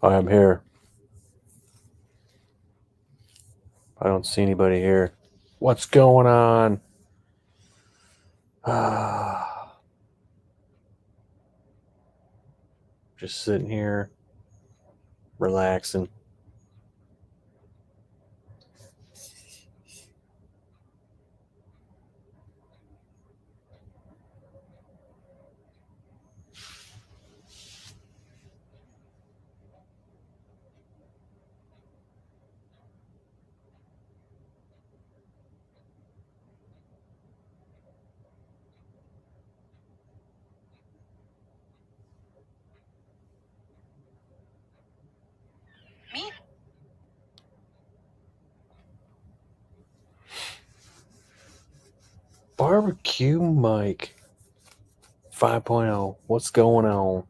I am here. I don't see anybody here. What's going on? Just sitting here, relaxing. Me? Barbecue Mike 5.0. What's going on?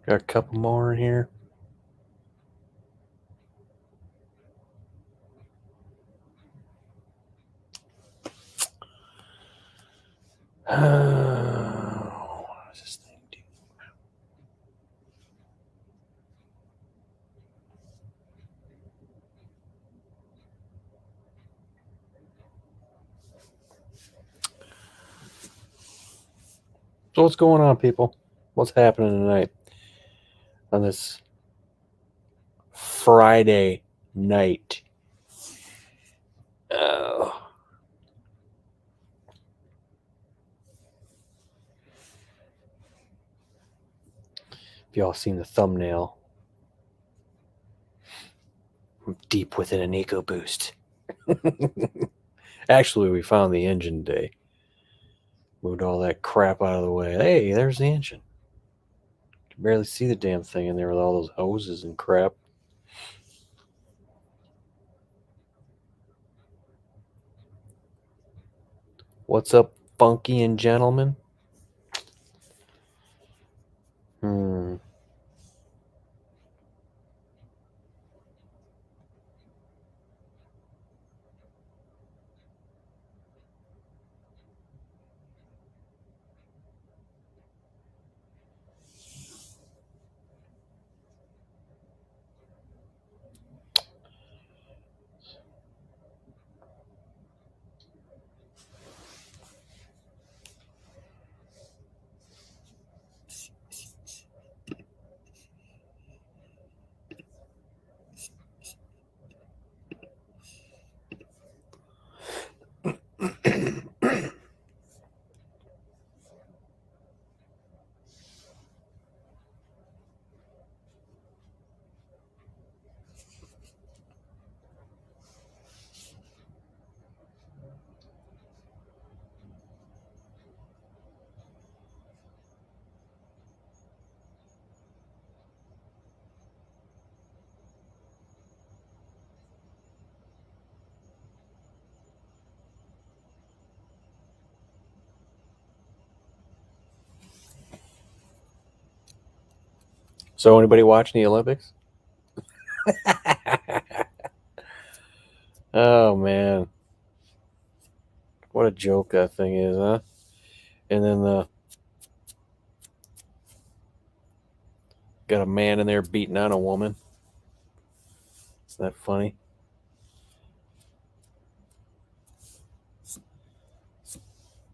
Got a couple more in here. What does this thing do? So what's going on, people? What's happening tonight on this Friday night? Oh. If y'all seen the thumbnail, I'm deep within an EcoBoost. Actually, we found the engine today. Moved all that crap out of the way. Hey, there's the engine. Can barely see the damn thing in there with all those hoses and crap. What's up, funky and gentlemen? Hmm. So, anybody watching the Olympics? Oh man, what a joke that thing is, huh? And then got a man in there beating on a woman. Isn't that funny?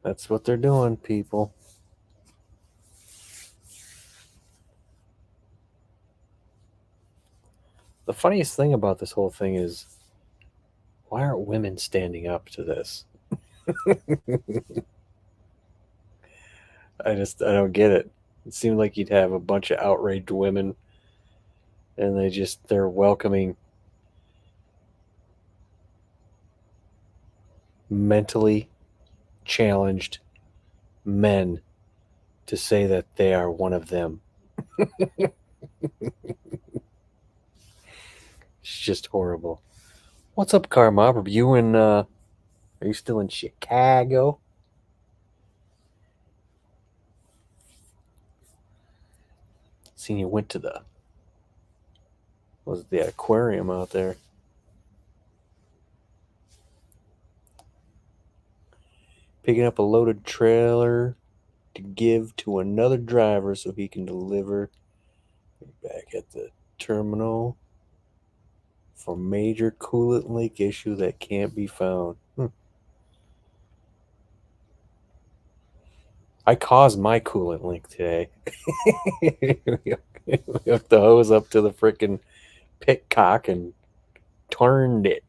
That's what they're doing, people. The funniest thing about this whole thing is, why aren't women standing up to this? I don't get it. It seemed like you'd have a bunch of outraged women, and they're welcoming mentally challenged men to say that they are one of them. It's just horrible. What's up, Karma? Are you still in Chicago? Seen you went to the aquarium out there. Picking up a loaded trailer to give to another driver so he can deliver back at the terminal for major coolant leak issue that can't be found. I caused my coolant leak today. We hooked the hose up to the freaking pit cock and turned it.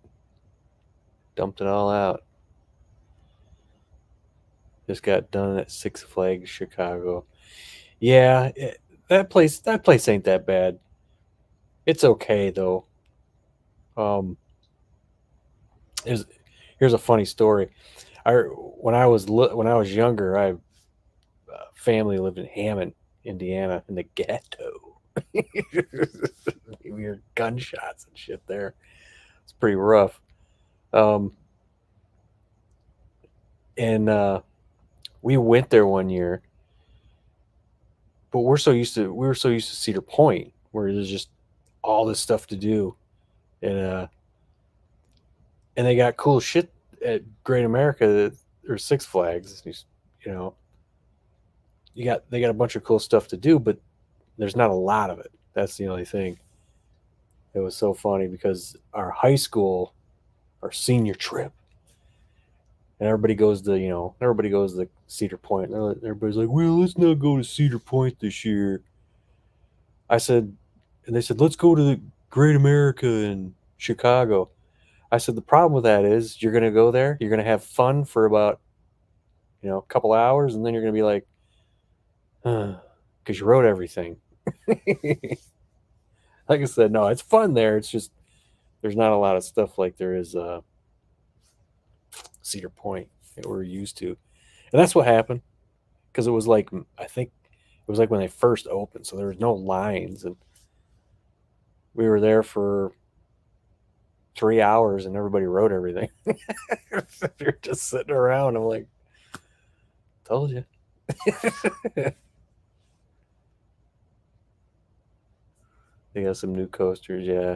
Dumped it all out. Just got done at Six Flags Chicago. Yeah, that place ain't that bad. It's okay though. Um, here's a funny story. When I was younger, I family lived in Hammond, Indiana, in the ghetto. We heard gunshots and shit there. It's pretty rough. Um, and we went there one year, but we were so used to Cedar Point, where there's just all this stuff to do, and they got cool shit at Great America or Six Flags. You know, they got a bunch of cool stuff to do, but there's not a lot of it. That's the only thing. It was so funny because our senior trip, and everybody goes to Cedar Point. And everybody's like, well, let's not go to Cedar Point this year. I said, and they said, let's go to the Great America in Chicago. I said, the problem with that is you're going to go there, you're going to have fun for about, a couple hours, and then you're going to be like, because you wrote everything. Like I said, no, it's fun there. It's just there's not a lot of stuff like there is Cedar Point that we're used to, and that's what happened because it was like I think it was like when they first opened, so there was no lines, and we were there for 3 hours, and everybody wrote everything. You're just sitting around. I'm like, told you. They got some new coasters, yeah.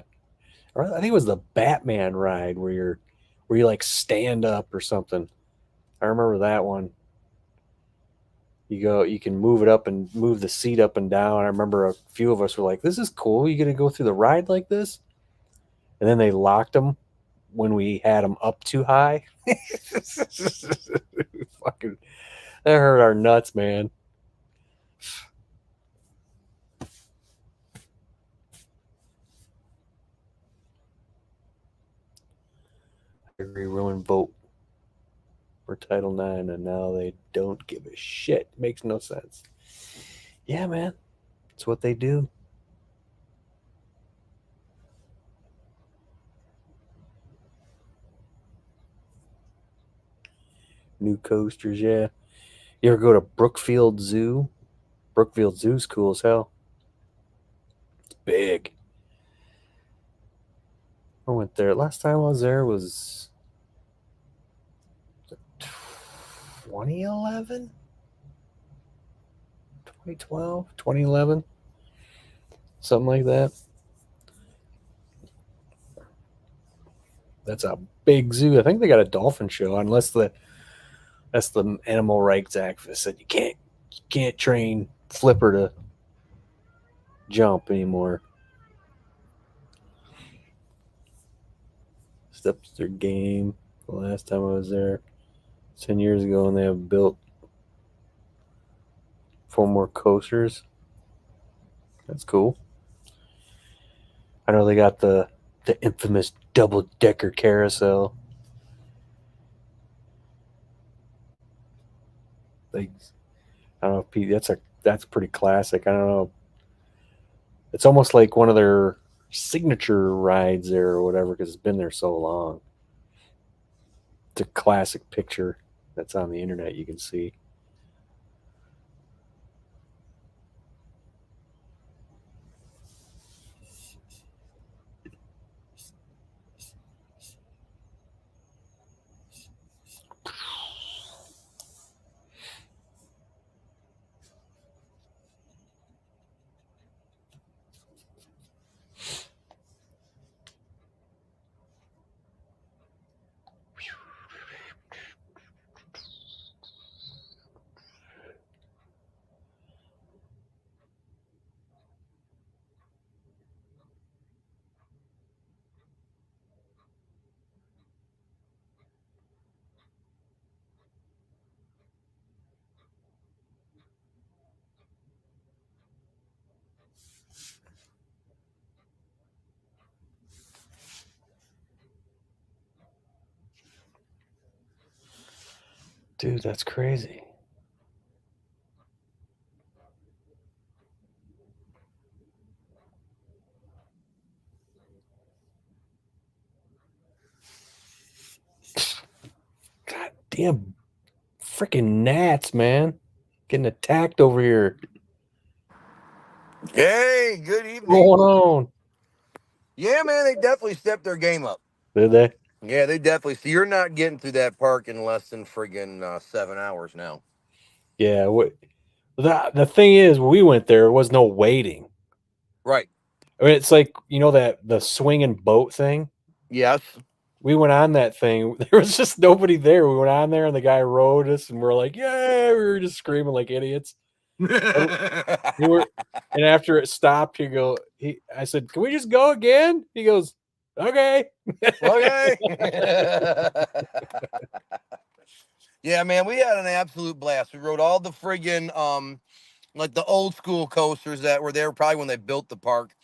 Or I think it was the Batman ride where you like stand up or something. I remember that one. You can move it up and move the seat up and down. I remember a few of us were like, "This is cool. You gonna go through the ride like this?" And then they locked them when we had them up too high. Fucking, that hurt our nuts, man. Every ruined vote for Title IX, and now they don't give a shit. Makes no sense. Yeah, man, it's what they do. New coasters, yeah. You ever go to Brookfield Zoo? Brookfield Zoo's cool as hell. It's big. I went there. Last time I was there was 2011, 2012, 2011, something like that. That's a big zoo. I think they got a dolphin show, unless that's the Animal Rights Act that said you can't train Flipper to jump anymore. Steps their game. The last time I was there, 10 years ago, and they have built 4 more coasters. That's cool. I know they got the infamous double decker carousel. Like, I don't know if Pete, that's pretty classic. I don't know. It's almost like one of their signature rides there or whatever because it's been there so long. It's a classic picture that's on the internet. You can see. Dude, that's crazy. God damn freaking gnats, man. Getting attacked over here. Hey, good What's evening. going on? Yeah, man, they definitely stepped their game up. Did they? Yeah, they definitely. So you're not getting through that park in less than friggin' 7 hours now. Yeah. The thing is, when we went there was no waiting. Right. I mean, it's like, you know, that the swinging boat thing. Yes. We went on that thing. There was just nobody there. We went on there, and the guy rowed us, and we're like, "Yeah!" We were just screaming like idiots. And we were, and after it stopped, I said, "Can we just go again?" He goes, "Okay." Okay. Yeah, man, we had an absolute blast. We rode all the friggin' like the old school coasters that were there probably when they built the park.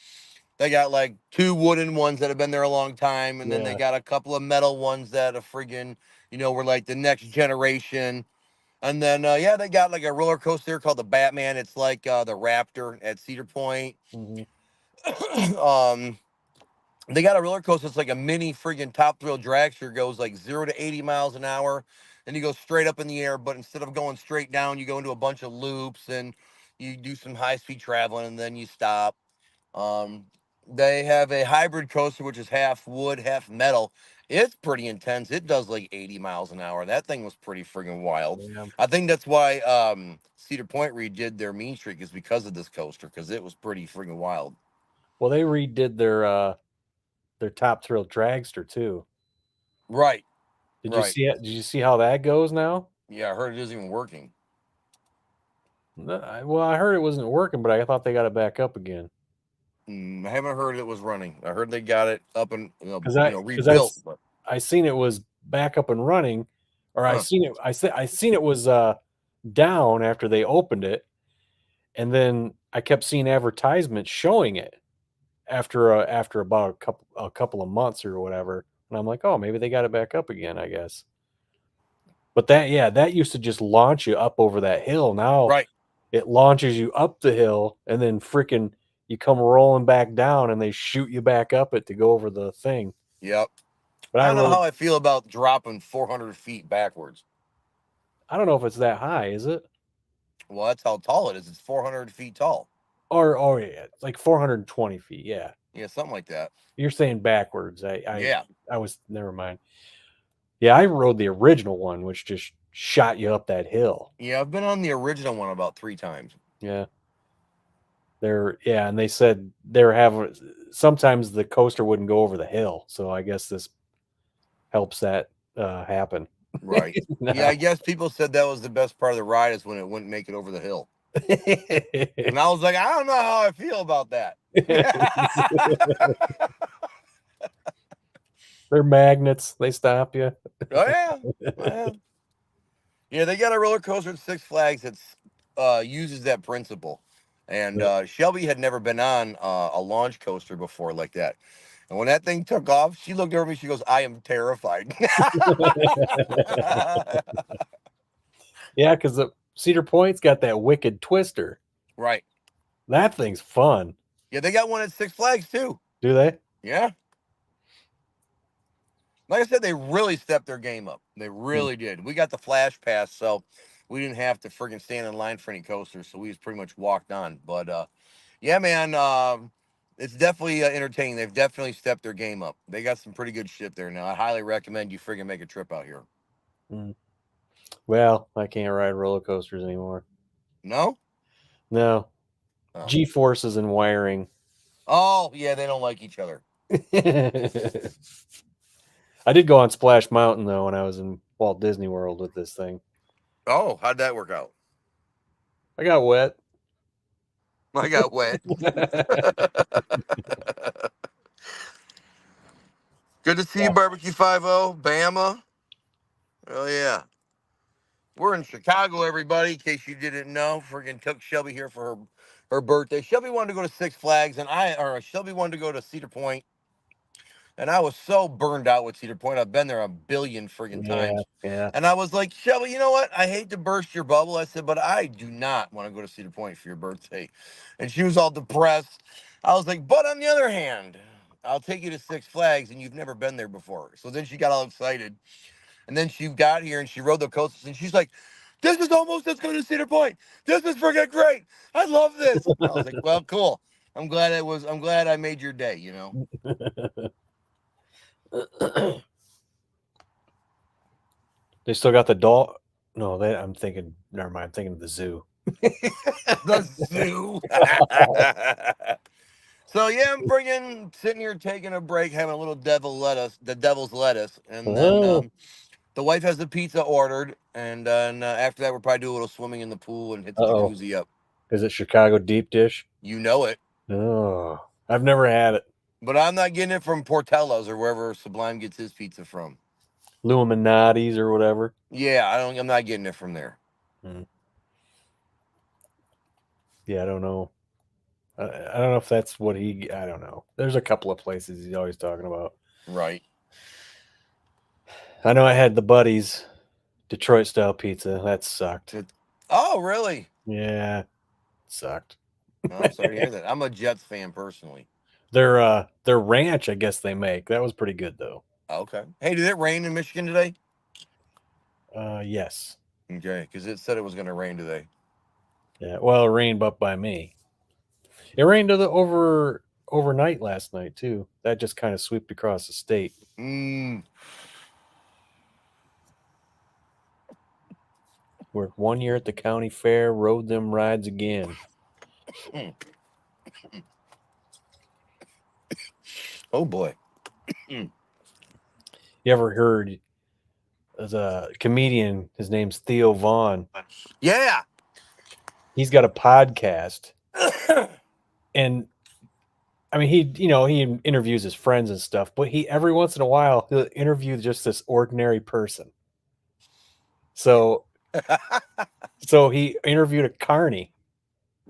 They got like two wooden ones that have been there a long time, and then they Yeah. got a couple of metal ones that are friggin', were like the next generation. And then yeah, they got like a roller coaster there called the Batman. It's like the Raptor at Cedar Point. Mhm. um, they got a roller coaster. It's like a mini friggin' Top Thrill dragster. Goes like 0 to 80 miles an hour, and you go straight up in the air. But instead of going straight down, you go into a bunch of loops and you do some high speed traveling, and then you stop. Um, they have a hybrid coaster, which is half wood, half metal. It's pretty intense. It does like 80 miles an hour. That thing was pretty friggin' wild. Yeah. I think that's why Cedar Point redid their Mean Streak is because of this coaster, because it was pretty friggin' wild. Well, they redid their Top Thrill dragster too. Right, Did you right. see it? Did you see how that goes now? Yeah, I heard it isn't even working. Well, I heard it wasn't working, but I thought they got it back up again. I haven't heard it was running. I heard they got it up and Because rebuilt, but I seen it was back up and running, or huh, I seen it was down after they opened it, and then I kept seeing advertisements showing it after about a couple of months or whatever, and I'm like, oh, maybe they got it back up again, I guess. But that used to just launch you up over that hill. Now right. it launches you up the hill, and then freaking you come rolling back down, and they shoot you back up it to go over the thing. Yep. But I don't know how I feel about dropping 400 feet backwards. I don't know if it's that high, is it? Well, that's how tall it is. It's 400 feet tall. Or oh yeah, it's like 420 feet. Yeah, Yeah, something like that. you're saying backwards. Yeah. I was never mind. Yeah, I rode the original one, which just shot you up that hill. Yeah, I've been on the original one about 3 times. Yeah, and they said they're having sometimes the coaster wouldn't go over the hill, so I guess this helps that happen. Right. Yeah, I guess people said that was the best part of the ride is when it wouldn't make it over the hill. And I was like, I don't know how I feel about that. They're magnets. They stop you. Oh yeah. Well, yeah, they got a roller coaster at Six Flags that uses that principle. And Yep. Shelby had never been on a launch coaster before like that. And when that thing took off, she looked over me. She goes, "I am terrified." Yeah, because the Cedar Point's got that wicked twister. Right. That thing's fun. Yeah, they got one at Six Flags too. Do they? Yeah. Like I said, they really stepped their game up. They Hmm. really did. We got the flash pass, so we didn't have to friggin' stand in line for any coasters. So we just pretty much walked on. But yeah, man, it's definitely entertaining. They've definitely stepped their game up. They got some pretty good shit there now. I highly recommend you friggin' make a trip out here. Mm. Well, I can't ride roller coasters anymore. No? No, Oh. G forces and wiring. Oh, yeah, they don't like each other. I did go on Splash Mountain though when I was in Walt Disney World with this thing. Oh, how'd that work out? I got wet. I got wet. Good to see you, Barbecue 50, Bama. Oh, yeah. We're in Chicago, everybody, in case you didn't know. Friggin' took Shelby here for her birthday. Shelby wanted to go to Six Flags, and Shelby wanted to go to Cedar Point, And I was so burned out with Cedar Point. I've been there a billion friggin' Yeah, times. yeah. And I was like, Shelby, you know what? I hate to burst your bubble. I said, but I do not want to go to Cedar Point for your birthday. And she was all depressed. I was like, but on the other hand, I'll take you to Six Flags and you've never been there before. So then she got all excited. And then she got here and she rode the coasters and she's like, this is almost as good as Cedar Point. This is freaking great. I love this. I was like, well, cool. I'm glad I made your day, you know. They still got the doll. No, I'm thinking. Never mind. I'm thinking of the zoo. The zoo. So yeah, I'm friggin' sitting here taking a break, having a little the devil's lettuce, and then Oh, the wife has the pizza ordered, and then after that we'll probably do a little swimming in the pool and hit the oh. jacuzzi up. Is it Chicago deep dish? You know it, Oh, I've never had it. but I'm not getting it from Portello's or wherever Sublime gets his pizza from. Illuminati's or whatever. Yeah, I'm not getting it from there. Hmm. Yeah, I don't know. I don't know if that's what he. I don't know. There's a couple of places he's always talking about. Right. I know I had the Buddies Detroit style pizza. That sucked. Oh, really? Yeah, sucked. Oh, I'm sorry to hear that. I'm a Jets fan personally. Their ranch, I guess they make. That was pretty good though. Okay. Hey, did it rain in Michigan today? Yes. Okay, because it said it was going to rain today. Yeah. Well, it rained up by me. It rained overnight last night too. That just kind of swept across the state. Worked 1 year at the county fair, rode them rides again. Oh boy. You ever heard the comedian? His name's Theo Vaughn. Yeah. He's got a podcast, and I mean, he interviews his friends and stuff, but he every once in a while he'll interview just this ordinary person. So he interviewed a carny.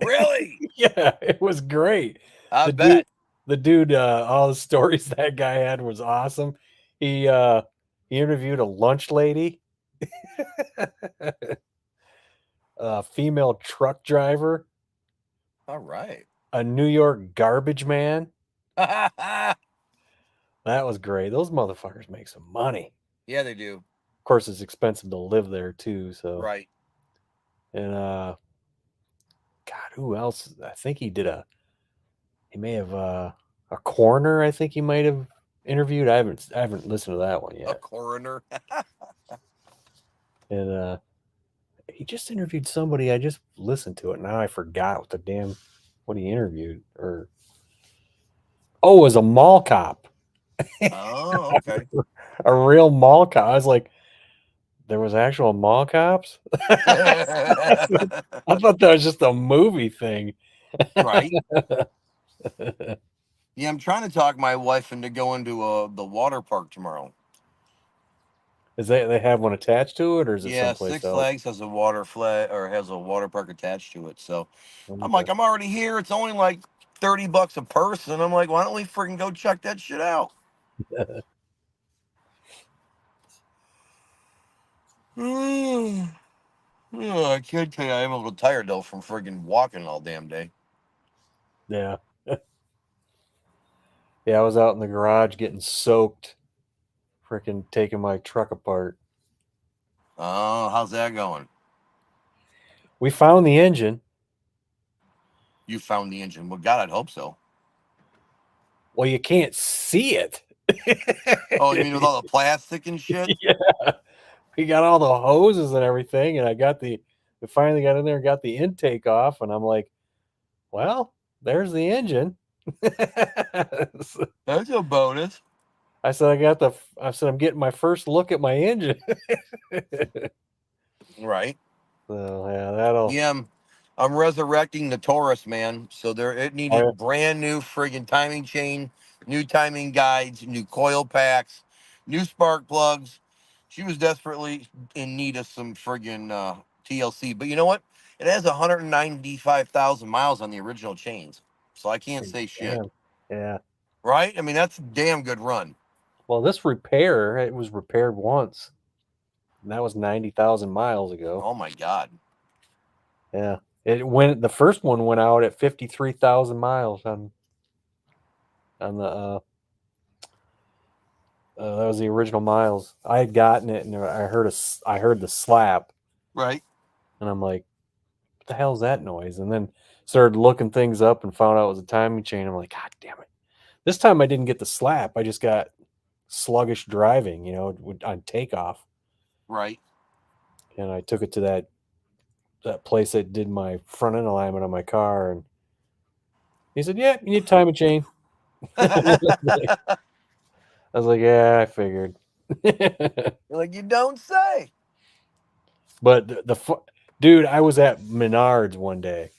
Really? Yeah, it was great. I bet. The dude, all the stories that guy had was awesome. He interviewed a lunch lady, a female truck driver, All right. a New York garbage man. Yeah, That was great. Those motherfuckers make some money. they do. Of course, it's expensive to live there too. So Right. and God, who else? I think he may have a coroner. I think he might have interviewed. I haven't listened to that one A yet. coroner. And he just interviewed somebody. I just listened to it. Now I forgot what he interviewed. It was a mall cop. Oh, okay. A real mall cop. I was like, there was actual mall cops? I thought that was just a movie thing. Right. Yeah, I'm trying to talk my wife into going to the water park tomorrow. Is they have one attached to it, or is it Yeah, someplace Six else? Flags has a water park attached to it. So I'm Okay. like, I'm already here. It's only like $30 a person. I'm like, why don't we freaking go check that shit out? Oh, I can't tell you, I'm a little tired though from friggin' walking all damn day. Yeah. Yeah, I was out in the garage getting soaked, freaking taking my truck apart. Oh, how's that going? We found the engine. You found the engine. Well, God, I'd hope so. Well, you can't see it. Oh, you mean with all the plastic and shit? Yeah. We got all the hoses and everything, and we finally got in there and got the intake off, and I'm like, well, there's the engine. That's a bonus. I said I'm getting my first look at my engine. Right. So yeah, Yeah, I'm resurrecting the Taurus, man. So it needed brand new friggin' timing chain, new timing guides, new coil packs, new spark plugs. She was desperately in need of some friggin' TLC. But you know what? It has 195,000 miles on the original chains. So I can't say shit. damn. Yeah. Right? I mean, that's a damn good run. Well, this repair, it was repaired once, and that was 90,000 miles ago. Oh my God. Yeah, the first one went out at 53,000 miles on the that was the original miles. I had gotten it, and I heard the slap, Right. and I'm like, "What the hell's that noise?" And then started looking things up and found out it was a timing chain. I'm like, "God damn it!" This time I didn't get the slap. I just got sluggish driving, on takeoff, Right. and I took it to that place that did my front end alignment on my car, and he said, "Yeah, you need a timing chain." I was like, "Yeah, I figured." You're like, you don't say. But dude, I was at Menards one day.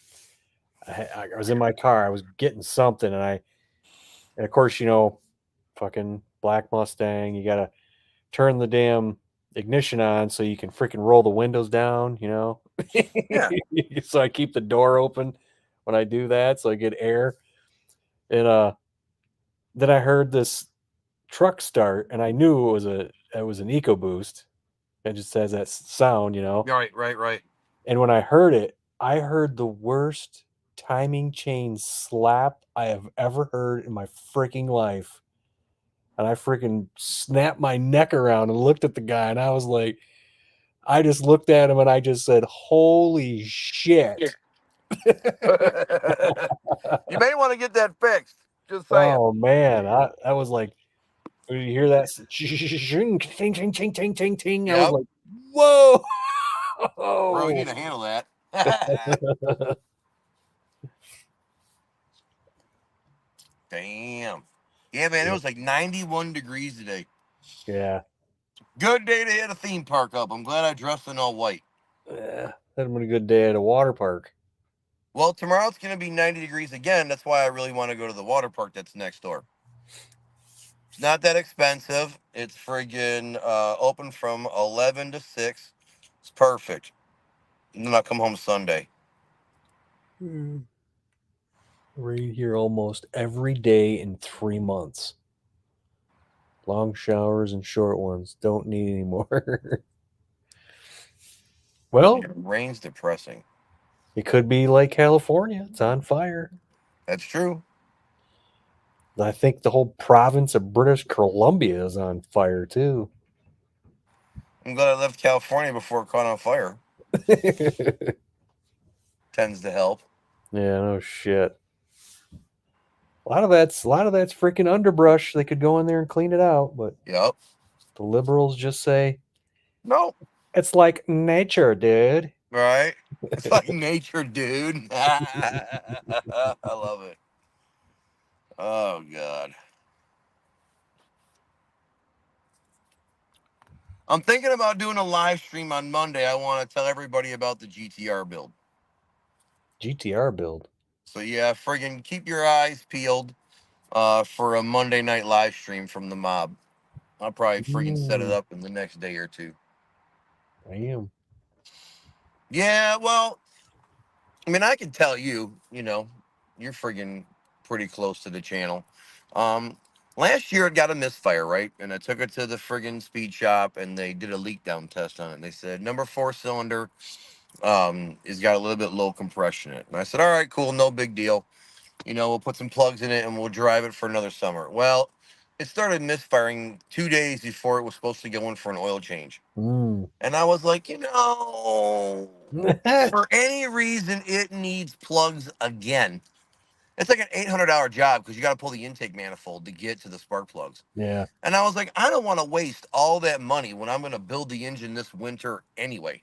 I was in my car. I was getting something, and of course, fucking black Mustang. You gotta turn the damn ignition on so you can freaking roll the windows down. Yeah. So I keep the door open when I do that, so I get air. And then I heard this truck start, and I knew it was an EcoBoost. It just has that sound. Right. And when I heard it, I heard the worst timing chain slap I have ever heard in my freaking life. And I freaking snapped my neck around and looked at the guy, and I was like, I just looked at him and I just said, "Holy shit." You may want to get that fixed. Just saying. Oh man, I was like, when you hear that ting ting ting ting ting ting ting, I was Yep. like, whoa. Bro, you need to handle that. Damn. Yeah, man, it was like 91 degrees today. Yeah. Good day to hit a theme park up. I'm glad I dressed in all white. Yeah. Had been a good day at a water park. Well, tomorrow it's going to be 90 degrees again. That's why I really want to go to the water park that's next door. It's not that expensive. It's friggin' open from 11 to 6. It's perfect. And then I'll come home Sunday. Rain here almost every day in 3 months. Long showers and short ones. Don't need any more. Well, Rain's depressing. it could be like California. It's on fire. That's true. I think the whole province of British Columbia is on fire too. I'm glad I left California before it caught on fire. Tends to help. Yeah, no shit. A lot of that's freaking underbrush. They could go in there and clean it out, but Yep. the liberals just say Nope. it's like nature, dude. Right? It's like nature, dude. I love it. Oh, God. I'm thinking about doing a live stream on Monday. I want to tell everybody about the GTR build. GTR build. So, yeah, friggin' keep your eyes peeled for a Monday night live stream from the mob. I'll probably friggin' set it up in the next day or two. I am. Yeah, well, I mean, I can tell you, you're friggin' pretty close to the channel. Last year it got a misfire, right? And I took it to the friggin' speed shop and they did a leak down test on it. And they said number 4 cylinder is got a little bit low compression in it. And I said, all right, cool, no big deal. We'll put some plugs in it and we'll drive it for another summer. Well, it started misfiring 2 days before it was supposed to go in for an oil change. And I was like, for any reason it needs plugs again. It's like an $800 job because you got to pull the intake manifold to get to the spark plugs. Yeah. And I was like, I don't want to waste all that money when I'm going to build the engine this winter anyway.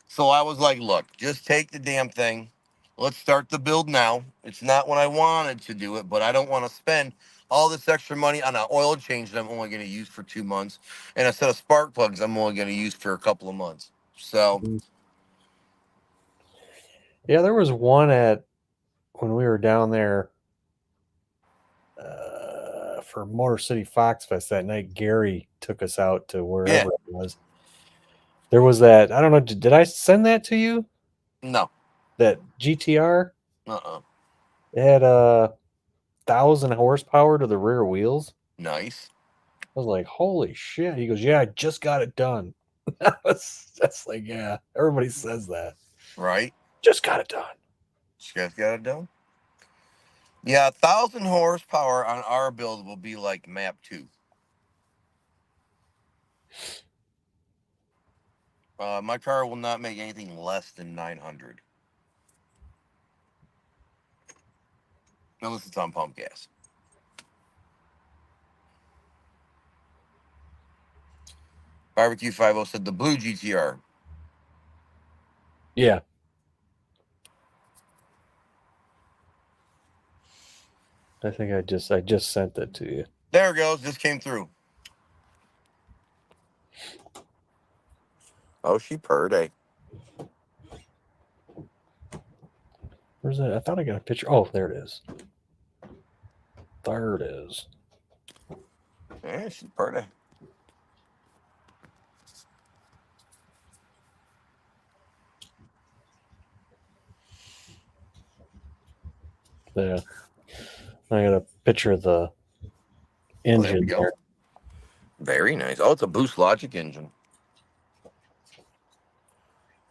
So I was like, look, just take the damn thing. Let's start the build now. It's not when I wanted to do it, but I don't want to spend all this extra money on an oil change that I'm only going to use for 2 months and a set of spark plugs I'm only going to use for a couple of months. So, yeah, there was one when we were down there for Motor City Fox Fest that night. Gary took us out to wherever it was. There was that. I don't know. Did I send that to you? No. That GTR. Uh-uh. It had 1,000 horsepower to the rear wheels. Nice. was like, holy shit. He goes, yeah, I just got it done. That's like, yeah, everybody says that. Right? Just got it done. You guys got it done? Yeah, 1,000 horsepower on our build will be like map 2. My car will not make anything less than 900. Unless it's on pump gas. Barbecue 50 said the blue GTR. Yeah. I think I just sent that to you. There it goes. Just came through. Oh, she purred, eh? Where's that? I thought I got a picture. Oh, there it is. There it is. Yeah, she's purred, eh? Yeah. I got a picture of the engine. There we go. There. Very nice. Oh, it's a Boost Logic engine.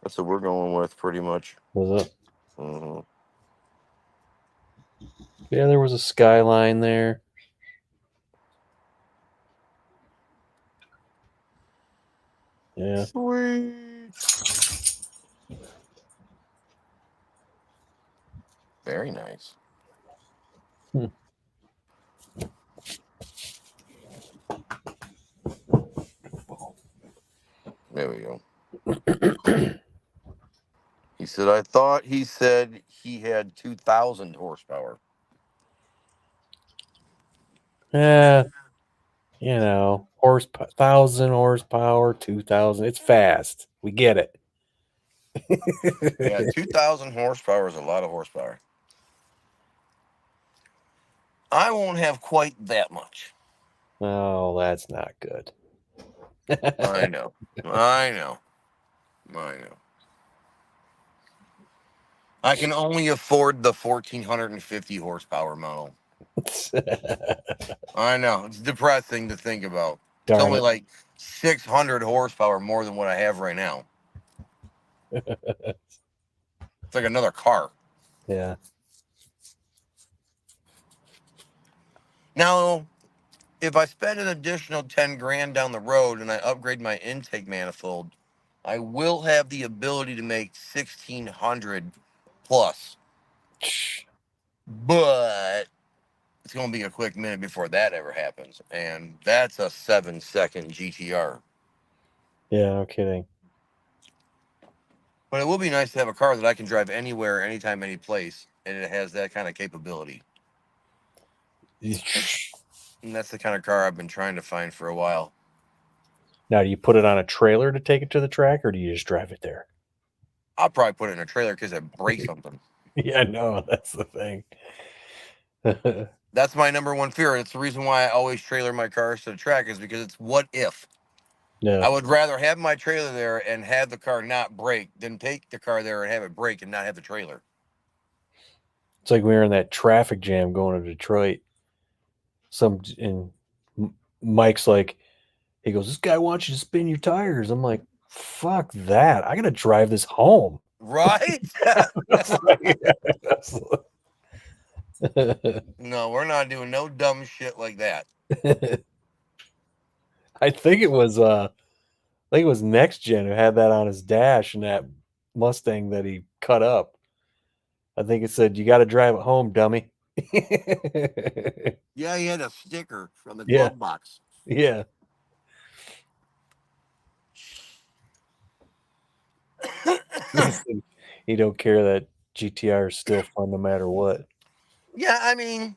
That's what we're going with, pretty much. Was it? Mm-hmm. Yeah, there was a Skyline there. Yeah. Sweet. Very nice. There we go. He said, I thought he said he had 2,000 horsepower. Yeah. You know, 1,000 horsepower, 2,000. It's fast. We get it. Yeah, 2,000 horsepower is a lot of horsepower. I won't have quite that much. Oh, that's not good. I know. I know. I know. I can only afford the 1,450 horsepower model. I know. It's depressing to think about. It's Darn only it. like 600 horsepower more than what I have right now. It's like another car. Yeah. Now, if I spend an additional 10 grand down the road and I upgrade my intake manifold, I will have the ability to make 1,600 plus. But it's going to be a quick minute before that ever happens. And that's a 7-second GTR. Yeah, no kidding. But it will be nice to have a car that I can drive anywhere, anytime, any place. And it has that kind of capability. And that's the kind of car I've been trying to find for a while. Now, do you put it on a trailer to take it to the track, or do you just drive it there? I'll probably put it in a trailer because it breaks something. Yeah, no, that's the thing. That's my number one fear. It's the reason why I always trailer my cars to the track, is because it's what if. Yeah. I would rather have my trailer there and have the car not break than take the car there and have it break and not have the trailer. It's like we were in that traffic jam going to Detroit. Mike's like, he goes, this guy wants you to spin your tires. I'm like, fuck that. I got to drive this home. Right? I No, we're not doing no dumb shit like that. think it was Next Gen who had that on his dash in that Mustang that he cut up. I think it said, you got to drive it home, dummy. Yeah, he had a sticker from the Yeah. glove box. Yeah. He don't care that GTR is still fun no matter what. Yeah, I mean,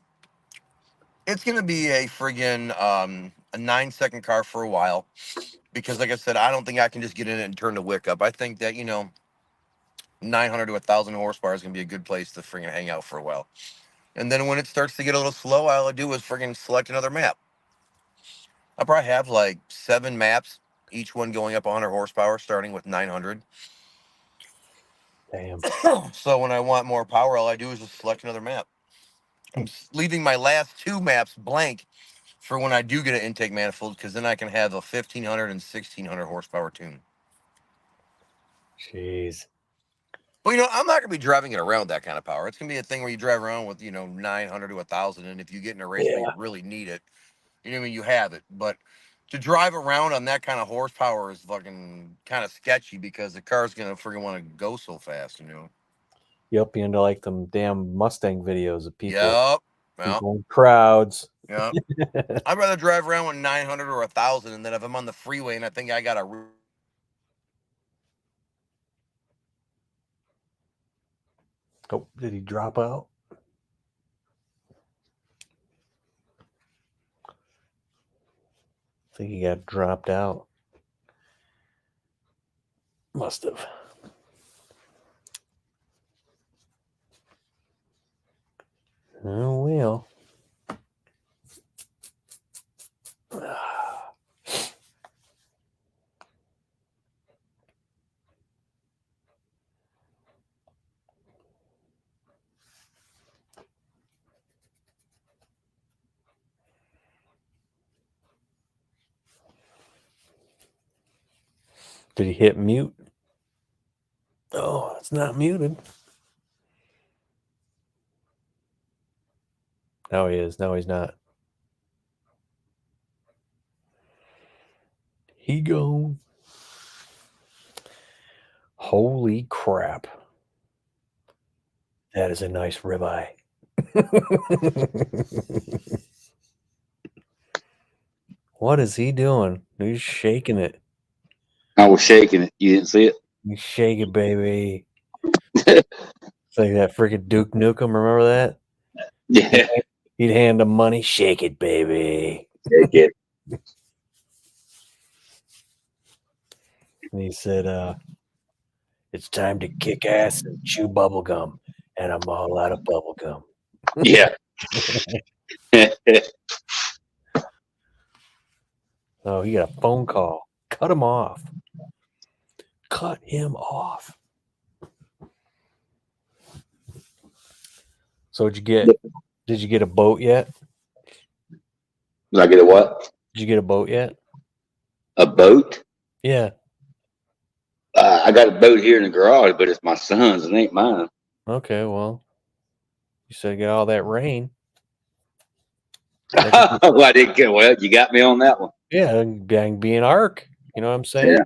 it's gonna be a friggin' a 9-second car for a while, because like I said, I don't think I can just get in it and turn the wick up. I think that 900 to 1,000 horsepower is gonna be a good place to friggin' hang out for a while. And then when it starts to get a little slow, all I do is friggin' select another map. I probably have like 7 maps, each one going up 100 horsepower, starting with 900. Damn. So when I want more power, all I do is just select another map. I'm leaving my last 2 maps blank for when I do get an intake manifold, because then I can have a 1500 and 1600 horsepower tune. Jeez. But I'm not gonna be driving it around that kind of power. It's gonna be a thing where you drive around with 900 to 1,000, and if you get in a race where Yeah. you really need it, you have it. But to drive around on that kind of horsepower is fucking kind of sketchy because the car's gonna freaking want to go so fast. Yep, you into like them damn Mustang videos of people, Yep. Well, people in crowds. yep. I'd rather drive around with 900 or 1,000, and then if I'm on the freeway and I think I got a Oh, did he drop out? I think he got dropped out. Must have. Oh, well. Did he hit mute? Oh, it's not muted. No, he is. No, he's not. He gone. Holy crap. That is a nice ribeye. What is he doing? He's shaking it. I was shaking it. You didn't see it? You shake it, baby. It's like that freaking Duke Nukem. Remember that? Yeah. He'd hand him money. Shake it, baby. Shake it. And he said, it's time to kick ass and chew bubble gum. And I'm all out of bubble gum. Yeah. Oh, he got a phone call. Cut him off. Cut him off. So did you get a boat yet? Did I get a what? Did you get a boat yet? A boat? Yeah. I got a boat here in the garage, but it's my son's. It ain't mine. Okay, well, you said get all that rain. Well, I didn't get. Well, you got me on that one. Yeah, and be an arc. You know what I'm saying? Yeah.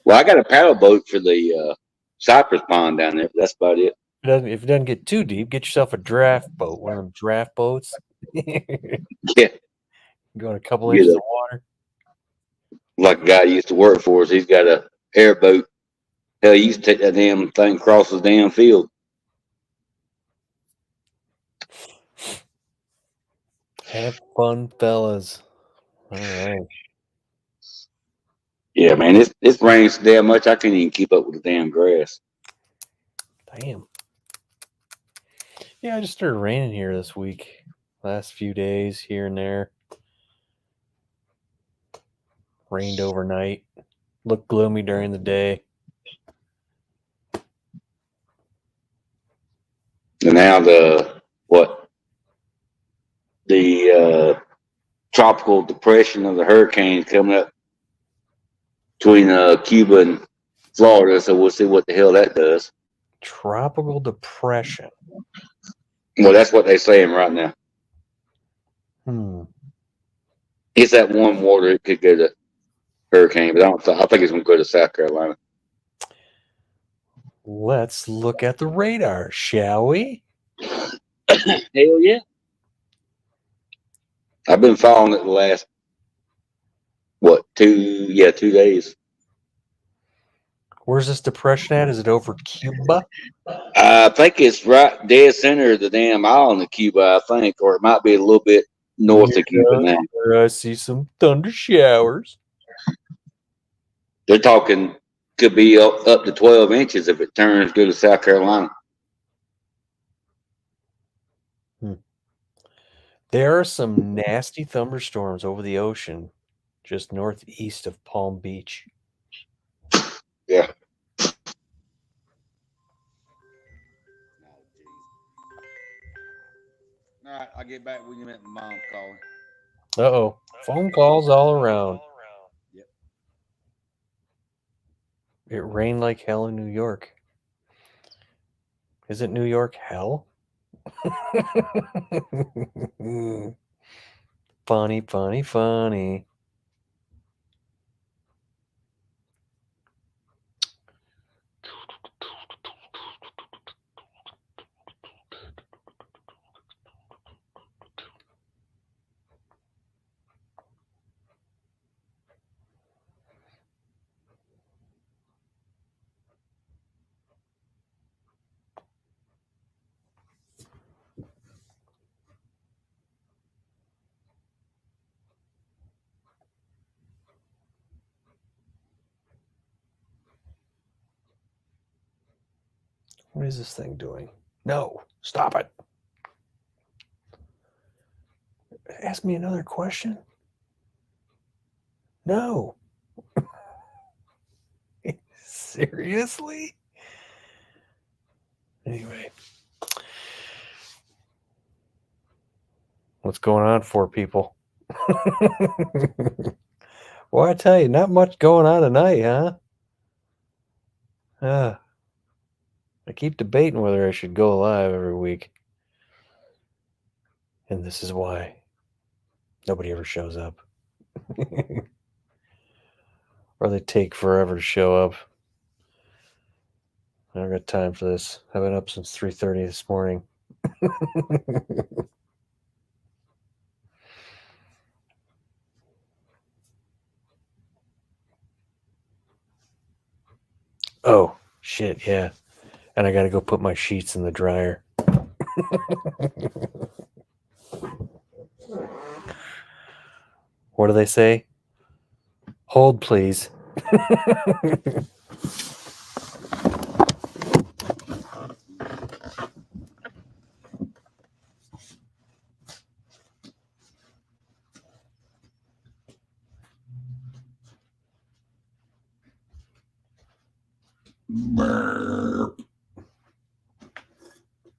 Well, I got a paddle boat for the Cypress Pond down there. That's about it. If it doesn't get too deep, get yourself a draft boat. One of them draft boats. Yeah. Go in a couple inches of water. Like a guy used to work for us. He's got a airboat. Hell, he used to take that damn thing across the damn field. Have fun, fellas. All right. Yeah, man, it's raining so damn much I can't even keep up with the damn grass. Damn. Yeah, I just started raining here this week. Last few days here and there. Rained overnight. Looked gloomy during the day. And now the tropical depression of the hurricane coming up between Cuba and Florida, so we'll see what the hell that does. Tropical depression. Well, that's what they're saying right now. It's that warm water. It could go to hurricane, but I think it's going to go to South Carolina. Let's look at the radar, shall we? Hell yeah. I've been following it the last, 2 days. Where's this depression at? Is it over Cuba? I think it's right dead center of the damn island of Cuba, I think, or it might be a little bit north of Cuba now. Where I see some thunder showers. They're talking could be up to 12 inches if it turns go to South Carolina. There are some nasty thunderstorms over the ocean just northeast of Palm Beach. Yeah. All right, I'll get back when you met my mom calling. Uh-oh. Phone calls all around. Yep. It rained like hell in New York. Isn't New York hell? Funny, funny, funny. What is this thing doing? No, stop it. Ask me another question. No. Seriously? Anyway. What's going on for people? Well, I tell you, not much going on tonight, huh? I keep debating whether I should go live every week. And this is why nobody ever shows up. Or they take forever to show up. I don't got time for this. I've been up since 3:30 this morning. Oh, shit, yeah. And I got to go put my sheets in the dryer. What do they say? Hold, please.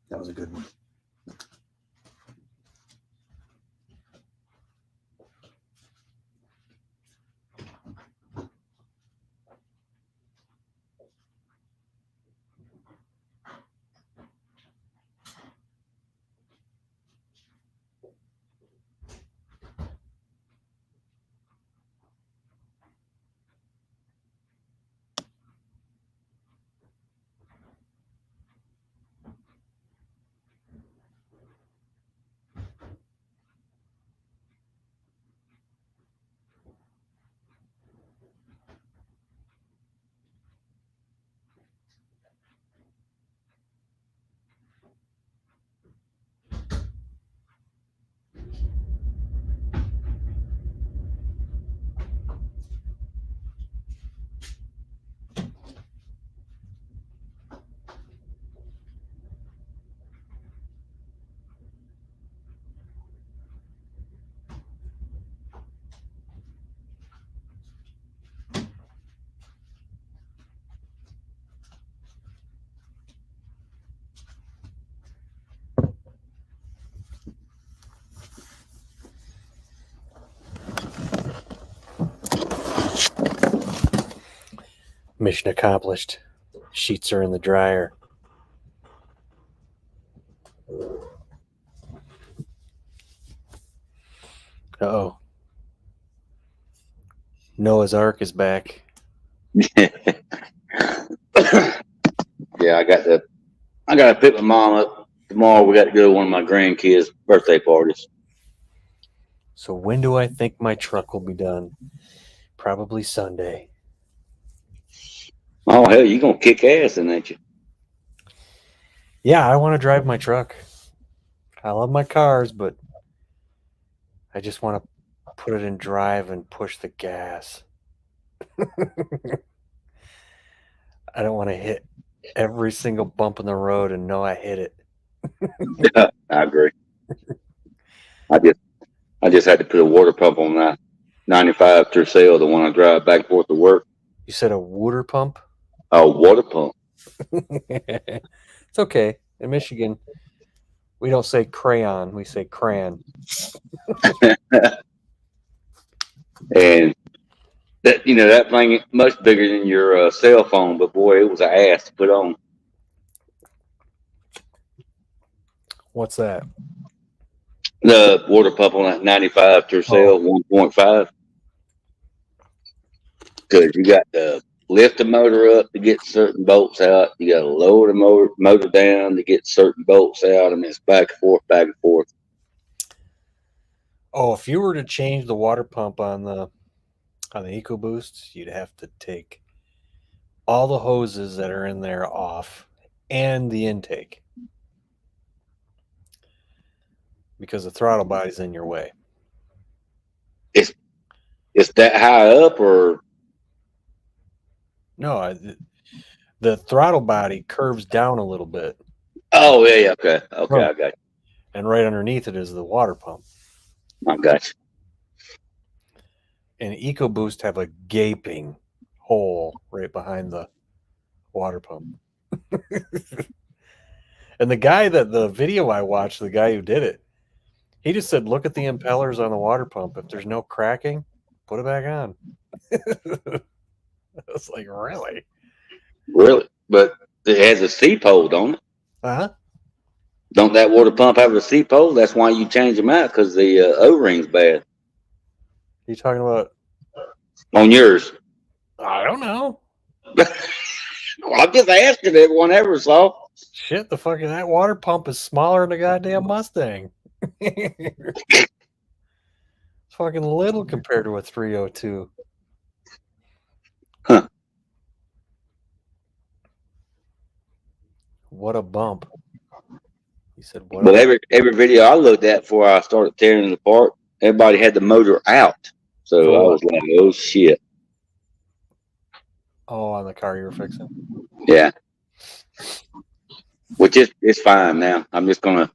That was a good one. Mission accomplished. Sheets are in the dryer. Uh-oh. Noah's Ark is back. Yeah, I gotta pick my mom up tomorrow. We got to go to one of my grandkids' birthday parties. So when do I think my truck will be done? Probably Sunday. Oh hell, you gonna kick ass in that you? Yeah, I want to drive my truck. I love my cars, but I just want to put it in drive and push the gas. I don't want to hit every single bump in the road and know I hit it. I agree. I just had to put a water pump on that 95 Tercel, the one I drive back and forth to work. You said a water pump? A water pump. It's okay. In Michigan, we don't say crayon, we say crayon. and that that thing is much bigger than your cell phone. But boy, it was an ass to put on. What's that? The water pump on that 95 Tercel 1.5. Because you got to lift the motor up to get certain bolts out. You got to lower the motor down to get certain bolts out. I mean, it's back and forth, back and forth. Oh, if you were to change the water pump on the EcoBoost, you'd have to take all the hoses that are in there off and the intake because the throttle body's in your way. It's that high up, or no? The throttle body curves down a little bit. Oh yeah, okay, I got you. And right underneath it is the water pump. I got you. And EcoBoost have a gaping hole right behind the water pump. And the video I watched, the guy who did it, he just said, look at the impellers on the water pump. If there's no cracking, put it back on. I was like, really? Really? But it has a C-pole, don't it? Uh-huh. Don't that water pump have a C-pole? That's why you change them out, because the O-ring's bad. You talking about? On yours? I don't know. Well, I'm just asking everyone ever saw. Shit, the fucking that water pump is smaller than a goddamn Mustang. It's fucking little compared to a 302. Huh. What a bump. He said, what But every video I looked at before I started tearing it apart, everybody had the motor out. So For I what? was like, oh shit. Oh, on the car you were fixing? Yeah. Which it's fine now. I'm just gonna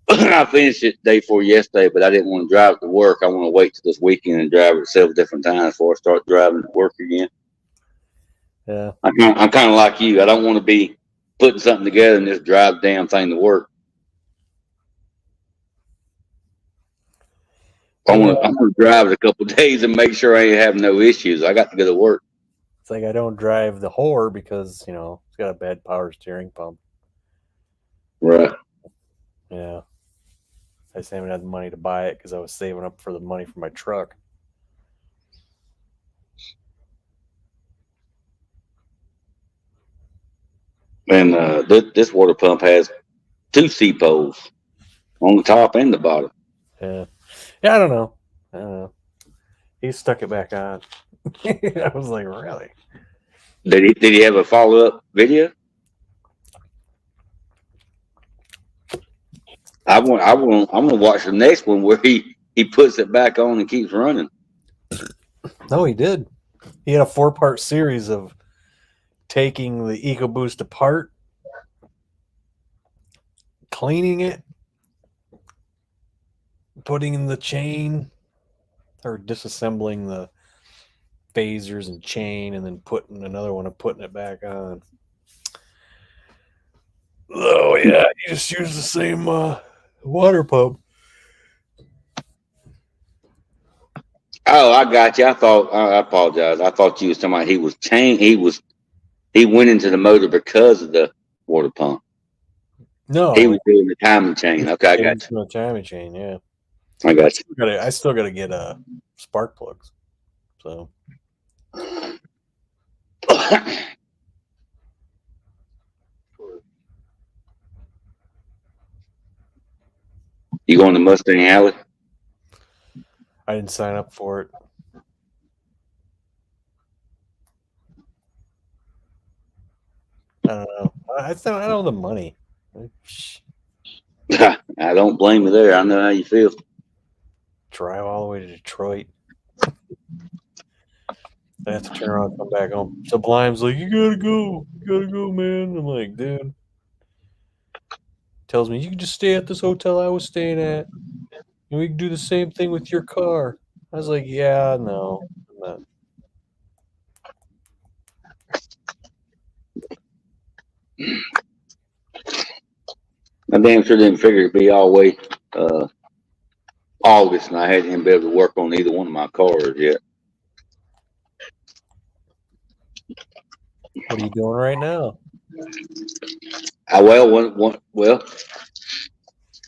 I finished it day before yesterday, but I didn't want to drive it to work. I want to wait till this weekend and drive it several different times before I start driving to work again. Yeah. I'm kind of like you. I don't want to be putting something together and just drive the damn thing to work. I want to drive it a couple of days and make sure I ain't having no issues. I got to go to work. It's like I don't drive the whore because, it's got a bad power steering pump. Right. Yeah. I just haven't had the money to buy it because I was saving up for the money for my truck. And this water pump has 2 C-poles on the top and the bottom. Yeah. Yeah, I don't know. He stuck it back on. I was like, really? Did he have a follow-up video? I'm gonna watch the next one where he puts it back on and keeps running. No, he did. He had a 4-part series of taking the EcoBoost apart, cleaning it, putting in the chain, or disassembling the phasers and chain, and then putting another one and putting it back on. Oh yeah, you just use the same water pump. Oh, I got you. I apologize. I thought you was talking about he went into the motor because of the water pump. No, he was doing the timing chain. Okay, I got you. The timing chain, yeah. I got you. I still got to get spark plugs. So. You going to Mustang Alley? I didn't sign up for it. I don't know. I don't have the money. I don't blame you there. I know how you feel. Drive all the way to Detroit. I have to turn around and come back home. Sublime's like, you gotta go, man. I'm like, dude. Tells me you can just stay at this hotel I was staying at, and we can do the same thing with your car. I was like, yeah, no, I'm not. I damn sure didn't figure it'd be all August, and I hadn't even been able to work on either one of my cars yet. What are you doing right now? Well,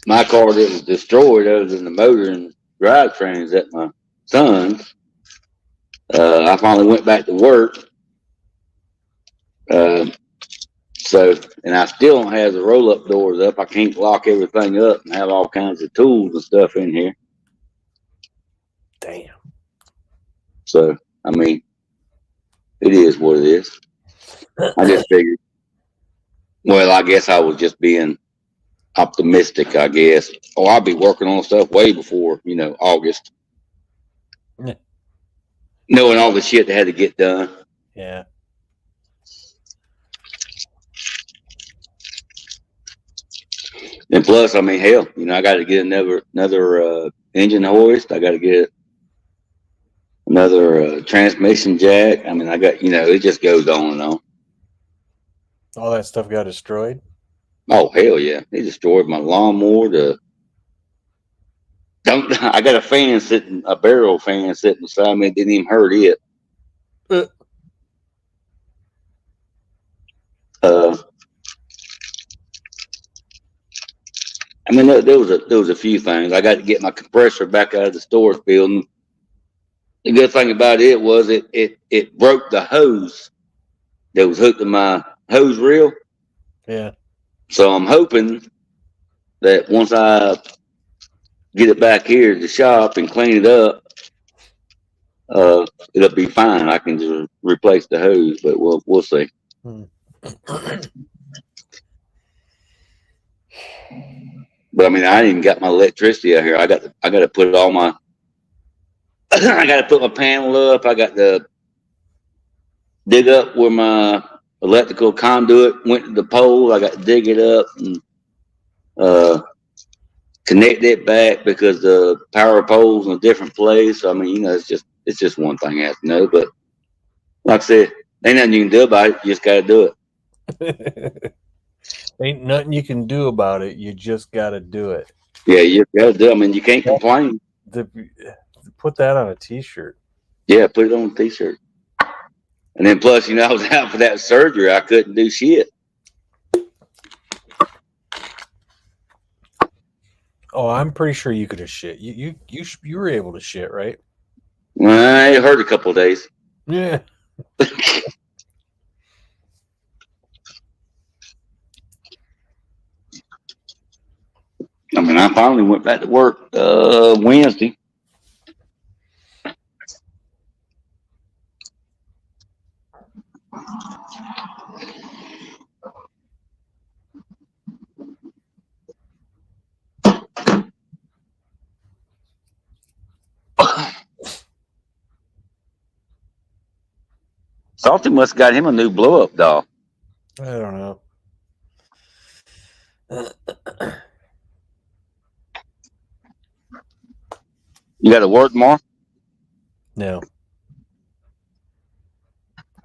my car that was destroyed, other than the motor and drivetrains at my son's, I finally went back to work. And I still don't have the roll-up doors up. I can't lock everything up and have all kinds of tools and stuff in here. Damn. So, I mean, it is what it is. I just figured, well, I guess I was just being optimistic, I guess. Oh, I'll be working on stuff way before, August. Yeah. Knowing all the shit that had to get done. Yeah. And plus, I mean, hell, I got to get another engine hoist. I got to get another transmission jack. I mean, I got, it just goes on and on. All that stuff got destroyed? Oh, hell yeah. They destroyed my lawnmower. I got a barrel fan sitting beside me. It didn't even hurt it. I mean, there was a few things. I got to get my compressor back out of the storage building. The good thing about it was it broke the hose that was hooked to my hose reel. Yeah. So I'm hoping that once I get it back here to the shop and clean it up, it'll be fine. I can just replace the hose, but we'll see. But I mean, I ain't even got my electricity out here. I got to put all my I got to put my panel up. I got to dig up where my electrical conduit went to the pole. I got to dig it up and connect it back because the power pole's in a different place. So, I mean, it's just one thing I have to know. But like I said, ain't nothing you can do about it. You just got to do it. Ain't nothing you can do about it. You just got to do it. Yeah, you got to do it. I mean, you can't complain. Put that on a T-shirt. Yeah, put it on a T-shirt. And then plus, I was out for that surgery. I couldn't do shit. Oh, I'm pretty sure you could have shit. You were able to shit, right? It hurt a couple of days. Yeah. I mean, I finally went back to work Wednesday. Salty must have got him a new blow-up doll. I don't know. You got to work tomorrow? No.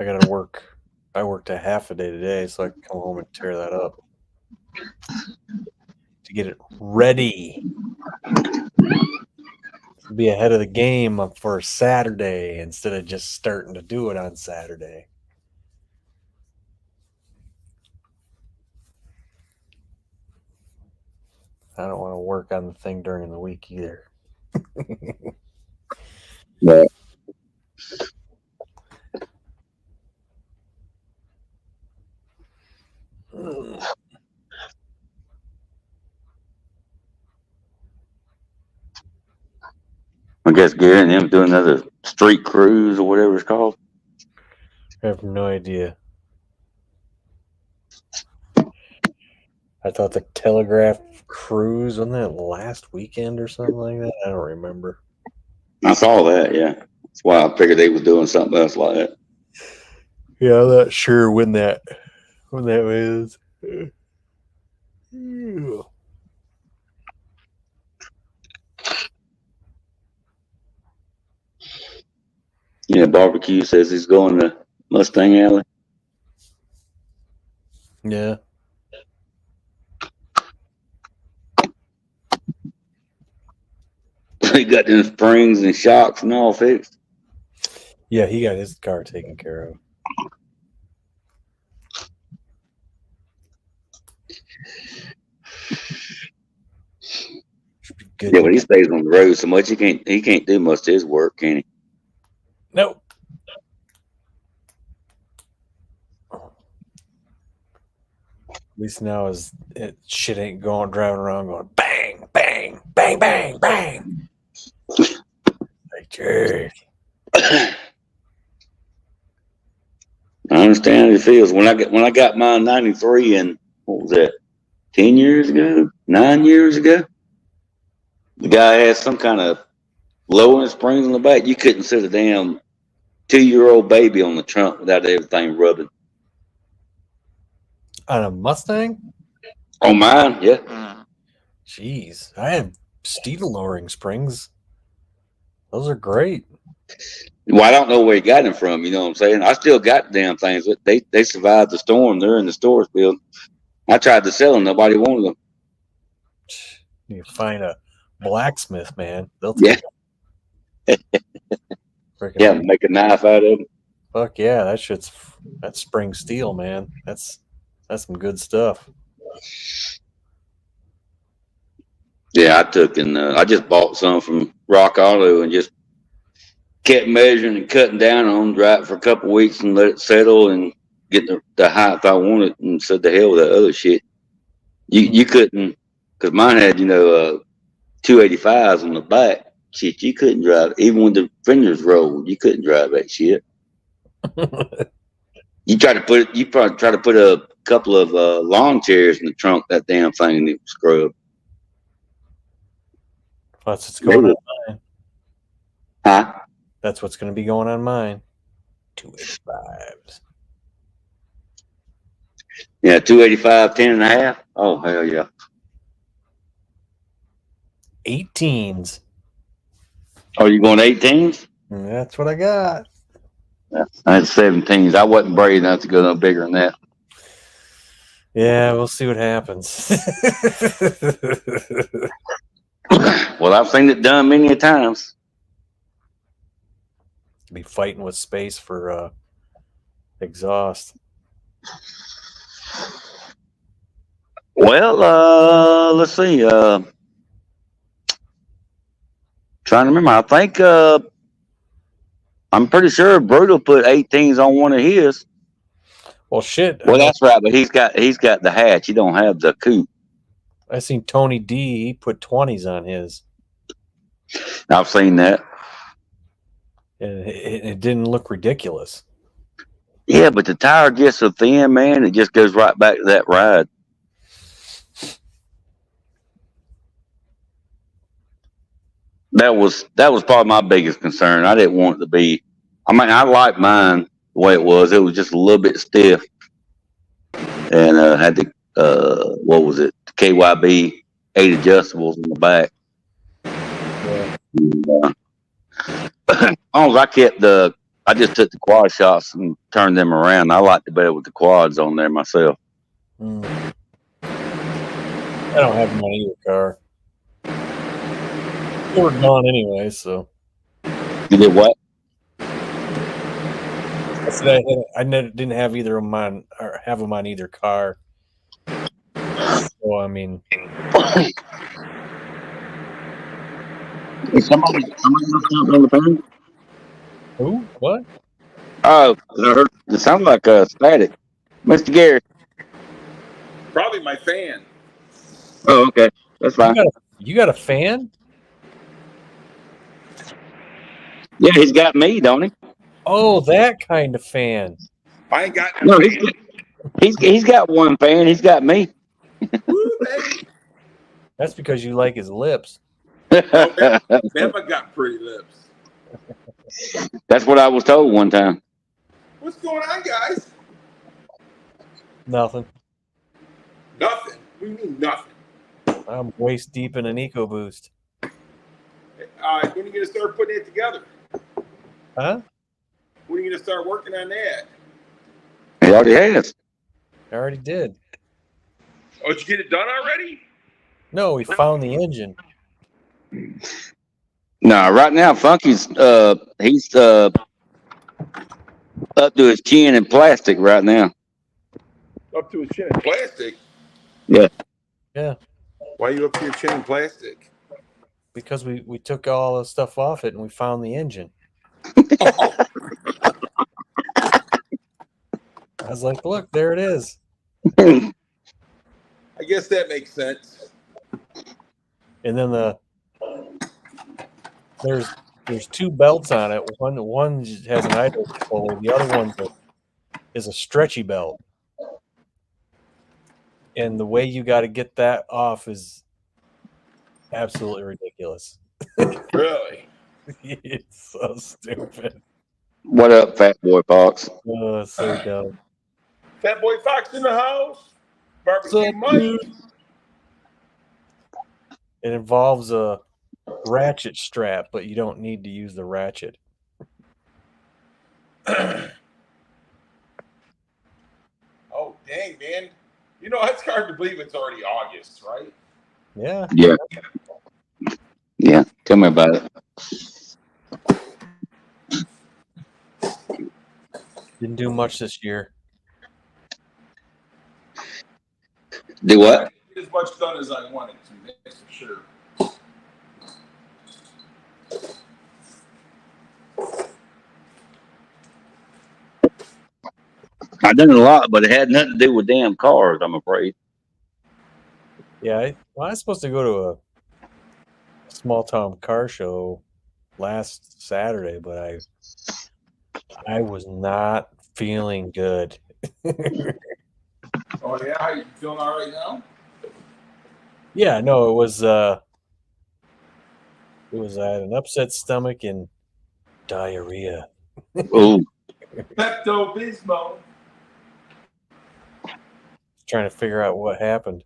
I got to work. I worked a half a day today, so I can come home and tear that up to get it ready. Be ahead of the game for Saturday instead of just starting to do it on Saturday. I don't want to work on the thing during the week either. Right. I guess Gary and him doing another street cruise or whatever it's called. I have no idea. I thought the Telegraph cruise, wasn't that last weekend or something like that? I don't remember. I saw that, yeah. That's why I figured they was doing something else like that. Yeah, I'm not sure when that was. Yeah, Barbecue says he's going to Mustang Alley. Yeah. he got them springs and shocks and all fixed. Yeah, he got his car taken care of. Should be good. Yeah, but he stays on the road so much he can't do much of his work, can he? Nope. At least now shit ain't driving around going bang, bang, bang, bang, bang. Like, jerk. I understand how it feels. When I got my 93 and what was that? 10 years ago? 9 years ago? The guy had some kind of lowering springs on the back. You couldn't sit a damn 2-year-old baby on the trunk without everything rubbing. On a Mustang? On mine, yeah. Jeez. I had steel lowering springs. Those are great. Well, I don't know where he got them from, you know what I'm saying? I still got the damn things, but they survived the storm. They're in the storage building. I tried to sell them. Nobody wanted them. You find a blacksmith, man. They'll Yeah. take freaking Yeah, make a knife out of them. fuck yeah, that's spring steel, man. That's some good stuff. Yeah, I took and I just bought some from Rock Auto and just kept measuring and cutting down on them, dry it for a couple of weeks and let it settle and get the height I wanted and said the hell with that other shit. You couldn't, because mine had, 285s on the back. Shit, you couldn't drive it. Even when the fenders rolled, you couldn't drive that shit. You probably try to put a couple of lawn chairs in the trunk, that damn thing, and it would scrub. That's what's going on mine. Huh? That's what's going to be going on mine. 285s. Yeah, 285, 10 and a half. Oh, hell yeah. 18s. Oh, you going 18s? That's what I got. Yeah, I had 17s. I wasn't brave enough to go no bigger than that. Yeah, we'll see what happens. Well, I've seen it done many a times. Be fighting with space for exhaust. Well, let's see. Trying to remember. I think I'm pretty sure Brutal put 18s on one of his. Well, shit. Well, that's right, but he's got the hatch. He don't have the coupe. I seen Tony D. He put 20s on his. I've seen that. And it didn't look ridiculous. Yeah, but the tire gets so thin, man. It just goes right back to that ride. That was probably my biggest concern. I didn't want it to be. I mean, I like mine the way it was. It was just a little bit stiff, and had the what was it? The KYB 8 adjustables in the back. Yeah. As long as I kept I just took the quad shots and turned them around. I liked it better with the quads on there myself. I don't have them on either car. They were gone anyway, so. You did what? I said didn't have either of them on, or have them on either car. So I mean, Is somebody on the phone? who? What? Oh, I heard it sounded like static. Mr. Gary. Probably my fan. Oh, okay, that's fine. You got a fan? Yeah, he's got me, don't he? Oh, that kind of fan. I ain't got No, he's got one fan. He's got me. Woo, baby. That's because you like his lips. Bama got pretty lips. That's what I was told one time. What's going on, guys? Nothing. Nothing. What do you mean nothing? I'm waist deep in an EcoBoost. When are you gonna start putting it together? Huh? When are you gonna start working on that? He already has. I already did. Oh, did you get it done already? No, we found the engine. No, right now Funky's he's up to his chin in plastic right now. Up to his chin in plastic. Yeah. Yeah, Why are you up to your chin in plastic? because we took all the stuff off it and we found the engine. Oh, I was like, look, there it is. I guess that makes sense. And then there's two belts on it. One has an idle pulley. The other one is a stretchy belt. And the way you got to get that off is absolutely ridiculous. Really? It's so stupid. What up, Fat Boy Fox? Oh, it's so dumb. Fat Boy Fox in the house. Barbecue So, Mike. dude, it involves a ratchet strap, but you don't need to use the ratchet. Oh, dang, man. You know, it's hard to believe it's already August, right? Yeah. Yeah. Yeah. Tell me about it. Didn't do much this year. Do I what? didn't get as much done as I wanted to, that's for sure. I done a lot, but it had nothing to do with damn cars, I'm afraid. Yeah, I was supposed to go to a small town car show last Saturday, but I was not feeling good. Oh, yeah? You feeling all right now? Yeah, no, it was I had an upset stomach and diarrhea. Ooh. Pepto-Bismol. Trying to figure out what happened.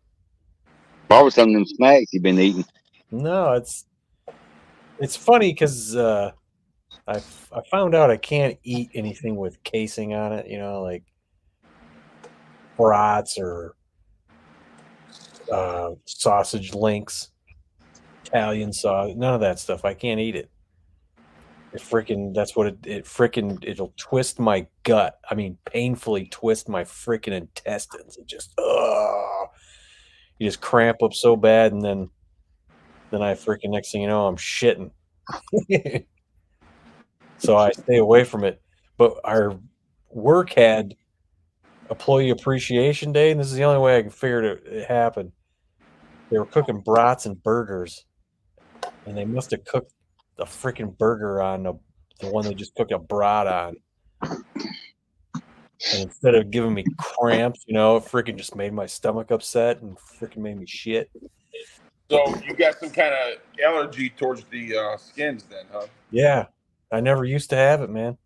Probably some of them snacks you've been eating. No, it's funny because I found out I can't eat anything with casing on it. You know, like brats or sausage links, Italian sauce, none of that stuff. I can't eat it. It freaking that's what it freaking it'll twist my gut. I mean, painfully twist my freaking intestines. It just you just cramp up so bad, and then I freaking next thing you know, I'm shitting. So I stay away from it. But our work had Employee Appreciation Day, and this is the only way I can figure it happened. They were cooking brats and burgers, and they must have cooked the freaking burger on the one they just cooked a brat on. And instead of giving me cramps, you know, it freaking just made my stomach upset and freaking made me shit. So you got some kind of allergy towards the skins then, huh? Yeah, I never used to have it, man.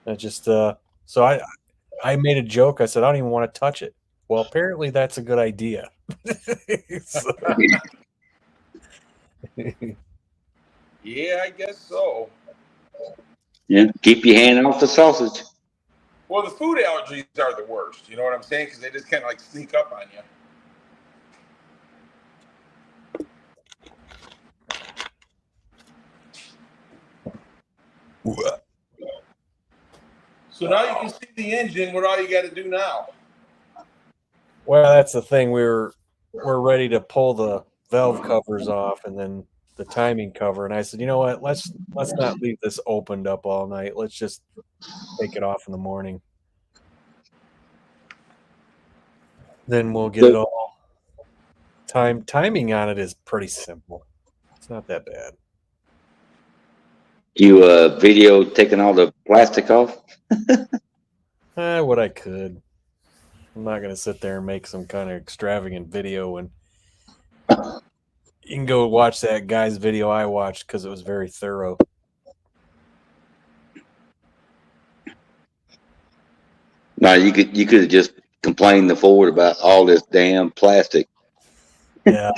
I just so I made a joke. I said I don't even want to touch it. Well, apparently that's a good idea. So- Yeah, I guess so. Yeah. Keep your hand off the sausage. Well, the food allergies are the worst. You know what I'm saying? Because they just kind of like sneak up on you. So now you can see the engine. What all you got to do now? Well, that's the thing. We're ready to pull the valve covers off and then the timing cover. And I said, you know what? Let's not leave this opened up all night. Let's just take it off in the morning. Then we'll get it all. Timing on it is pretty simple. It's not that bad. You video taking all the plastic off? What I could. I'm not gonna sit there and make some kind of extravagant video, and you can go watch that guy's video I watched because it was very thorough. No, you could have just complained to Ford about all this damn plastic. Yeah.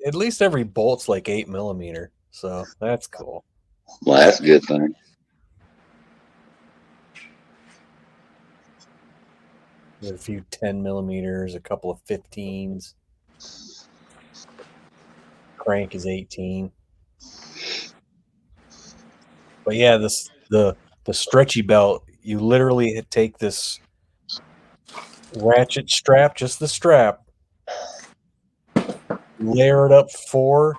At least every bolt's like 8mm, so that's cool. Well, that's a good thing. There's a few 10mm, a couple of 15s. Crank is 18. But yeah, the stretchy belt, you literally take this ratchet strap, just the strap, layer it up 4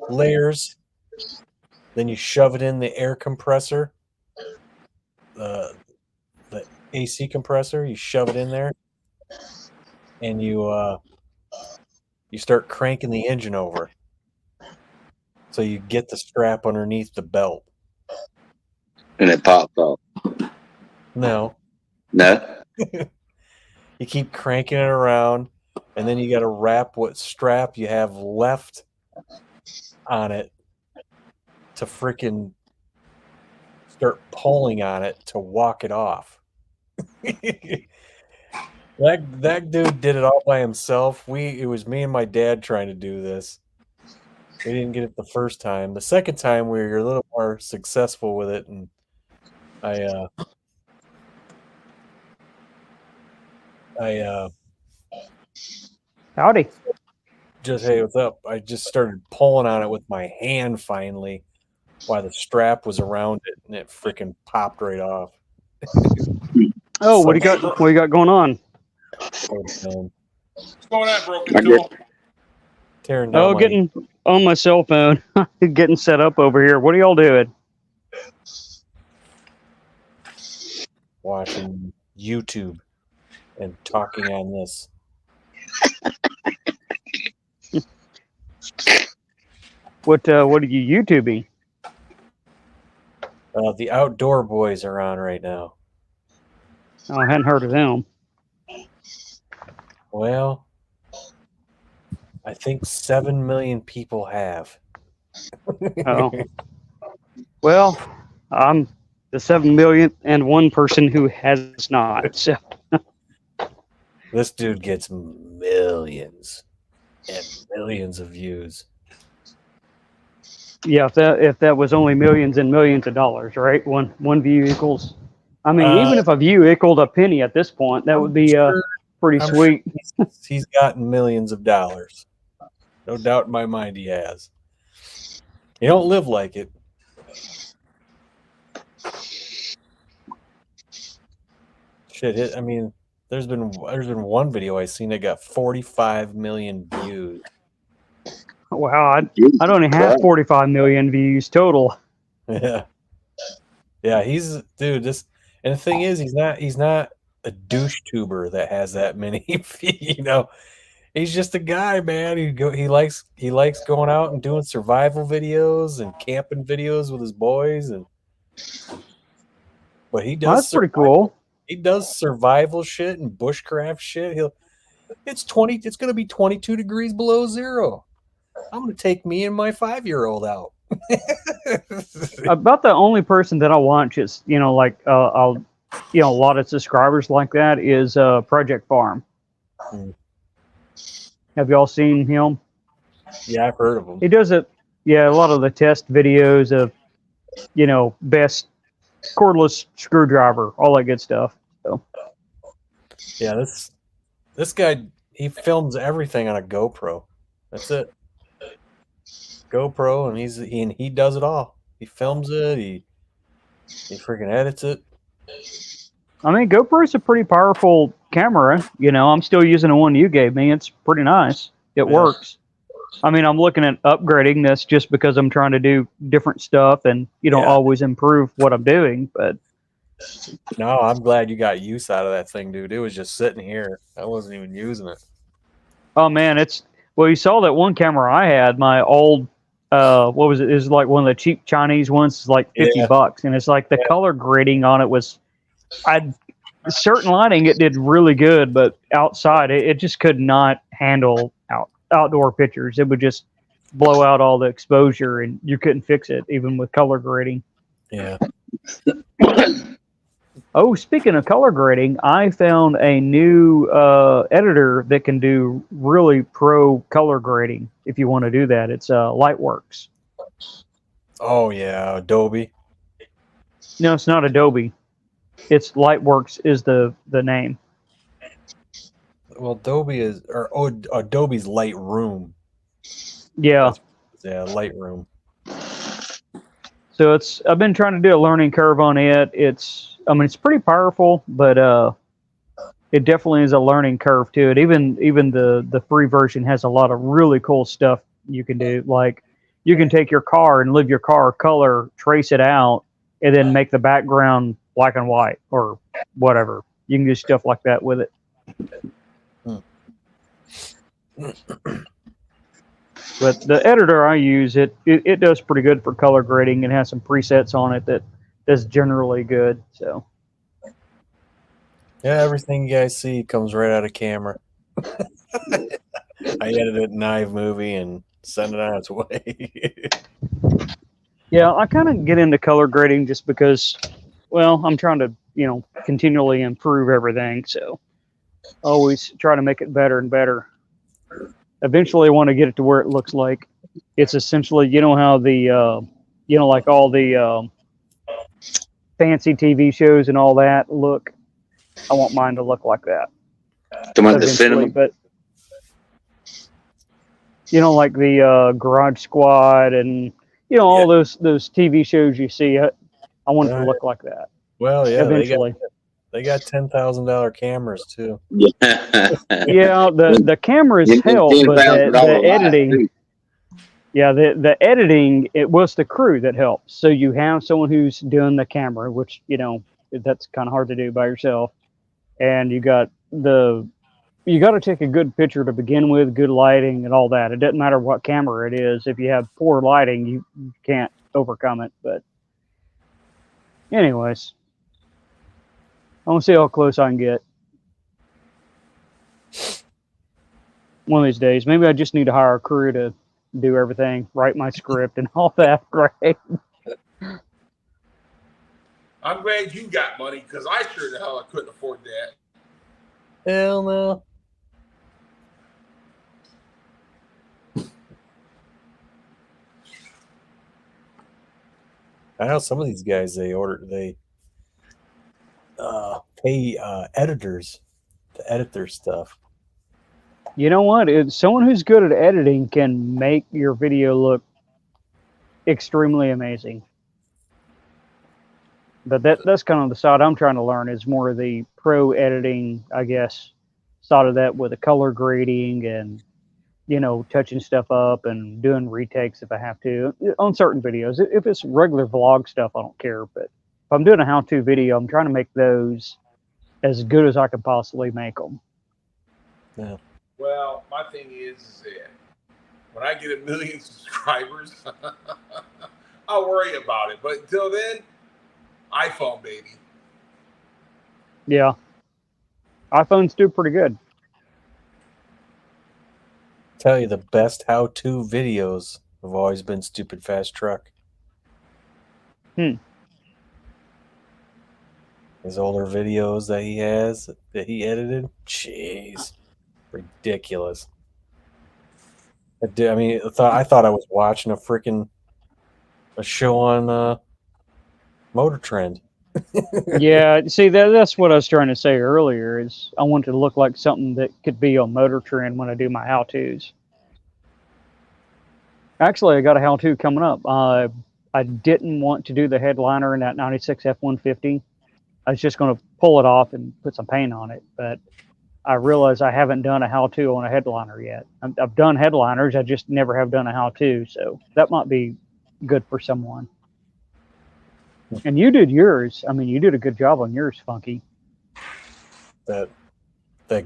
layers, then you shove it in the air compressor, the AC compressor, you shove it in there, and you start cranking the engine over. So you get the strap underneath the belt. And it popped off. No. No. You keep cranking it around, and then you got to wrap what strap you have left on it to freaking start pulling on it to walk it off. that dude did it all by himself. It was me and my dad trying to do this. We didn't get it the first time. The second time we were a little more successful with it, and I Howdy. just, hey, what's up? I just started pulling on it with my hand finally while the strap was around it, and it freaking popped right off. Oh, what do you got going on? What's going on, Broken I Tool? Tearing down Oh, my- getting on my cell phone, getting set up over here. What are y'all doing? watching YouTube and talking on this. What are you YouTubing? The Outdoor Boys are on right now. Oh, I hadn't heard of them. Well, I think 7 million people have. Oh, well, I'm the 7 millionth and one person who has not. So This dude gets millions and millions of views. yeah, if that was only millions and millions of dollars, right? One view equals. I mean, even if a view equaled a penny at this point, that would be pretty I'm sweet. Sure he's gotten millions of dollars. No doubt in my mind he has. You don't live like it. Shit, I mean, there's been one video I seen that got 45 million views. Wow, I'd only have 45 million views total. Yeah. Yeah, he's dude, and the thing is he's not a douche tuber that has that many He's just a guy, man. He likes going out and doing survival videos and camping videos with his boys but he does Well, that's pretty cool. He does survival shit and bushcraft shit. It's going to be 22 degrees below zero. I'm going to take me and my 5-year-old out. About the only person that I watch is, like a lot of subscribers like that is Project Farm. Hmm. Have y'all seen him? Yeah, I've heard of him. He does it. Yeah, a lot of the test videos of, best cordless screwdriver, all that good stuff. So Yeah, this guy, he films everything on a GoPro. That's it. GoPro, and he does it all. He films it. He freaking edits it. I mean, GoPro's a pretty powerful camera. I'm still using the one you gave me. It's pretty nice. It works. I mean, I'm looking at upgrading this just because I'm trying to do different stuff and, always improve what I'm doing. But no, I'm glad you got use out of that thing, dude. It was just sitting here. I wasn't even using it. oh man, you saw that one camera I had, my old, what was it? It was like one of the cheap Chinese ones. It's like $50, and it's like the color grading on it was, certain lighting it did really good, but outside it just could not handle outdoor pictures. It would just blow out all the exposure, and you couldn't fix it even with color grading. Yeah. Oh, speaking of color grading, I found a new editor that can do really pro color grading. If you want to do that, it's Lightworks. Oh yeah, Adobe. No, it's not Adobe. It's Lightworks is the name. Well, Adobe's Lightroom. Yeah. Yeah, Lightroom. So I've been trying to do a learning curve on it. It's pretty powerful, but it definitely is a learning curve to it. Even the free version has a lot of really cool stuff you can do. Like you can take your car and live your car color, trace it out, and then make the background black and white or whatever. You can do stuff like that with it. But the editor I use, it does pretty good for color grading and has some presets on it that's generally good. So Yeah, everything you guys see comes right out of camera. I edit it in iMovie and send it on its way. yeah, I kind of get into color grading just because, well, I'm trying to continually improve everything. So always try to make it better and better. Eventually, I want to get it to where it looks like it's essentially, how the, like all the fancy TV shows and all that look. I want mine to look like that. Talking about the cinema. But like the Garage Squad and all those TV shows you see. I want it to look like that. Well, yeah, Eventually. they got $10,000 cameras too. Yeah. Yeah, the cameras help, but the editing. Yeah, the editing, it was the crew that helps. So you have someone who's doing the camera, which that's kind of hard to do by yourself, and you got to take a good picture to begin with, good lighting and all that. It doesn't matter what camera it is. If you have poor lighting, you can't overcome it. But anyways, I want to see how close I can get. One of these days, maybe I just need to hire a crew to do everything, write my script and all that, right? I'm glad you got money because I sure the hell I couldn't afford that. Hell no. I know some of these guys they pay editors to edit their stuff. You know what? Someone who's good at editing can make your video look extremely amazing. But that's kind of the side I'm trying to learn, is more of the pro editing, I guess, side of that, with the color grading and touching stuff up and doing retakes if I have to on certain videos. If it's regular vlog stuff, I don't care. But if I'm doing a how-to video, I'm trying to make those as good as I can possibly make them. Yeah. Well, my thing is that when I get 1 million subscribers, I'll worry about it. But until then, iPhone, baby. Yeah. iPhones do pretty good. Tell you, the best how-to videos have always been Stupid Fast Truck. His older videos that he edited, jeez, ridiculous. I thought I was watching a show on Motor Trend. Yeah, see, that's what I was trying to say earlier, is I want it to look like something that could be on Motor Trend when I do my how-tos. Actually, I got a how-to coming up. I didn't want to do the headliner in that 96 F-150. I was just going to pull it off and put some paint on it, but I realized I haven't done a how-to on a headliner yet. I've done headliners, I just never have done a how-to, so that might be good for someone. And you did yours. I mean, you did a good job on yours, Funky. That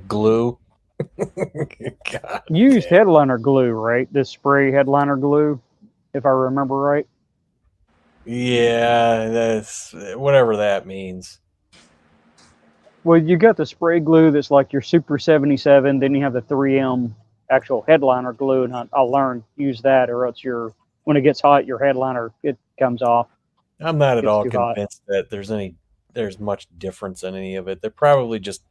glue. God, You used headliner glue, right? This spray headliner glue, if I remember right. yeah, that's whatever that means. Well, you got the spray glue that's like your Super 77. Then you have the 3M actual headliner glue, and I'll learn use that, or else when it gets hot, your headliner it comes off. I'm not at It's all too hot. convinced that there's much difference in any of it. They're probably just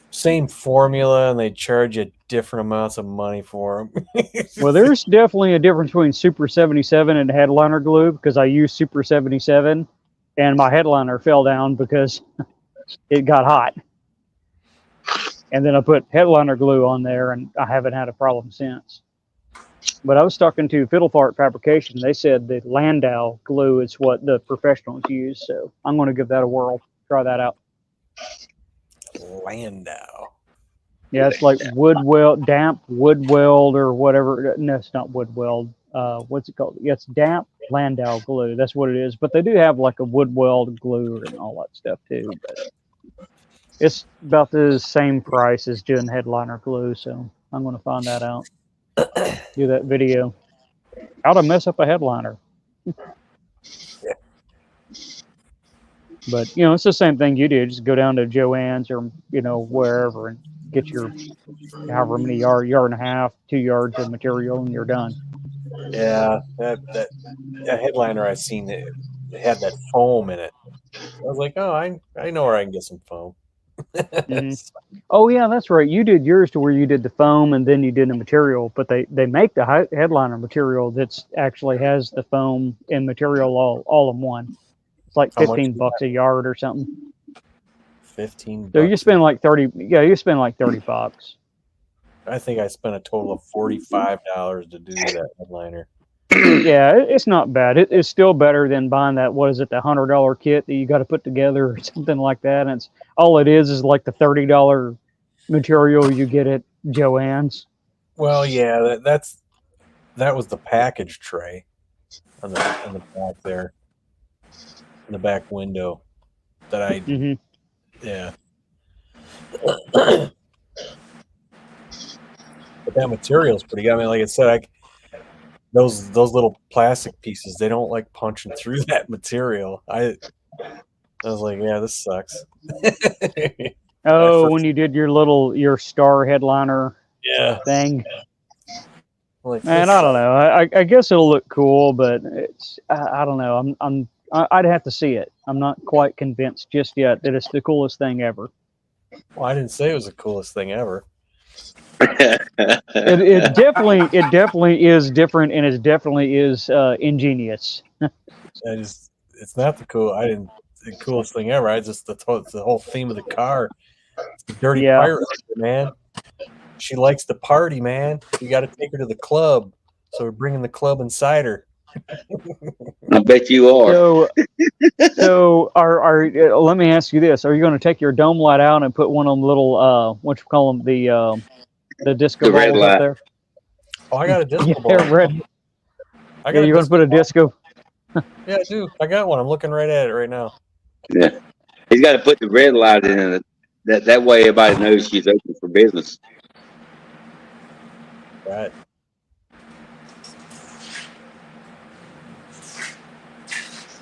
same formula, and they charge you different amounts of money for them. Well, there's definitely a difference between Super 77 and headliner glue, because I used Super 77, and my headliner fell down because it got hot. And then I put headliner glue on there, and I haven't had a problem since. But I was talking to Fiddle Fart Fabrication. They said the Landau glue is what the professionals use. So I'm going to give that a whirl. Try that out. Landau. Yeah, it's like damp wood weld or whatever. No, it's not wood weld. What's it called? Yeah, it's damp Landau glue. That's what it is. But they do have like a wood weld glue and all that stuff too. But it's about the same price as doing headliner glue. So I'm going to find that out. Do that video. How to mess up a headliner. But it's the same thing you do. Just go down to Joann's or wherever and get your however many yard and a half, 2 yards of material, and you're done. Yeah, that headliner I seen it had that foam in it. I was like, oh, I know where I can get some foam. Mm-hmm. Oh yeah, that's right. You did yours to where you did the foam and then you did the material, but they make the headliner material that's actually has the foam and material all in one. It's like $15 a yard or something. $15. So you spend like 30. Yeah, you spend like $30. I think I spent a total of $45 to do that headliner. Yeah, it's not bad. It's still better than buying that. What is it? The $100 kit that you got to put together or something like that. And it's all it is like the $30 material you get at Joann's. Well, yeah, that was the package tray on the back there, in the back window that I yeah. But that material's pretty good. I mean, like I said, those little plastic pieces, they don't like punching through that material. I was like, yeah, this sucks. Oh, when you did your star headliner thing. Like, man, I don't know. I guess it'll look cool, but it's I don't know. I'd have to see it. I'm not quite convinced just yet that it's the coolest thing ever. Well, I didn't say it was the coolest thing ever. It definitely is different, and it definitely is ingenious. It's not the coolest thing ever. The whole theme of the car. It's the dirty pirate, man. She likes to party, man. You got to take her to the club, so we're bringing the club inside her. I bet you are. So let me ask you this: are you going to take your dome light out and put one on the little what you call them, the disco balls red light up there? Oh, I got a disco ball. Red. You're going to put a disco. Yeah, I do. I got one. I'm looking right at it right now. Yeah, he's got to put the red light in it. That way, everybody knows she's open for business. Right.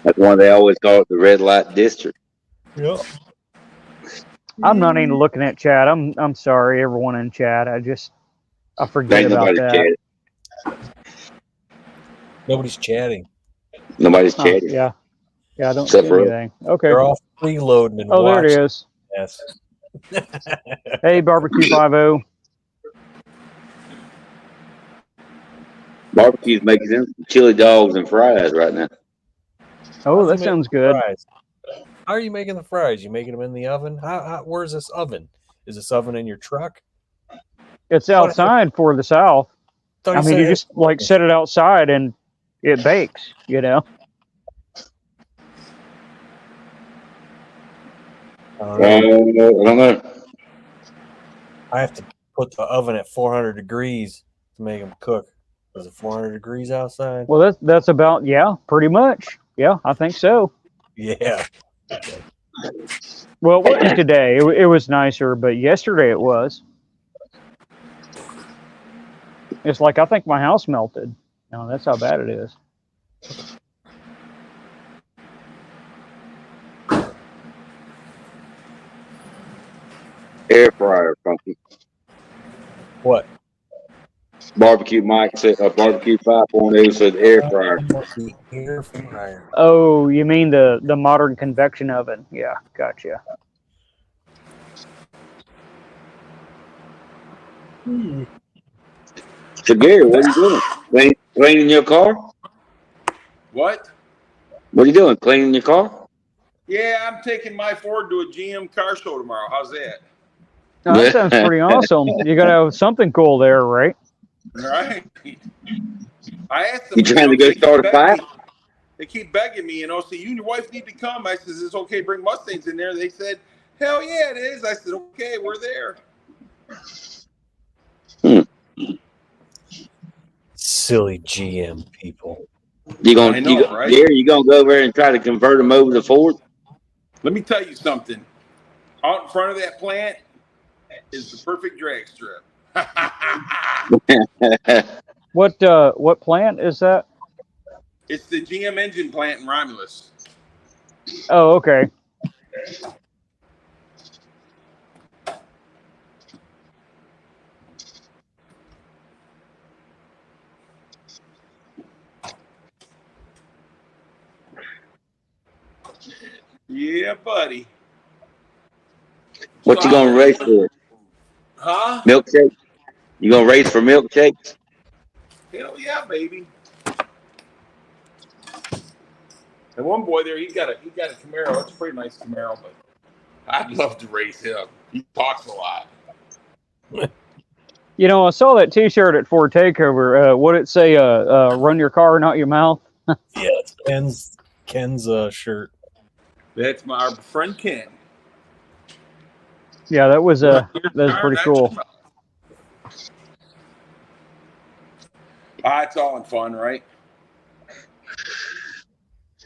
That's why they always call it the red light district. Yep. I'm not even looking at chat. I'm sorry, everyone in chat. I forget about that. Chatting. Nobody's chatting. Nobody's chatting. Yeah, I don't see anything. Okay. They're all freeloading and watching. There it is. Yes. Hey, Barbecue 50. Barbecue's making them chili dogs and fries right now. Oh, that sounds good. Fries? How are you making the fries? You making them in the oven? Where's this oven? Is this oven in your truck? It's outside for the South. I mean, you just like set it outside and it bakes, I don't know. I have to put the oven at 400 degrees to make them cook. Is it 400 degrees outside? Well, that's about, pretty much. Yeah, I think so. Yeah. Well, it wasn't today. It was nicer, but yesterday it was. It's like, I think my house melted. That's how bad it is. Air fryer, Funky. What? Barbecue Mike said barbecue 5.0 said air fryer. Air fryer. Oh, you mean the modern convection oven? Yeah, gotcha. So Gary, what are you doing? Cleaning your car? What? What are you doing? Cleaning your car? Yeah, I'm taking my Ford to a GM car show tomorrow. How's that? Oh, that sounds pretty awesome. You got to have something cool there, right? Right. I asked them. You trying to go start a fight? They keep begging me, so you and your wife need to come. I says, it's okay, bring Mustangs in there. They said, hell yeah, it is. I said, okay, we're there. Silly GM people. Gary, you gonna go over there and try to convert them over to Ford? Let me tell you something. Out in front of that plant is the perfect drag strip. What plant is that? It's the GM engine plant in Romulus. Oh, okay. Yeah, buddy. What you gonna race for? Huh? Milkshake? You gonna race for milkshakes? Hell yeah, baby. And one boy there, he got a Camaro. It's a pretty nice Camaro, but I'd love to race him. He talks a lot. I saw that T-shirt at Ford Takeover. What did it say? Run your car, not your mouth. Yeah, it's Ken's shirt. That's our friend Ken. Yeah, that was pretty cool. It's all in fun, right?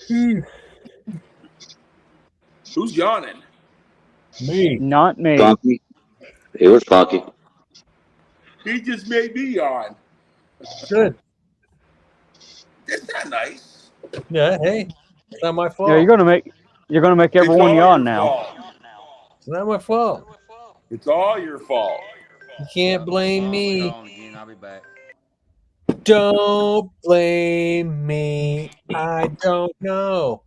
Who's yawning? Me. Not me. Funky. It was funky. He just made me yawn. Good. That's not nice. Yeah, hey. It's not my fault. Yeah, you're gonna make everyone yawn now. Fault. It's not my fault. It's all your fault. You can't blame me. I'll be back. Don't blame me. I don't know.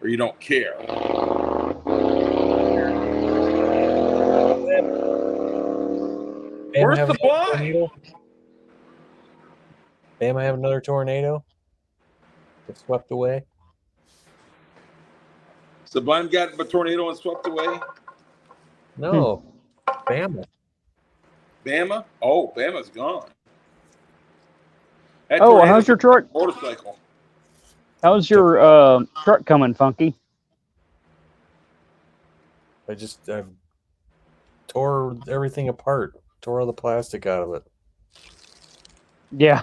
Or you don't care. Where's the blind? Bam, I have another tornado. It swept away. Sublime got a tornado and swept away. No. Bama. Bama? Oh, Bama's gone. That Oh, tornado's how's your truck? Motorcycle. How's your truck coming, Funky? I tore everything apart. Tore all the plastic out of it. Yeah.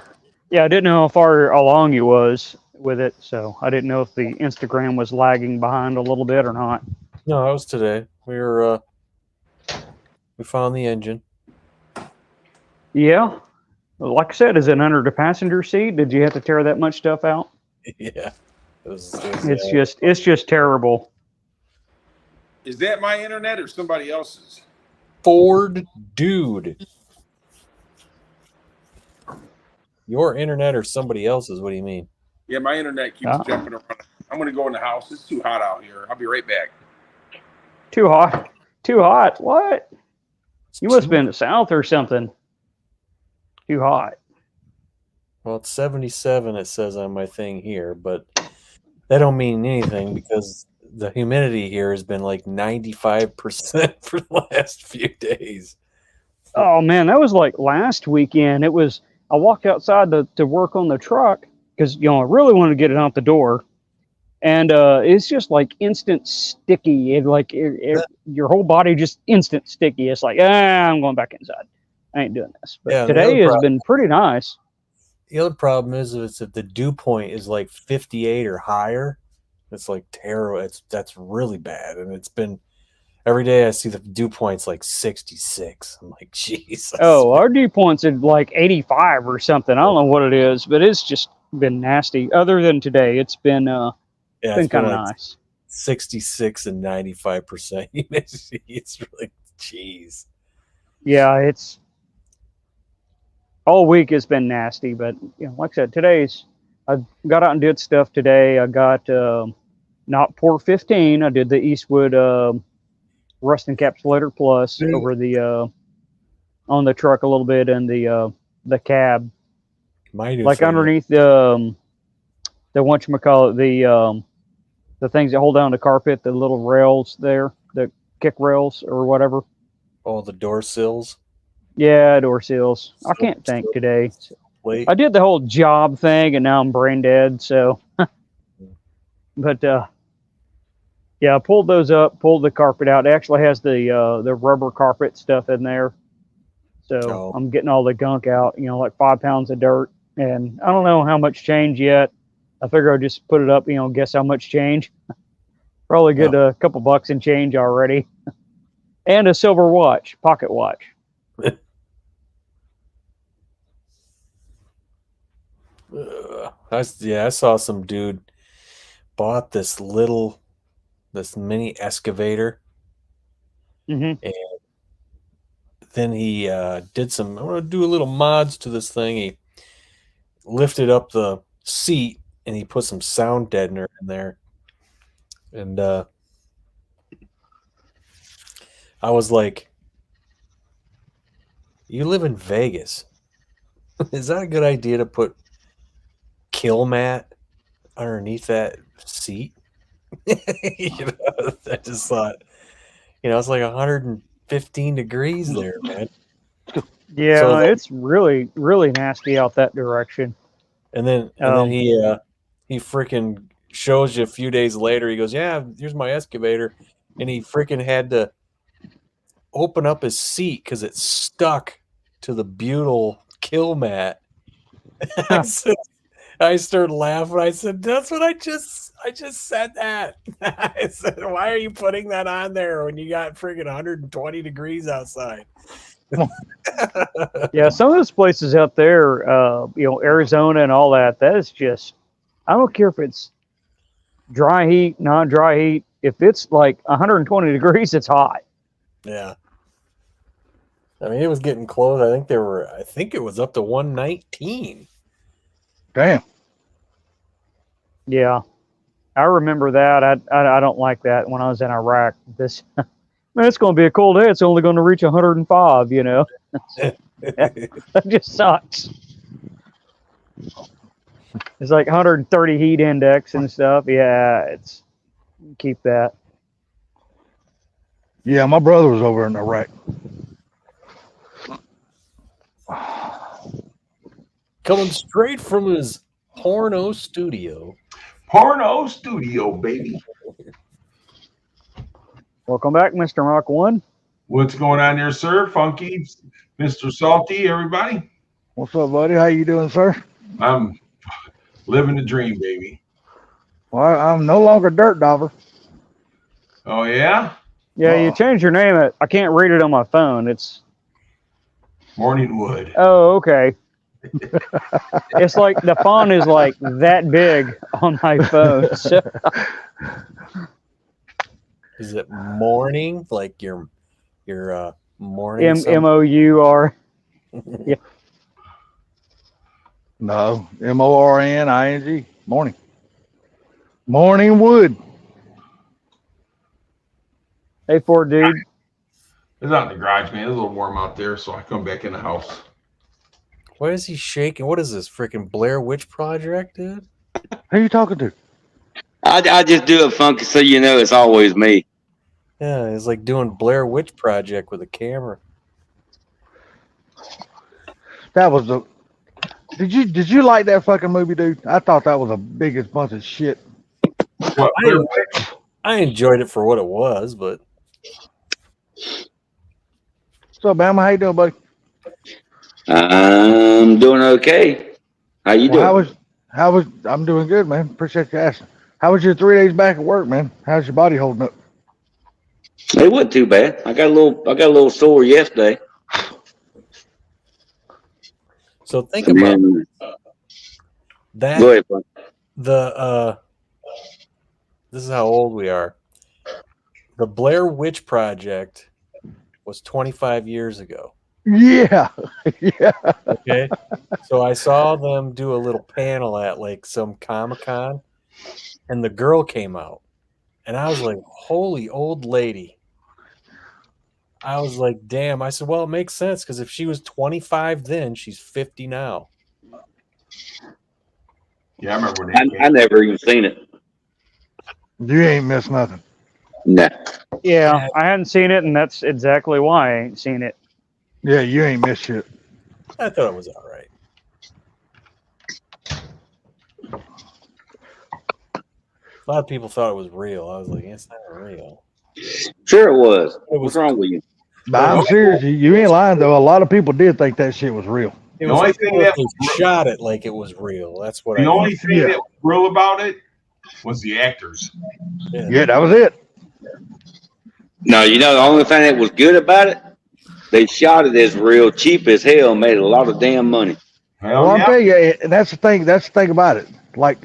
Yeah, I didn't know how far along you was with it, so I didn't know if the Instagram was lagging behind a little bit or not. No, that was today. We found the engine. Yeah. Like I said, is it under the passenger seat? Did you have to tear that much stuff out? Yeah. It's just terrible. Is that my internet or somebody else's? Ford dude. Your internet or somebody else's? What do you mean? Yeah, my internet keeps jumping around. I'm going to go in the house. It's too hot out here. I'll be right back. Too hot? Too hot? What? You must have been south or something. Too hot. Well, it's 77, it says on my thing here, but that don't mean anything because the humidity here has been like 95% for the last few days. Oh, man, that was like last weekend. I walked outside to work on the truck because, I really wanted to get it out the door. And it's just like instant sticky. Your whole body just instant sticky. It's like, I'm going back inside. I ain't doing this. But today has been pretty nice. The other problem is if the dew point is like 58 or higher, it's like terrible. That's really bad. And it's been every day I see the dew point's like 66. I'm like, jeez. Oh, our dew point's at like 85 or something. I don't know what it is, but it's just been nasty. Other than today, it's been kind of nice. 66 and 95% humidity. It's really, jeez. Yeah, it's all week has been nasty, but like I said, I got out and did stuff today. I got not Port 15. I did the Eastwood Rust Encapsulator Plus over the on the truck a little bit and the cab, like underneath the whatchamacallit, the things that hold down the carpet, the little rails there, the kick rails or whatever. Oh, the door sills. Yeah, door seals. I can't think today. Wait. I did the whole job thing, and now I'm brain dead. So, but yeah, I pulled those up, pulled the carpet out. It actually has the rubber carpet stuff in there. So Oh. I'm getting all the gunk out. You know, like 5 pounds of dirt, and I don't know how much change yet. I figure I'll just put it up. You know, guess how much change? Probably good a couple bucks in change already, and a silver watch, pocket watch. I saw some dude bought this mini excavator, Mm-hmm. and then he did some. I'm gonna do a little mods to this thing. He lifted up the seat and he put some sound deadener in there, and I was like, "You live in Vegas. Is that a good idea to put kill mat underneath that seat?" You know, I just thought, it's like 115 degrees there, man. Yeah, So it's really, really nasty out that direction. And then he freaking shows you a few days later. He goes, "Yeah, here's my excavator," and he freaking had to open up his seat because it stuck to the butyl kill mat. I started laughing. I said, "That's what I just said that." I said, "Why are you putting that on there when you got freaking 120 degrees outside?" Yeah, some of those places out there, Arizona and all that, that is just, I don't care if it's dry heat, non-dry heat. If it's like 120 degrees, it's hot. Yeah. I mean, it was getting close. I think it was up to 119. Damn. Yeah, I remember that. I don't like that when I was in Iraq. Man, it's going to be a cold day. It's only going to reach 105, That just sucks. It's like 130 heat index and stuff. Yeah, keep that. Yeah, my brother was over in Iraq. Coming straight from his porno studio. Porno studio, baby. Welcome back, Mr. Mark 1. What's going on there, sir? Funky, Mr. Salty, everybody. What's up, buddy? How you doing, sir? I'm living the dream, baby. Well, I'm no longer Dirt Dauber. Oh, yeah? Yeah, you changed your name. I can't read it on my phone. It's Morningwood. Oh, okay. It's like the font is like that big on my phone. So. Is it morning? Like your morning? MOUR. Yeah. No, MORNING. Morning. Morningwood. Hey, Ford dude. It's out in the garage, man. It's a little warm out there, so I come back in the house. Why is he shaking? What is this freaking Blair Witch Project, dude? Who you talking to? I just do it funky so you know it's always me. Yeah, it's like doing Blair Witch Project with a camera. That was the. Did you like that fucking movie, dude? I thought that was the biggest bunch of shit. What? I enjoyed it for what it was, but. What's up, Bama? How you doing, buddy? I'm doing okay. How you doing? I'm doing good, man. Appreciate you asking. How was your 3 days back at work, man? How's your body holding up? It wasn't too bad. I got a little sore yesterday. So think about that. Go ahead, This is how old we are. The Blair Witch Project was 25 years ago. Yeah. Yeah. Okay. So I saw them do a little panel at like some Comic-Con, and the girl came out, and I was like, holy old lady. I was like, damn. I said, well, it makes sense because if she was 25 then, she's 50 now. Yeah, I remember when I never even seen it. You ain't missed nothing. Nah. Yeah, I hadn't seen it, and that's exactly why I ain't seen it. Yeah, you ain't missed shit. I thought it was all right. A lot of people thought it was real. I was like, it's not real. Sure it was. It was What's wrong with you? But I'm serious. You ain't lying though. A lot of people did think that shit was real. It The was only cool thing if that they shot it like it was real. That's what The I only thing Yeah. that was real about it was the actors. Yeah, that was it. No, you know the only thing that was good about it, they shot it as real cheap as hell, made a lot of damn money. Hell Well, I'm yeah. telling you, and that's the thing. That's the thing about it. Like,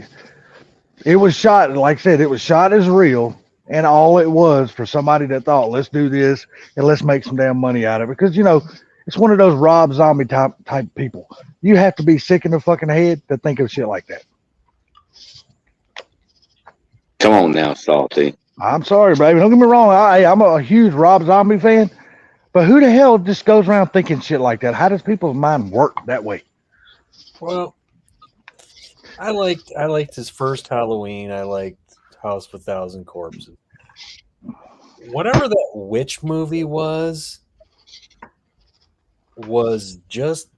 it was shot. Like I said, it was shot as real, and all it was for somebody that thought, let's do this and let's make some damn money out of it. Because it's one of those Rob Zombie type people. You have to be sick in the fucking head to think of shit like that. Come on now, Salty. I'm sorry, baby. Don't get me wrong. I'm a huge Rob Zombie fan, but who the hell just goes around thinking shit like that? How does people's mind work that way? Well, I liked his first Halloween. I liked House of a Thousand Corpses. Whatever that witch movie was just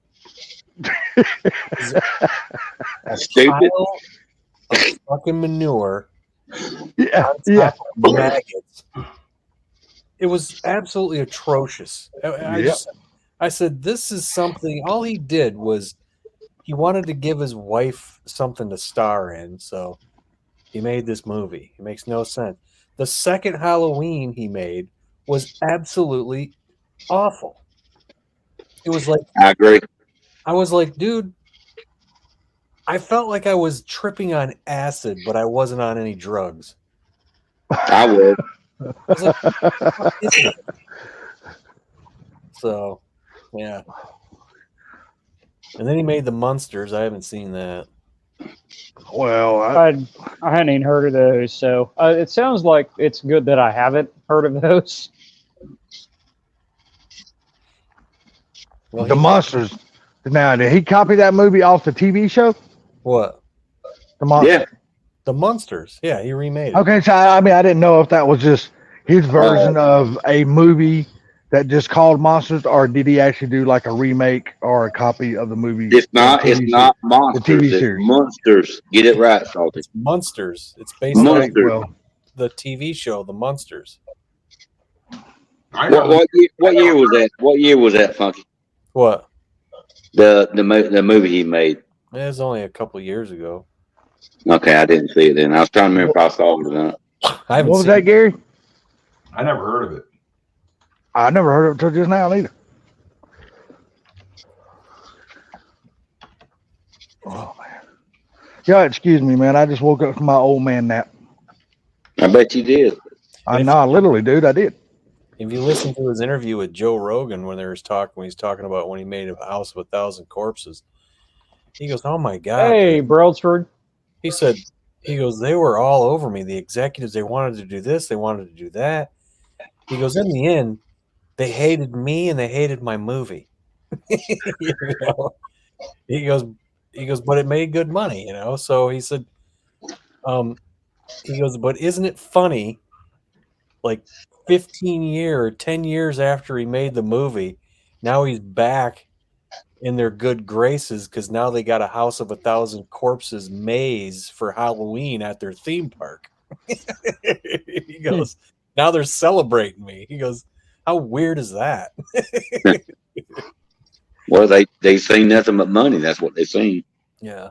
a Stupid. pile of fucking manure Yeah, on yeah. top of maggots. It was absolutely atrocious. I said, this is something. All he did was he wanted to give his wife something to star in, so he made this movie. It makes no sense. The second Halloween he made was absolutely awful. It was like, I agree. I was like, dude, I felt like I was tripping on acid, but I wasn't on any drugs. I would. I was like, what is it? So, yeah. And then he made the Munsters. I haven't seen that. Well, I hadn't even heard of those, so it sounds like it's good that I haven't heard of those. Well, the Monsters. Now, did he copy that movie off the TV show? What? The Monsters. Yeah. The Munsters. Yeah, he remade it. Okay, so I didn't know if that was just his version of a movie that just called Monsters, or did he actually do like a remake or a copy of the movie? It's not monsters. TV It's series. monsters. Get it right, Salty. It's Munsters. It's based on Munsters. Well, the TV show, The Munsters. I know. What year was that? What year was that, Funky? What? The movie he made. It was only a couple years ago. Okay, I didn't see it then. I was trying to remember if I saw it or not. I haven't what was seen that, it. Gary? I never heard of it. I never heard of it until just now either. Oh man. Yeah, excuse me, man. I just woke up from my old man nap. I bet you did. I know, literally, dude. I did. If you listen to his interview with Joe Rogan when he's talking about when he made a House of a Thousand Corpses, he goes, "Oh my God!" Hey, Brailsford. He said, "He goes, they were all over me. The executives, they wanted to do this, they wanted to do that." He goes, in the end, they hated me and they hated my movie. You know? He goes, but it made good money, So he said, he goes, but isn't it funny? Like 10 years after he made the movie, now he's back in their good graces because now they got a House of a Thousand Corpses maze for Halloween at their theme park. He goes, now they're celebrating me. He goes, how weird is that? Well, they seen nothing but money. That's what they seen. Yeah.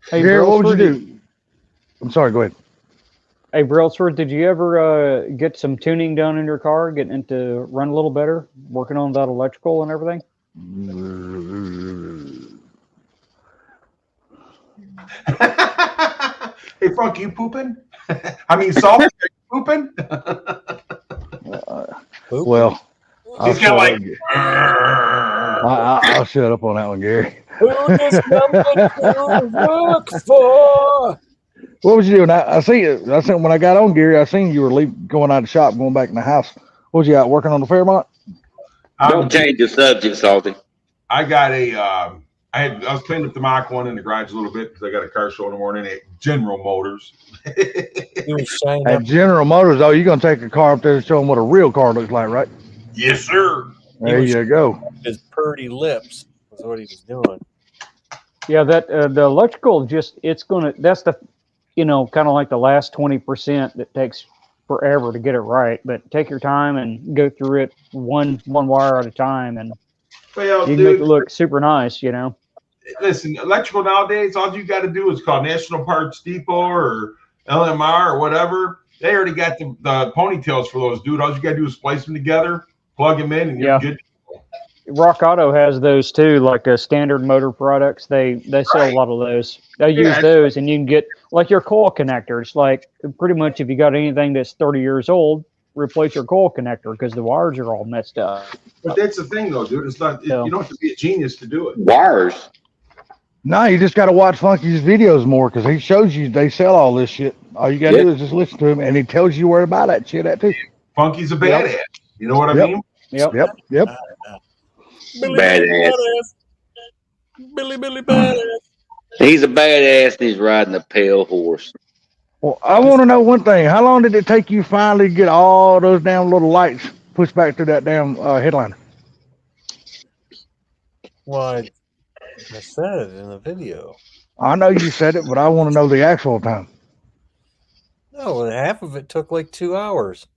Hey, Gary, what would you Brailsford, do? I'm sorry, go ahead. Hey, Brailsford, did you ever get some tuning done in your car, getting it to run a little better, working on that electrical and everything? Hey, Frank, you pooping? I mean, Salt, are you pooping? Well, I'll He's got like. I'll shut up on that one, Gary. Who does number 2 work for? What was you doing? I seen when I got on, Gary. I seen you were going out of the shop, going back in the house. What was you out working on the Fairmont? Don't change the subject, Salty. I got I was cleaning up the Mach 1 in the garage a little bit because I got a car show in the morning at General Motors. He was shining At up. General Motors, you're gonna take a car up there and show them what a real car looks like, right? Yes, sir. There you go. His purty lips was what he was doing. Yeah, that the electrical that's the, kind of like the last 20% that takes forever to get it right. But take your time and go through it one wire at a time, and Well, you can dude, make it look super nice. listen, electrical nowadays, all you got to do is call National Parts Depot or LMR or whatever. They already got the ponytails for those, dude. All you got to do is splice them together, plug them in, and you're good. Rock Auto has those too, like standard motor products. They sell a lot of those. They use those, and you can get like your coil connectors. Like pretty much, if you got anything that's 30 years old, replace your coil connector because the wires are all messed up. But that's the thing, though, dude. It's not. You don't have to be a genius to do it. Wires. No, you just got to watch Funky's videos more because he shows you they sell all this shit. All you got to do is just listen to him, and he tells you where to buy that shit at too. Funky's a badass. You know what I mean? Yep. Badass. Billy Badass. He's a badass and he's riding a pale horse. Well, I want to know one thing. How long did it take you finally to get all those damn little lights pushed back to that damn headliner? Well, I said it in the video. I know you said it, but I want to know the actual time. No, half of it took like 2 hours.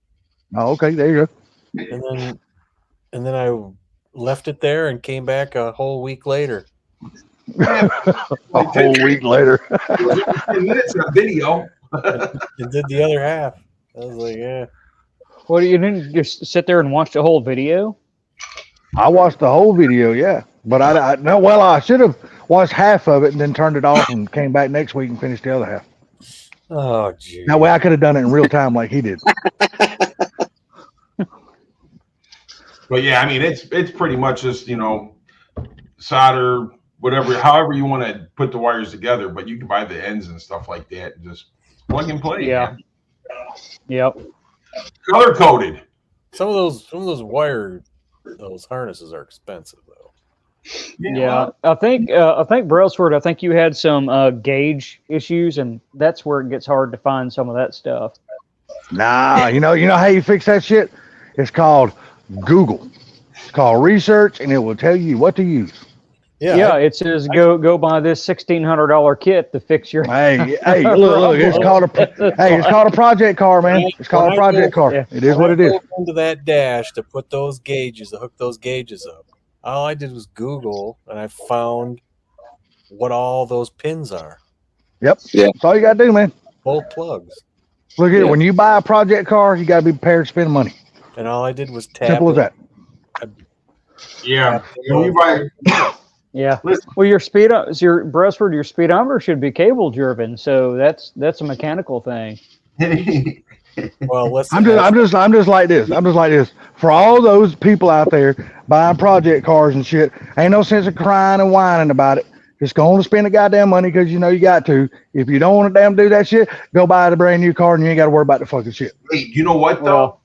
Oh, okay, there you And then I left it there and came back a whole week later. go. A whole week later. 10 minutes of video. And did the other half. I was like, yeah. Well, you didn't just sit there and watch the whole video? I watched the whole video, yeah. But I should have watched half of it and then turned it off and came back next week and finished the other half. Oh, geez. That way I could have done it in real time like he did. But yeah, I mean, it's pretty much just solder, whatever, however you want to put the wires together. But you can buy the ends and stuff like that and just plug and play. Yeah. Man. Yep. Color coded. Some of those those harnesses are expensive though. Yeah. I think Brailsford, I think you had some gauge issues, and that's where it gets hard to find some of that stuff. Nah, you know how you fix that shit? It's called Google. It's called research, and it will tell you what to use. Yeah, it says go buy this $1,600 kit to fix your. Hey, look! It's called a project car, man. It's called a project car. Yeah. It is what it is. Into that dash to put those gauges, to hook those gauges up. All I did was Google, and I found what all those pins are. Yep. Yeah. That's all you gotta do, man. Both plugs. Look here, when you buy a project car, you gotta be prepared to spend money. And all I did was tap. Simple as that. Yeah. When you buy, Yeah. Listen. Well, your Brailsford, your speedometer should be cable driven, so that's a mechanical thing. Well, listen. I'm just like this. For all those people out there buying project cars and shit, ain't no sense of crying and whining about it. Just go on and spend the goddamn money because you know you got to. If you don't want to damn do that shit, go buy a brand new car and you ain't got to worry about the fucking shit. hey, you know what though? Well,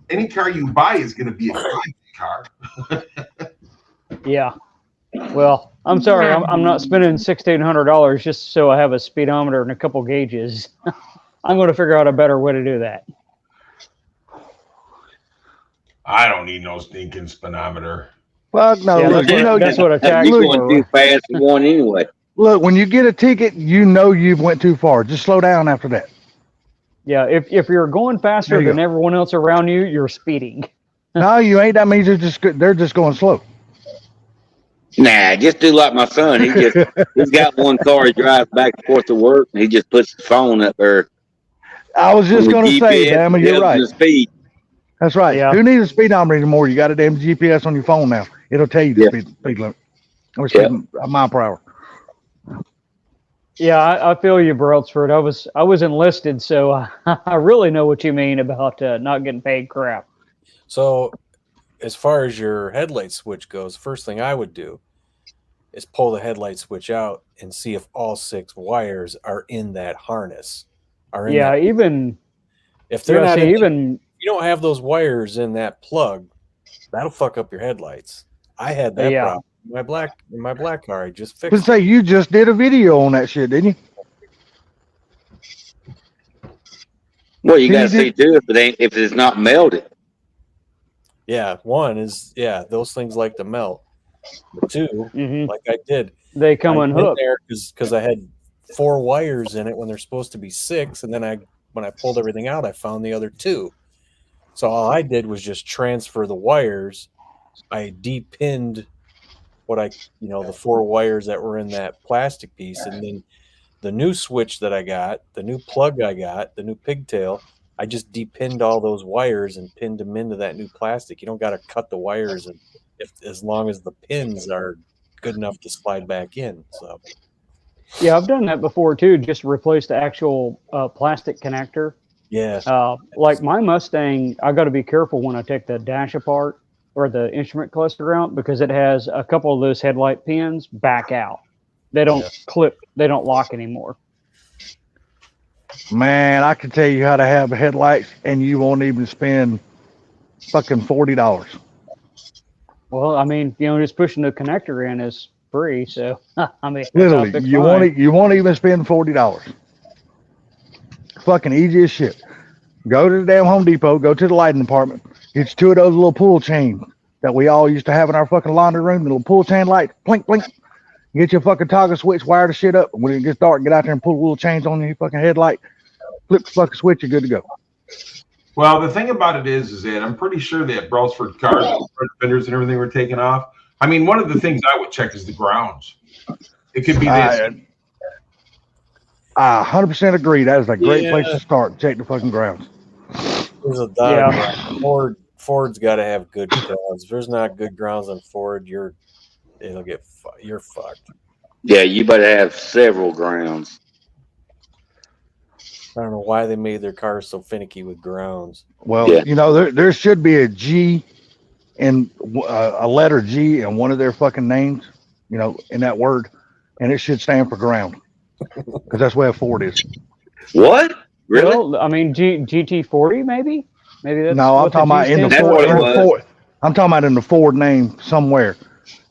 Any car you buy is going to be a project car. yeah. Well, I'm sorry, I'm not spending $1,600 just so I have a speedometer and a couple gauges. I'm going to figure out a better way to do that. I don't need no stinking speedometer. Fuck no. Yeah, Look, that's what a tax You're is going too for. fast for one anyway. Look, when you get a ticket, you know you've went too far. Just slow down after that. Yeah, if you're going faster There you than go. everyone else around you, you're speeding. No, you ain't. That means they're just going slow. Nah, just do like my son. He's got one car. He drives back and forth to work, and he just puts the phone up there. I was just on the going to say, GPS, damn it, you're tells right. the speed. That's right. Yeah. Who needs a speedometer anymore? You got a damn GPS on your phone now. It'll tell you the Yeah. speed limit. Or Yeah. a mile per hour. Yeah, I feel you, Brailsford. I was enlisted, so I really know what you mean about not getting paid crap. So, as far as your headlight switch goes, first thing I would do is pull the headlight switch out and see if all 6 wires are in that harness. Yeah, even if they're not, see, if even you don't have those wires in that plug, that'll fuck up your headlights. I had that Yeah. problem in my black car. I just But fixed it. say you just did a video on that shit, didn't you? Well, you Can got to you see too if it's not melted. Yeah, one is those things like to melt. But two, Hmm. like I did, They come I went unhooked. there because I had 4 wires in it when they're supposed to be 6, and then when I pulled everything out, I found the other 2. So all I did was just transfer the wires. I depinned the 4 wires that were in that plastic piece, and then the new switch that I got, the new plug I got, the new pigtail, I just depinned all those wires and pinned them into that new plastic. You don't got to cut the wires, and as long as the pins are good enough to slide back in. So Yeah, I've done that before too. Just replace the actual plastic connector. yeah, Like my Mustang, I got to be careful when I take the dash apart or the instrument cluster out because it has a couple of those headlight pins back out. They don't clip. They don't lock anymore. Man, I can tell you how to have headlights, and you won't even spend fucking $40. Well, I mean, just pushing the connector in is free. So I mean, that's how I Literally, fix you mine. won't even spend $40. Fucking easy as shit. Go to the damn Home Depot, go to the lighting department, get you 2 of those little pull chains that we all used to have in our fucking laundry room, the little pull chain light, blink, blink. Get your fucking toggle switch, wire the shit up. When it gets dark, get out there and pull the little chains on your fucking headlight. Flip the fucking switch, you're good to go. Well, the thing about it is that I'm pretty sure that Brelsford cars, front fenders and everything were taken off. I mean, one of the things I would check is the grounds. It could be this. I 100% agree. That is a great Yeah. place to start. Check the fucking grounds. there's a dog. Ford's got to have good grounds. If there's not good grounds on Ford, you're fucked. Yeah, you better have several grounds. I don't know why they made their cars so finicky with grounds. Well, Yeah. there should be a G in a letter G in one of their fucking names, in that word, and it should stand for ground because that's where Ford is. What? Really? Well, I mean, GT40 maybe. Maybe that's No, I'm what talking about G in the stands That's for. what it Ford. was. Ford. I'm talking about in the Ford name somewhere.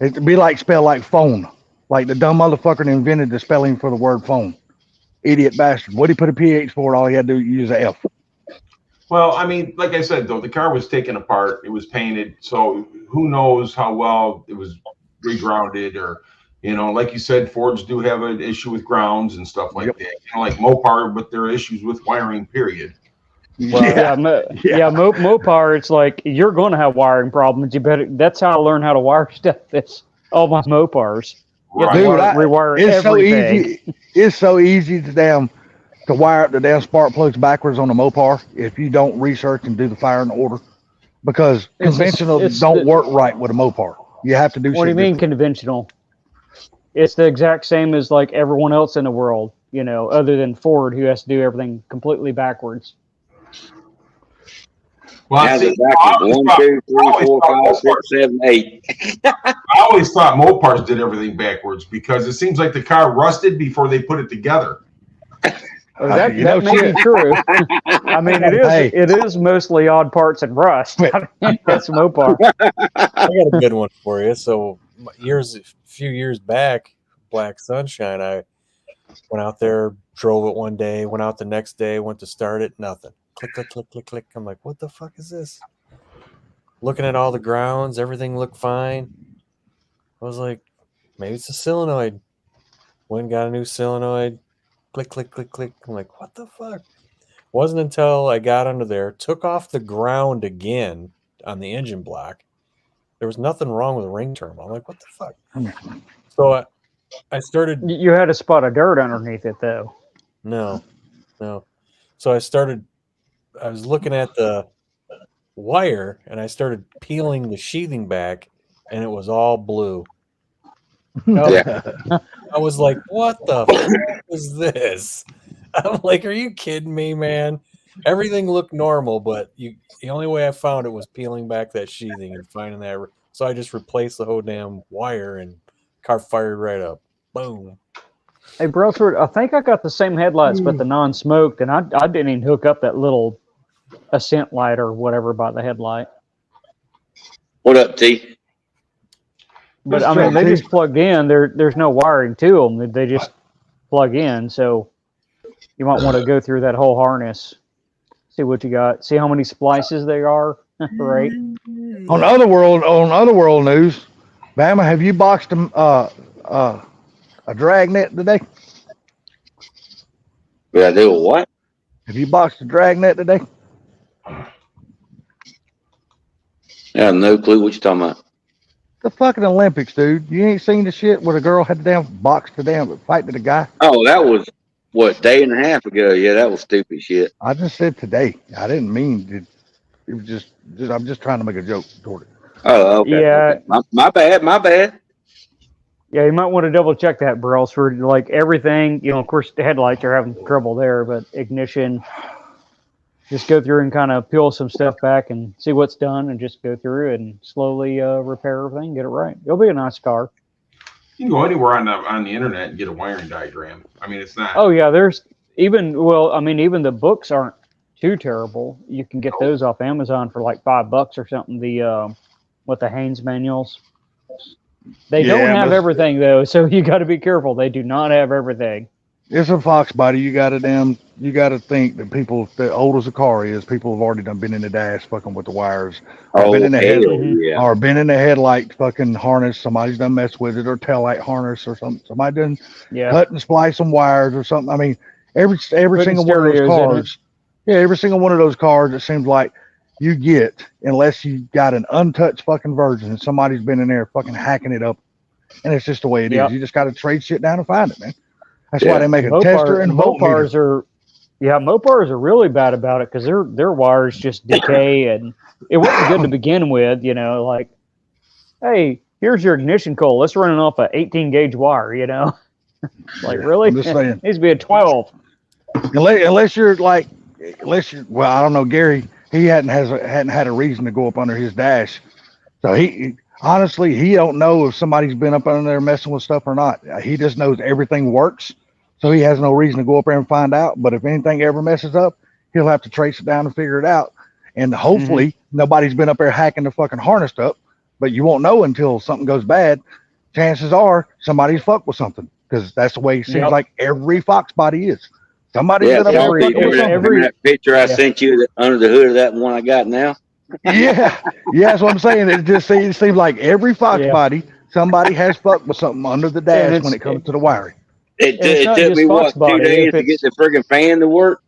It'd be like spelled like phone, like the dumb motherfucker that invented the spelling for the word phone. Idiot bastard. What did he put a PH for? All he had to do was use an F. Well, I mean, like I said, though, the car was taken apart. It was painted. So who knows how well it was regrounded or, like you said, Fords do have an issue with grounds and stuff like that. Like Mopar, but there are issues with wiring, period. Yeah, Mopar. It's like you're going to have wiring problems. You better. That's how I learned how to wire stuff. It's all my Mopars. You have to Dude, rewire it's everything. so easy. It's so easy to wire up the damn spark plugs backwards on the Mopar if you don't research and do the firing order, because conventional don't work right with a Mopar. You have to do. What do you mean conventional? It's the exact same as like everyone else in the world, other than Ford, who has to do everything completely backwards. Well, How's see, it backwards? 1, 2, 3, 4, 5, 6, 7, 8. I always thought Mopars did everything backwards because it seems like the car rusted before they put it together. That may be true. I mean, it is mostly odd parts and rust. I mean, that's Mopar. I got a good one for you. So a few years back, Black Sunshine, I went out there, drove it one day, went out the next day, went to start it, nothing. Click, click, click, click, click. I'm like, what the fuck is this? Looking at all the grounds, everything looked fine. I was like, maybe it's a solenoid. Went and got a new solenoid. Click, click, click, click. I'm like, what the fuck? Wasn't until I got under there, took off the ground again on the engine block. There was nothing wrong with the ring terminal. I'm like, what the fuck? So I started. You had a spot of dirt underneath it, though. No. So I was looking at the wire and I started peeling the sheathing back and it was all blue. Yeah. I was like, what the fuck is this? I'm like, are you kidding me, man? Everything looked normal, but the only way I found it was peeling back that sheathing and finding that. So I just replaced the whole damn wire and car fired right up. Boom. Hey, Brelsford, I think I got the same headlights, but the non-smoked, and I didn't even hook up that little ascent light or whatever by the headlight. What up, T? But I mean, they just plug in. There's no wiring to them. They just plug in. So you might want to go through that whole harness, see what you got, see how many splices there are. Right? On other world news, Bama, have you boxed a dragnet today? Yeah, they were what? Have you boxed a dragnet today? I have no clue what you're talking about. The fucking Olympics, dude. You ain't seen the shit where the girl had to damn box the damn fight to the guy. Oh, that was what, day and a half ago. Yeah, that was stupid shit. I just said today. I didn't mean it. It was just I'm just trying to make a joke toward it. Oh, okay. Yeah. Okay. My bad. Yeah, you might want to double check that, bro. else for like everything, you know, of course the headlights are having trouble there, but ignition, just go through and kind of peel some stuff back and see what's done and just go through and slowly repair everything, get it right. It'll be a nice car. You can go anywhere on the internet and get a wiring diagram. I mean, it's not. Oh yeah, there's even even the books aren't too terrible. You can get those off Amazon for like $5 or something. The the Haynes manuals. They don't have everything though, so you got to be careful. They do not have everything. It's a Fox body. You got to think that people, the old as a car is, people have already been in the dash fucking with the wires. Or been in the yeah. or been in the headlight fucking harness. Somebody's done messed with it, or tail light harness or something. Somebody done cut and splice some wires or something. I mean, every single one of those cars. Yeah, every single one of those cars, it seems like you get, unless you got an untouched fucking version and somebody's been in there fucking hacking it up. And it's just the way it is. You just got to trade shit down and find it, man. That's why they make a tester and Mopars Mopars are really bad about it because their wires just decay and it wasn't good to begin with. You know, like, hey, here's your ignition coil. Let's run it off a 18 gauge wire. You know, like really, I'm just saying. It needs to be a 12. Unless you're well, I don't know, Gary. He hadn't had a reason to go up under his dash, so he honestly don't know if somebody's been up under there messing with stuff or not. He just knows everything works, so he has no reason to go up there and find out. But if anything ever messes up, he'll have to trace it down and figure it out. And hopefully nobody's been up there hacking the fucking harness up. But you won't know until something goes bad. Chances are somebody's fucked with something, because that's the way it seems like every Fox body is. Somebody's been up there. Remember that picture I sent you under the hood of that one I got now? Yeah, that's what I'm saying. It seems like every Fox body, somebody has fucked with something under the dash when it comes to the wiring. It took me what, 2 days to get the friggin' fan to work.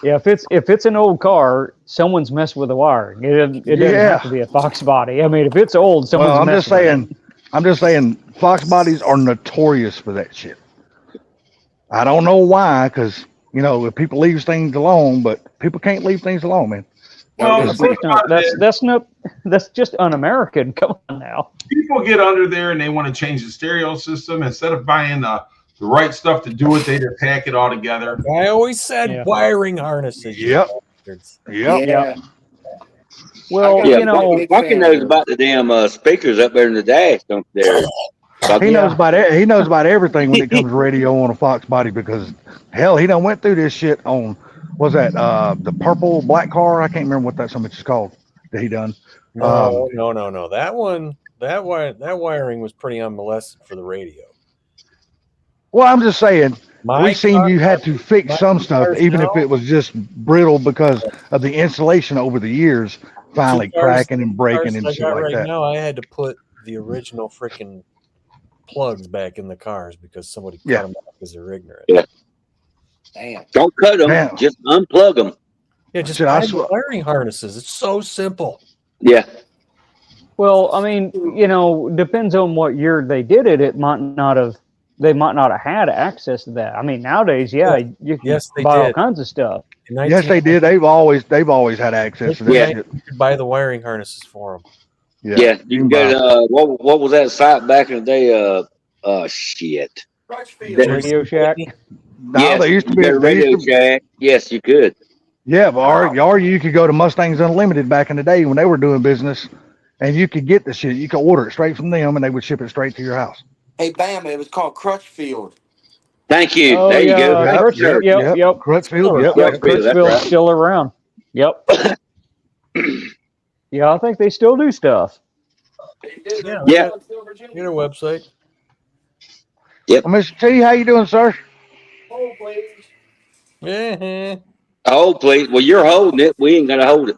Yeah, if it's an old car, someone's messed with the wiring. It doesn't have to be a Fox body. I mean, if it's old, someone's messed with it. I'm just saying, Fox bodies are notorious for that shit. I don't know why, because if people leave things alone, but people can't leave things alone, man. Well, that's just un-American. Come on now. People get under there and they want to change the stereo system. Instead of buying the right stuff to do it, they just pack it all together. I always said wiring harnesses. Yep. Well, Bucky knows about the damn speakers up there in the dash, don't there? He knows about everything when it comes to radio on a Fox body, because hell, he done went through this shit on the purple black car. I can't remember what that something is called that he done. No. That wiring was pretty unmolested for the radio. Well, I'm just saying, we seen you had to fix some stuff, even if it was just brittle because of the insulation over the years, finally cracking and breaking and shit like that. Now I had to put the original freaking plugs back in the cars because somebody cut them off because they're ignorant. Yeah. Damn. Don't cut them. Just unplug them. Yeah, just buy the wiring harnesses. It's so simple. Yeah. Well, I mean, depends on what year they did it. They might not have had access to that. I mean, nowadays, you can buy all kinds of stuff. Yes, they did. They've always had access to that shit. You could buy the wiring harnesses for them. Yeah, you can go to what was that site back in the day? Shit. Radio Shack. No, they used to be a Radio Shack. Yes, you could. Yeah, or you could go to Mustangs Unlimited back in the day when they were doing business, and you could get the shit. You could order it straight from them, and they would ship it straight to your house. Hey, Bama, it was called Crutchfield. Thank you. There you go. Yep. Crutchfield. Yep. Crutchfield's still around. Yep. Yeah, I think they still do stuff. Yeah. Get a website. Yep. Mr. T, how you doing, sir? Hold, please. Yeah. Hold, please. Well, you're holding it. We ain't gonna hold it.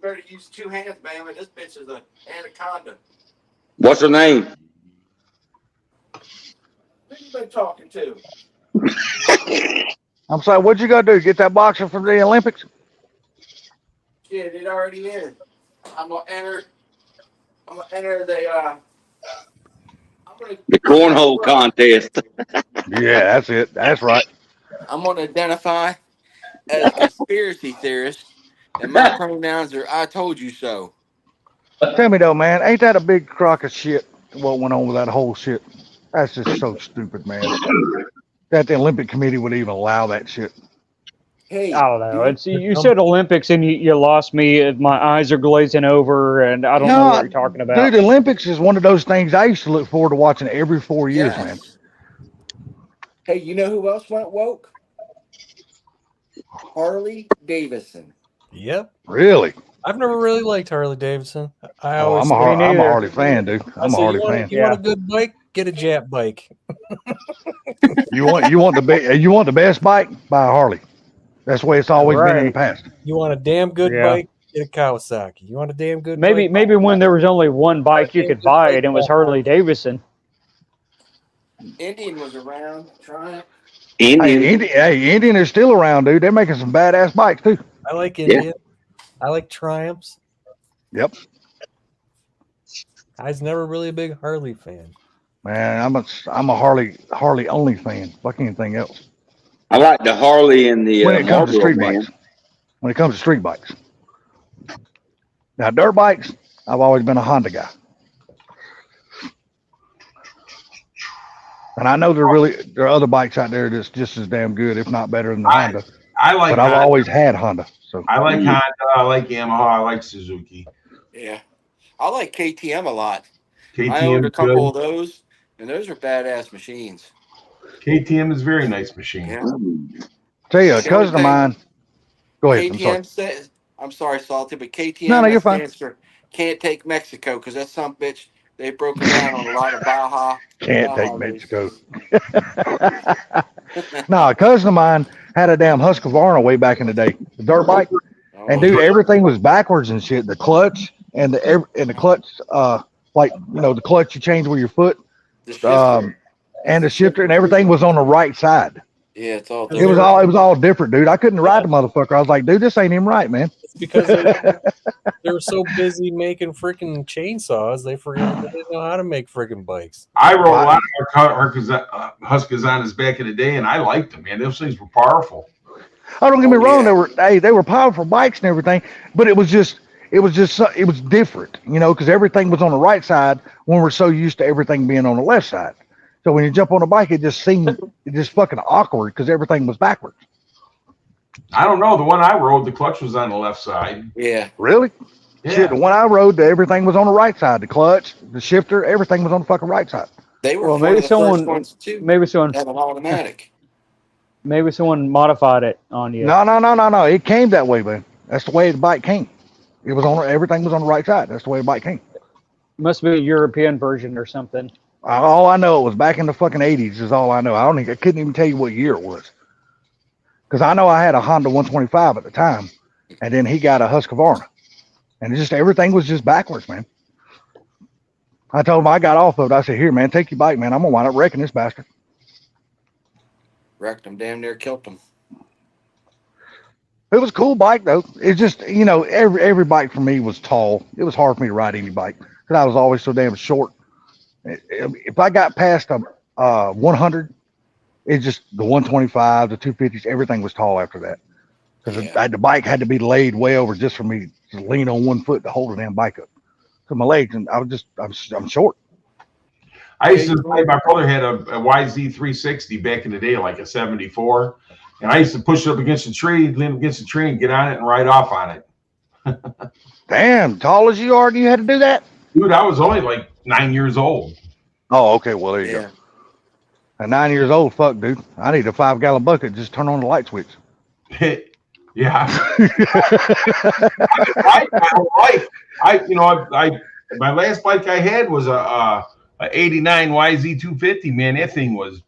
better use 2 hands, man. This bitch is an anaconda. What's her name? Who you been talking to? I'm sorry, what you gonna do? Get that boxer for the Olympics? Shit, it already in. I'm gonna enter the I'm gonna The cornhole contest. Yeah, that's it. That's right. I'm gonna identify as a conspiracy theorist, and my pronouns are "I told you so." Tell me though, man, ain't that a big crock of shit? What went on with that whole shit? That's just so stupid, man. That the Olympic Committee would even allow that shit. Hey, I don't know. It's you said Olympics and you lost me. My eyes are glazing over, and I don't know what you're talking about. Dude, the Olympics is one of those things I used to look forward to watching every 4 years, yes. man. Hey, you know who else went woke? Harley Davidson. Yep. Really? I've never really liked Harley Davidson. I'm a Harley fan, dude. I'm a Harley fan. You want a good bike? Get a Jap bike. You want the best bike? Buy a Harley. That's the way it's always been in the past. You want a damn good bike? Get a Kawasaki. You want a damn good bike? Maybe when there was only one bike you could buy it, and it was Harley Davidson. Indian was around. Triumph. Indian is still around, dude. They're making some badass bikes too. I like Indian. I like Triumphs. Yep. I was never really a big Harley fan. Man, I'm a Harley only fan. Fuck anything else. I like the Harley and the When it comes to Marlboro, street man. bikes. When it comes to street bikes. Now dirt bikes, I've always been a Honda guy. And I know there are other bikes out there that's just as damn good, if not better than the Honda. I like But I've Honda. always had Honda. So I like Honda. I like Yamaha. I like Suzuki. Yeah, I like KTM a lot. KTM I owned a is couple good. of those, and those are badass machines. KTM is a very nice machine. Yeah. tell you, a The cousin of only mine. Go ahead. I'm sorry. KTM says, I'm sorry, Salty, but KTM No, you're fine. stands for can't take Mexico because that's some bitch. They broke it down on a lot of Baja. Can't take Baja Mexico. races. No, a cousin of mine had a damn Husqvarna way back in the day, the dirt bike, Oh, and dude, everything was backwards and shit. The clutch and the clutch, like the clutch you change with your foot, the shifter. and the shifter and everything was on the right side. Yeah, it's all. It was all different, dude. I couldn't ride the motherfucker. I was like, dude, this ain't even right, man. It's because they were so busy making freaking chainsaws, they forgot they didn't know how to make freaking bikes. I rode a lot of Husqvarnas back in the day, and I liked them, man. Those things were powerful. Oh, don't get me wrong. Yeah. They were powerful bikes and everything, but it was different, because everything was on the right side when we're so used to everything being on the left side. So when you jump on a bike, it just fucking awkward because everything was backwards. I don't know. The one I rode, the clutch was on the left side. Yeah. Really? Yeah. Shit, the one I rode, everything was on the right side. The clutch, the shifter, everything was on the fucking right side. They were Well, one maybe of the first ones too. maybe someone Have an automatic. modified it on you. No. It came that way, man. That's the way the bike came. It was everything was on the right side. That's the way the bike came. Must be a European version or something. All I know, it was back in the fucking 80s is all I know. I couldn't even tell you what year it was. Because I know I had a Honda 125 at the time, and then he got a Husqvarna. And everything was just backwards, man. I told him I got off of it. I said, here, man, take your bike, man. I'm going to wind up wrecking this bastard. Wrecked them, damn near killed them. It was a cool bike, though. It's just, every bike for me was tall. It was hard for me to ride any bike because I was always so damn short. If I got past 100, it's just the 125, the 250s, everything was tall after that. Because the bike had to be laid way over just for me to lean on one foot to hold the damn bike up. So my legs, and I'm short. I used to play. My brother had a YZ 360 back in the day, like a 74, and I used to push it up against the tree, lean against the tree, and get on it and ride off on it. Damn, tall as you are, you had to do that? Dude, I was only like 9 years old. Oh, okay. Well, there you go. At 9 years old, fuck, dude. I need a 5-gallon bucket. Just turn on the light switch. Yeah. My whole life. My last bike I had was a 89 YZ 250. Man, that thing was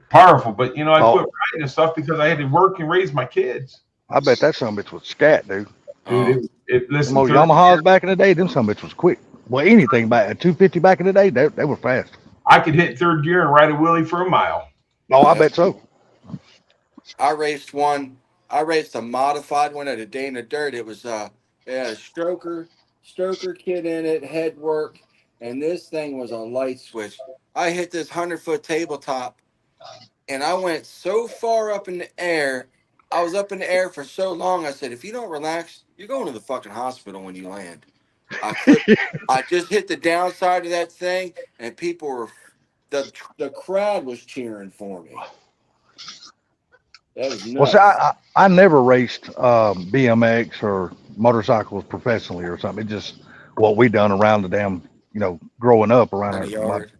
powerful. But I quit riding and stuff because I had to work and raise my kids. I bet that son of a bitch was scat, dude. Dude, Listen, Them old third Yamahas gear, back in the day, them some bitch was quick. Well, anything back at 250 back in the day, they were fast. I could hit third gear and ride a wheelie for a mile. Oh, I Yep. bet so. I raced one. I raced a modified one at a day in the dirt. It was it had a stroker kit in it, head work, and this thing was a light switch. I hit this 100-foot tabletop, and I went so far up in the air. I was up in the air for so long. I said, if you don't relax, you're going to the fucking hospital when you land. I just hit the downside of that thing, and people were the crowd was cheering for me. That was nuts. Well, see, I never raced BMX or motorcycles professionally or something. It's just what we done around the damn, growing up around In our the yard.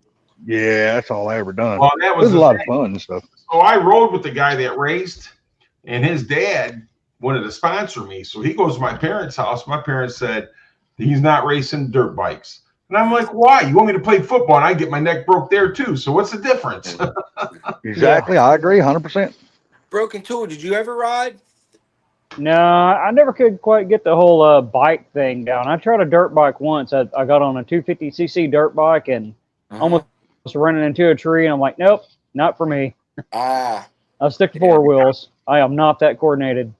yeah, that's all I ever done. Well, that It was was a the lot of thing. fun and stuff. So I rode with the guy that raced, and his dad wanted to sponsor me. So he goes to my parents' house. My parents said he's not racing dirt bikes. And I'm like, why? You want me to play football and I get my neck broke there too. So what's the difference? Exactly. I agree 100%. Broken Tool, did you ever ride? No, I never could quite get the whole bike thing down. I tried a dirt bike once. I got on a 250cc dirt bike and almost running into a tree, and I'm like, nope, not for me. Ah, I'll stick to four wheels. I am not that coordinated.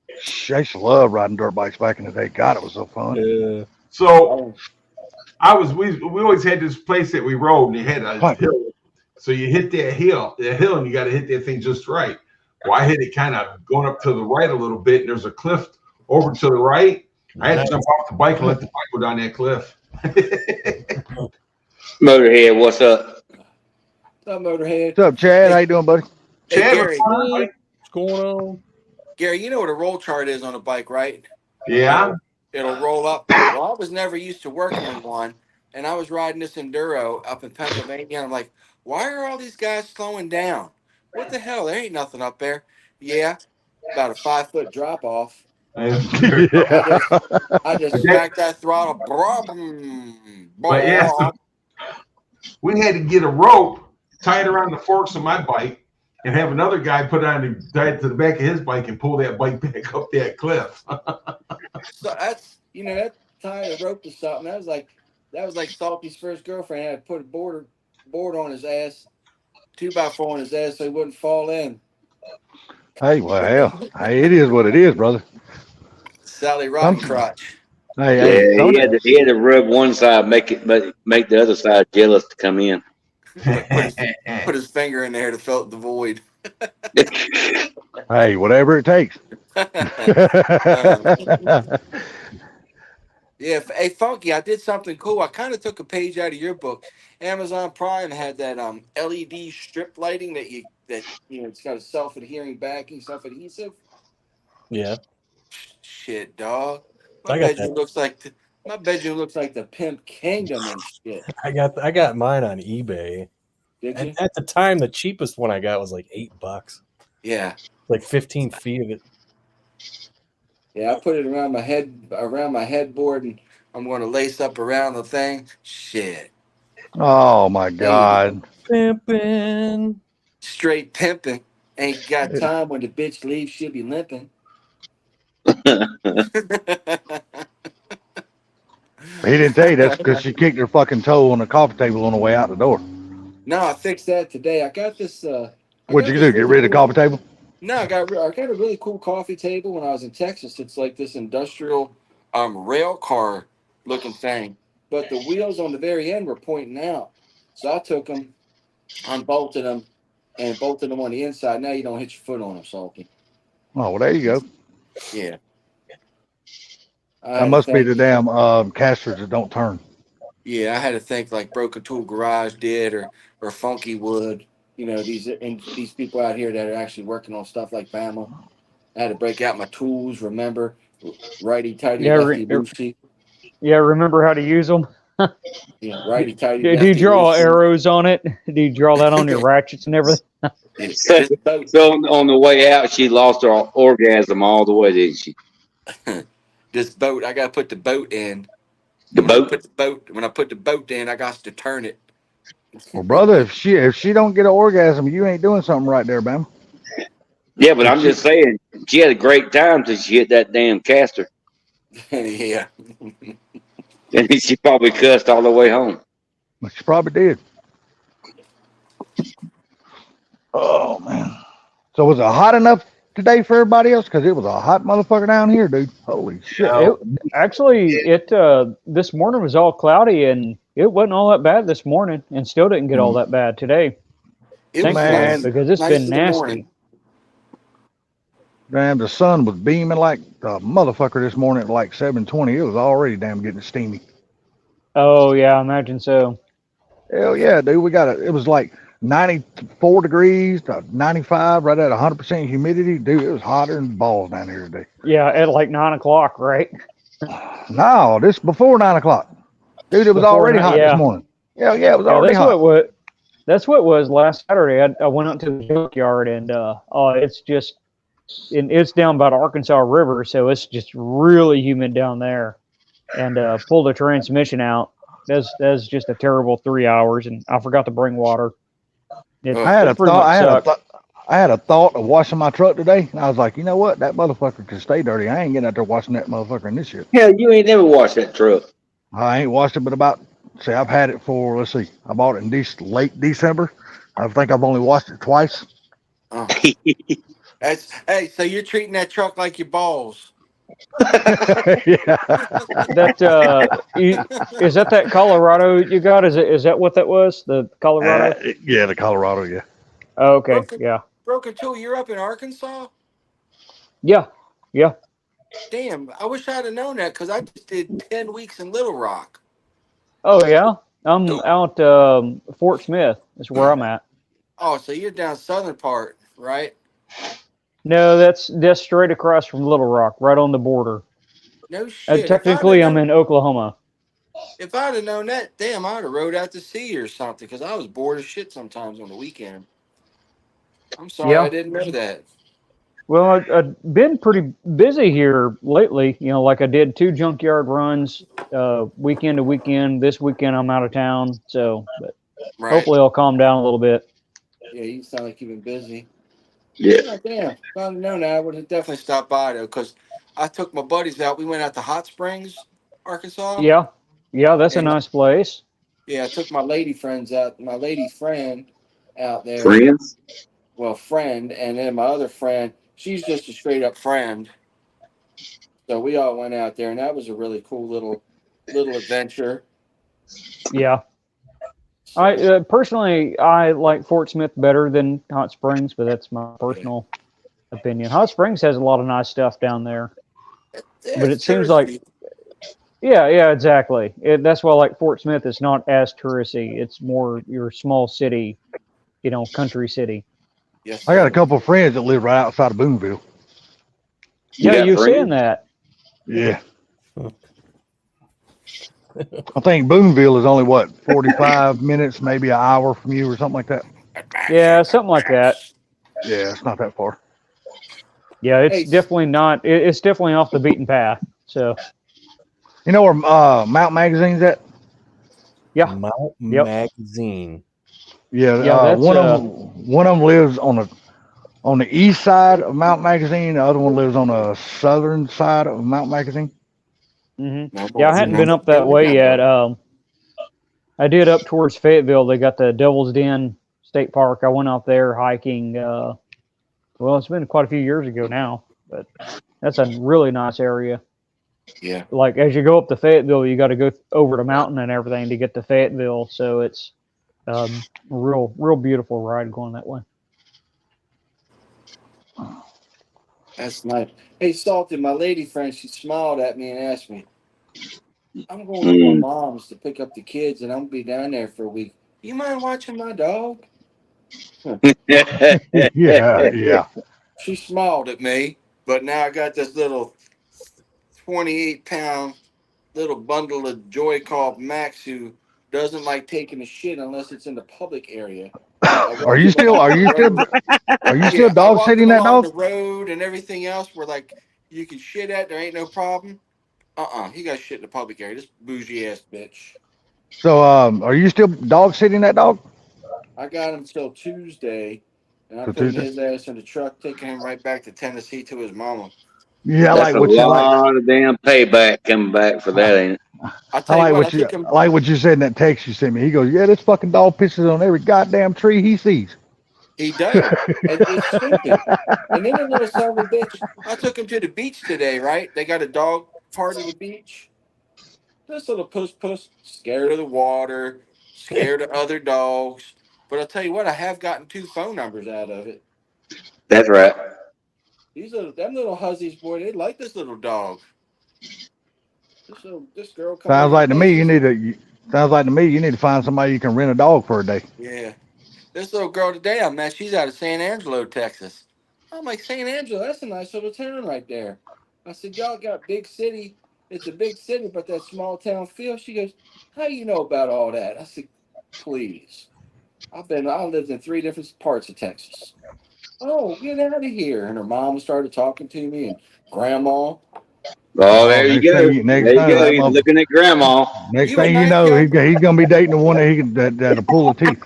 I used to love riding dirt bikes back in the day. God, it was so fun. Yeah. So we always had this place that we rode, and you had a hill. So you hit that hill, and you got to hit that thing just right. Well, I hit it kind of going up to the right a little bit, and there's a cliff over to the right. I had to jump off the bike and let the bike go down that cliff. Motorhead, what's up? what's up, Motorhead? What's up, Chad? How you doing, buddy? Hey, Chad, Gary, What's going on? Gary, you know what a roll chart is on a bike, right? Yeah. It'll roll up. Well, I was never used to working on one, and I was riding this Enduro up in Pennsylvania, and I'm like, why are all these guys slowing down? What the hell? There ain't nothing up there. Yeah, about a 5-foot drop off. I just smacked that throttle. But yeah, so we had to get a rope tied around the forks of my bike and have another guy put on tied to the back of his bike and pull that bike back up that cliff. So that's that tying a rope to something. That was like Salty's first girlfriend. Had to put a board on his ass, 2x4 on his ass so he wouldn't fall in. Hey, well, hell, hey, it is what it is, brother. Sally Rotten Crotch. Hey, Yeah, he had to rub one side, make the other side jealous to come in. Put his finger in there to fill the void. hey, whatever it takes. Yeah, hey Funky, I did something cool. I kind of took a page out of your book. Amazon Prime had that LED strip lighting that it's got a self-adhering backing, self-adhesive. Yeah. Shit, dog. I My got bedroom looks like the Pimp Kingdom and shit. I got mine on eBay. Did you? At the time, the cheapest one I got was like $8. Yeah. Like 15 feet of it. Yeah, I put it around my headboard, and I'm going to lace up around the thing. Shit. Oh my God. Pimpin'. Straight pimping. Ain't got time when the bitch leaves, she'll be limping. He didn't tell you that's because she kicked her fucking toe on the coffee table on the way out the door. No, I fixed that today. I got this. What'd you do? Get rid of the coffee table? No, I got a really cool coffee table when I was in Texas. It's like this industrial rail car looking thing, but the wheels on the very end were pointing out. So I took them, unbolted them, and bolted them on the inside. Now you don't hit your foot on them, Salty. Oh, well, there you go. Yeah. That must be the damn casters that don't turn. Yeah, I had to think like Broken Tool Garage did, or Funky would. These people out here that are actually working on stuff like Bama. I had to break out my tools. Remember, righty tighty, lefty loosey. Yeah, remember how to use them. Yeah, righty tighty. Do you draw arrows on it? Do you draw that on your ratchets and everything? So on the way out, she lost her orgasm all the way, didn't she? This boat, I gotta put the boat in. The boat? When I put the boat in, I got to turn it. Well, brother, if she don't get an orgasm, you ain't doing something right there, man. Yeah, but I'm just saying, she had a great time till she hit that damn caster. Yeah. And she probably cussed all the way home. But she probably did. Oh man. So was it hot enough today for everybody else? Because it was a hot motherfucker down here, dude. Holy shit. Yeah. This morning was all cloudy and it wasn't all that bad this morning, and still didn't get all that bad today. It was Thankfully, nice, because it's nice been in the nasty. morning. Damn, the sun was beaming like a motherfucker this morning at like 7:20. It was already damn getting steamy. Oh yeah, I imagine so. Hell yeah, dude. It was like 94 degrees to 95, right at 100% humidity. Dude, it was hotter than balls down here today. Yeah, at like 9 o'clock, right? No, this before 9 o'clock. Dude, it was Before already 9, hot yeah. this morning. Yeah, it was Yeah, already hot. that's what it was last Saturday. I went out to the junkyard and it's down by the Arkansas River, so it's just really humid down there. And pulled the transmission out. That's just a terrible 3 hours, and I forgot to bring water. I had a pretty thought. much sucked. I had a thought of washing my truck today, and I was like, you know what? That motherfucker can stay dirty. I ain't getting out there washing that motherfucker in this shit. Hell, you ain't never washed that truck. I ain't washed it, but I've had it for, let's see, I bought it in late December. I think I've only washed it twice. Hey, so you're treating that truck like your balls. Yeah. Is that Colorado you got? Is that what that was? The Colorado? Yeah, the Colorado, yeah. Oh, okay, yeah. Broken Tool, you're up in Arkansas? Yeah. Damn, I wish I'd have known that because I just did 10 weeks in Little Rock. Oh, yeah? I'm out Fort Smith is where I'm at. Oh, so you're down southern part, right? No, that's straight across from Little Rock, right on the border. No shit. Technically, I'm in Oklahoma. If I'd have known that, damn, I'd have rode out to sea or something because I was bored as shit sometimes on the weekend. I'm sorry, Yeah. I didn't know that. Well, I've been pretty busy here lately. You know, like I did 2 junkyard runs weekend to weekend. This weekend I'm out of town, so but Right. hopefully I'll calm down a little bit. Yeah, you sound like you've been busy. Yeah. Oh, damn. If I'd have known that, I would have definitely stopped by, though, because I took my buddies out. We went out to Hot Springs, Arkansas. Yeah, that's a And, nice place. Yeah, I took my lady friend out there. Friends? Well, friend, and then my other friend, she's just a straight up friend. So we all went out there, and that was a really cool little adventure. Yeah. I personally I like Fort Smith better than Hot Springs, but that's my personal opinion. Hot Springs has a lot of nice stuff down there, but it seems like yeah, exactly. That's why I like Fort Smith. It's not as touristy. It's more your small city, country city. Yes, I got a couple of friends that live right outside of Boonville. Yeah, got you're friends? saying that. Yeah. I think Boonville is only 45 minutes, maybe an hour from you or something like that. Yeah, something like that. Yeah, it's not that far. Yeah, it's Hey. definitely not. It's definitely off the beaten path. So You know where Mount Magazine's at? yeah, Mount Yep. Magazine. Yeah, Yeah, that's, one of them lives on the east side of Mount Magazine. The other one lives on the southern side of Mount Magazine. yeah. I hadn't been up that way yet. I did up towards Fayetteville. They got the Devil's Den State Park. I went out there hiking. Well, it's been quite a few years ago now, but that's a really nice area. Yeah. Like as you go up to Fayetteville, you got to go over the mountain and everything to get to Fayetteville. So it's real beautiful ride going that way. That's nice. Hey, Salty, my lady friend, she smiled at me and asked me, I'm going to my mom's to pick up the kids, and I'm going to be down there for a week. You mind watching my dog? Yeah. She smiled at me, but now I got this little 28-pound little bundle of joy called Max who doesn't like taking a shit unless it's in the public area. Are you still Yeah, dog sitting that along dog? the road and everything else where like you can shit at, there ain't no problem. He got shit in the public area. This bougie ass bitch. So are you still dog sitting that dog? I got him till Tuesday, and I'm Till putting Tuesday? his ass in the truck, taking him right back to Tennessee to his mama. Yeah, I That's like a what you like. lot of damn payback coming back for that, ain't it? I I tell you like what, I what you took him. I like what you said in that text you sent me. He goes, "Yeah, this fucking dog pisses on every goddamn tree he sees." He does, and it's stupid. And then the little son of a bitch. I took him to the beach today. Right? They got a dog part of the beach. This little puss, scared of the water, scared of other dogs. But I'll tell you what, I have gotten 2 phone numbers out of it. That's right. Them little hussies, boy, they like this little dog. This girl come Sounds over like to me you places. need to. Sounds like to me you need to find somebody you can rent a dog for a day. Yeah. This little girl today I met, she's out of San Angelo, Texas. I'm like, San Angelo, that's a nice little town right there. I said, y'all got big city. It's a big city, but that small town feel. She goes, how you know about all that? I said, please. I lived in 3 different parts of Texas. Oh, get out of here. And her mom started talking to me and grandma. Oh, there you Next go. thing, next There you thing, go. that He's mother, looking at grandma. next You a thing you nice know, guy. he's gonna be dating the one that that'll pull the teeth.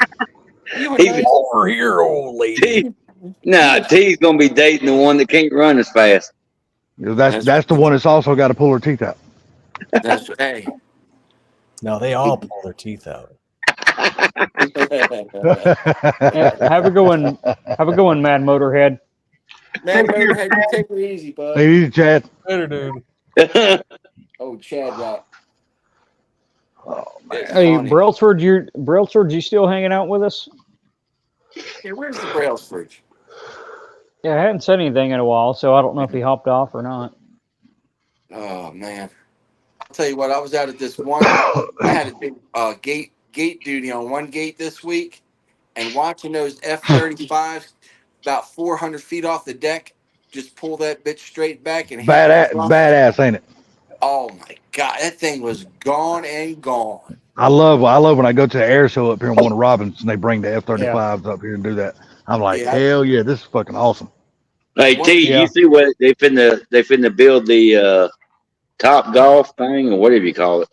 You a He's nice Over here, old lady. T. Nah, T's gonna be dating the one that can't run as fast. That's the one that's also got to pull her teeth out. That's hey. No, they all pull their teeth out. Yeah, have a good one. Have a good one, Mad Motorhead. Man, Motorhead, you take it easy, bud. Hey, Chad. Later, dude. Oh, Chad Rat. Oh, It's Hey, funny. Brailsford, you still hanging out with us? Yeah, where's the Brailsford? Yeah, I hadn't said anything in a while, so I don't know if he hopped off or not. Oh man. I'll tell you what, I was out at this one. I had to do gate duty on one gate this week, and watching those F-35s about 400 feet off the deck just pull that bitch straight back and hit the front. badass, ain't it? Oh my god, that thing was gone and gone. I love when I go to the air show up here in Warner Robins and they bring the F-35s up here and do that. I'm like, Yeah. hell yeah, this is fucking awesome. Hey T, Yeah. you see what they finna build the Top Golf thing or whatever you call it?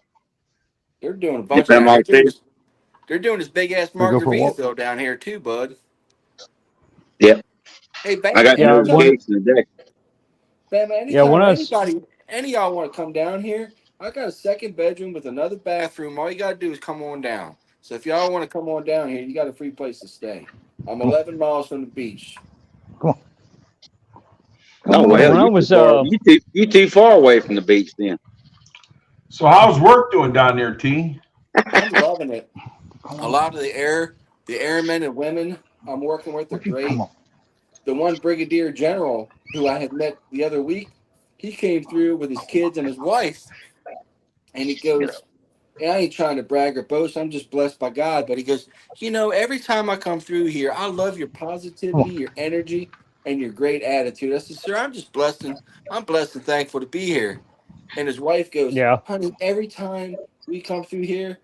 They're doing a bunch of Panama that. City? They're doing this big ass We go for a walk. Margaritaville down here too, bud. Yep. Hey, Bam, I got Yeah, those one- gates in the deck. Bam, anytime Yeah, when I was- any of y'all want to come down here, I got a 2nd bedroom with another bathroom. All you gotta do is come on down. So if y'all want to come on down here, you got a free place to stay. I'm 11 miles from the beach. Oh When well, I was, you too far away from the beach then. So how's work doing down there, T? I'm loving it. A lot of the airmen and women I'm working with are great. Come on. The one brigadier general who I had met the other week, he came through with his kids and his wife, and he goes, and I ain't trying to brag or boast, I'm just blessed by God, but he goes, every time I come through here, I love your positivity, your energy, and your great attitude. I said, sir, I'm blessed and thankful to be here. And his wife goes, Yeah. honey, every time we come through here,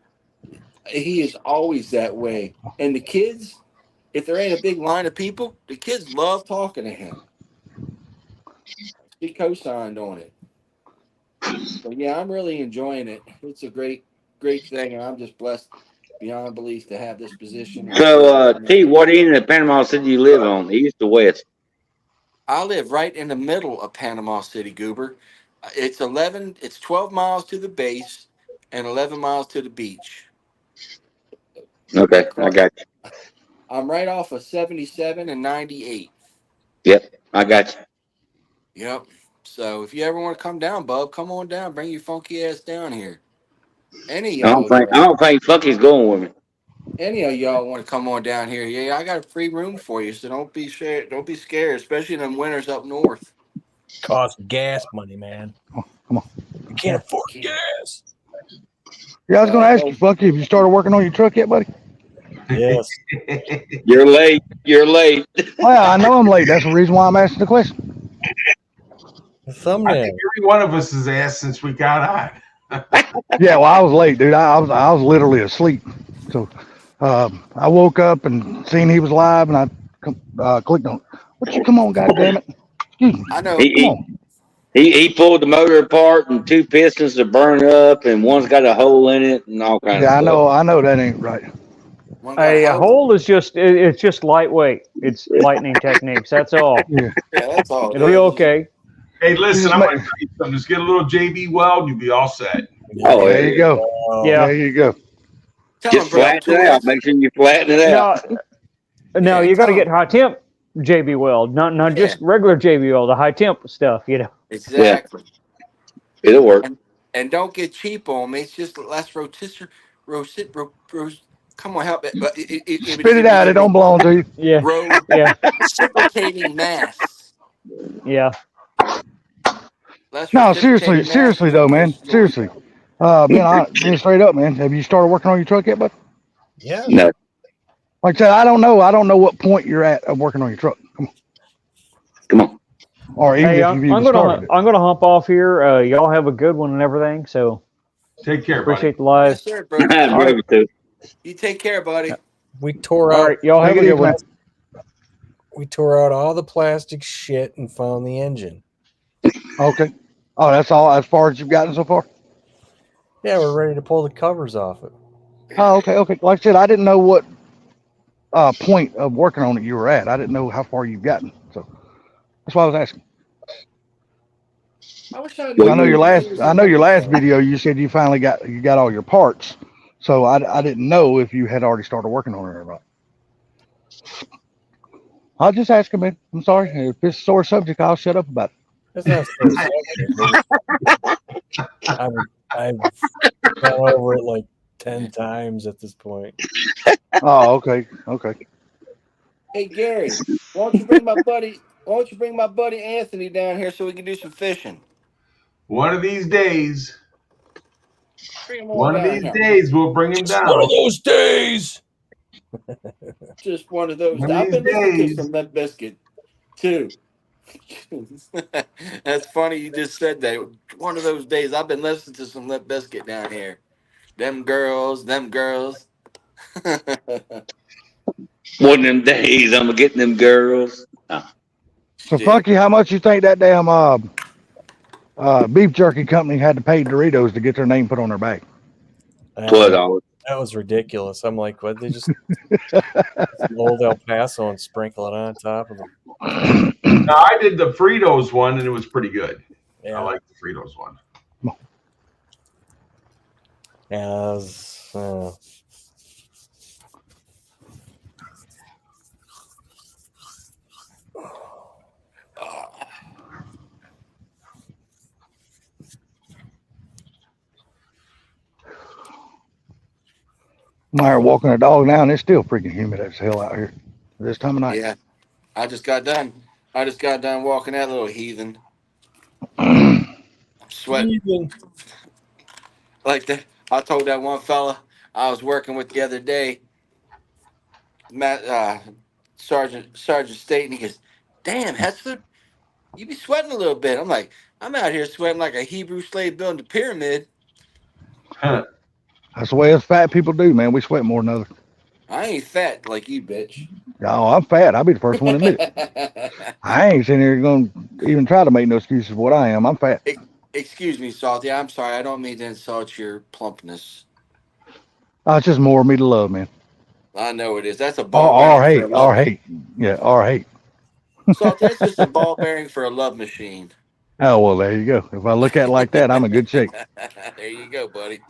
he is always that way. And the kids, if there ain't a big line of people, the kids love talking to him. He co-signed on it. So yeah, I'm really enjoying it. It's a great thing, and I'm just blessed beyond belief to have this position. So T, what end of Panama City you live on? East or west? I live right in the middle of Panama City, Goober. It's 12 miles to the base and 11 miles to the beach. Okay, I got you. I'm right off of 77 and 98. Yep, I got you. Yep. So if you ever want to come down, bub, come on down. Bring your funky ass down here. Any I of don't think Funky's going with me. any of y'all want to come on down here? Yeah, I got a free room for you, so don't be scared, especially in them winters up north. Cost gas money, man. Come on. You can't afford gas. Yeah, I was gonna ask you, Funky, have you started working on your truck yet, buddy? Yes. You're late. You're late. Well, I know I'm late. That's the reason why I'm asking the question. The I thumbnail. think every one of us has asked since we got on. Yeah, well, I was late, dude. I was literally asleep. So I woke up and seen he was live, and I clicked on. What you? Come on, goddamn it! Excuse me. I know. Come He, on. he pulled the motor apart and 2 pistons are burned up and one's got a hole in it and all kinds Yeah, of stuff. I know that ain't right. One got A house- hole is just lightweight. It's lightning techniques. That's all. Yeah. Yeah, that's all. it It'll be is. okay. Hey, listen, Just I'm ma- going to tell you something. Just get a little JB Weld, and you'll be all set. Oh, There you go. Yeah. There you go. Tell just him, bro. flatten it out. Make sure you flatten it out. No, Yeah, you got to tell get him. high temp JB Weld, not just regular JB Weld, the high temp stuff. Exactly. It'll work. And don't get cheap on me. It's just less rotisserie. Come on, help it. Spit it out. It don't belong to you. Yeah. Yeah. Reciprocating mass. Yeah. Less No, reciprocating mass seriously is though, man. supposed to- Seriously. Being straight up, man. Have you started working on your truck yet, bud? Yeah. No. Like I said, I don't know what point you're at of working on your truck. Come on. Or even Hey, if I'm you've even started it. gonna hump off here. Y'all have a good one and everything. So Take care, buddy. appreciate the live. Yes, sir, bro. I drove it too. You take care, buddy. We tore All out. right, y'all have Take a it good easy, one. man. We tore out all the plastic shit and found the engine. Okay. Oh, that's all as far as you've gotten so far? Yeah, we're ready to pull the covers off it. Oh, okay, okay. Like I said, I didn't know what point of working on it you were at. I didn't know how far you've gotten. So that's why I was asking. I wish I Well, I know your last video you said you finally got all your parts. So I didn't know if you had already started working on it or not. I'll just ask him, man. I'm sorry. If it's a sore subject, I'll shut up about it. That's not so I've gone over it like 10 times at this point. Oh, okay. Okay. Hey Gary, why don't you bring my buddy Anthony down here so we can do some fishing? One of these days, Bring him on down here. we'll bring him down. One of those days. Just one of those. One of I've been these listening to days. some Limp Bizkit too. That's funny you just said that. One of those days I've been listening to some Limp Bizkit down here. Them girls. One of them days, I'm gonna get them girls. So Funky, how much you think that damn beef jerky company had to pay Doritos to get their name put on their bag? $12. That was ridiculous. I'm like, what? They just old El Paso and sprinkle it on top of them. Now, I did the Fritos one, and it was pretty good. Yeah. I like the Fritos one. Yeah, that was, I'm out here walking a dog now, and it's still freaking humid as hell out here this time of night. Yeah. I just got done walking that little heathen. Sweating. Like that. I told that one fella I was working with the other day, Matt, Sergeant State, and he goes, "Damn, Hetzler, you be sweating a little bit." I'm like, "I'm out here sweating like a Hebrew slave building the pyramid." That's the way us fat people do, man. We sweat more than others. I ain't fat like you, bitch. Oh, I'm fat. I'll be the first one to admit it. I ain't sitting here going to even try to make no excuses for what I am. I'm fat. Excuse me, Salty. I'm sorry. I don't mean to insult your plumpness. It's just more of me to love, man. I know it is. That's a ball Or bearing hate. for a love. Or hate. Yeah, or hate. Salty, that's just a ball bearing for a love machine. Oh, well, there you go. If I look at it like that, I'm in good shape. There you go, buddy.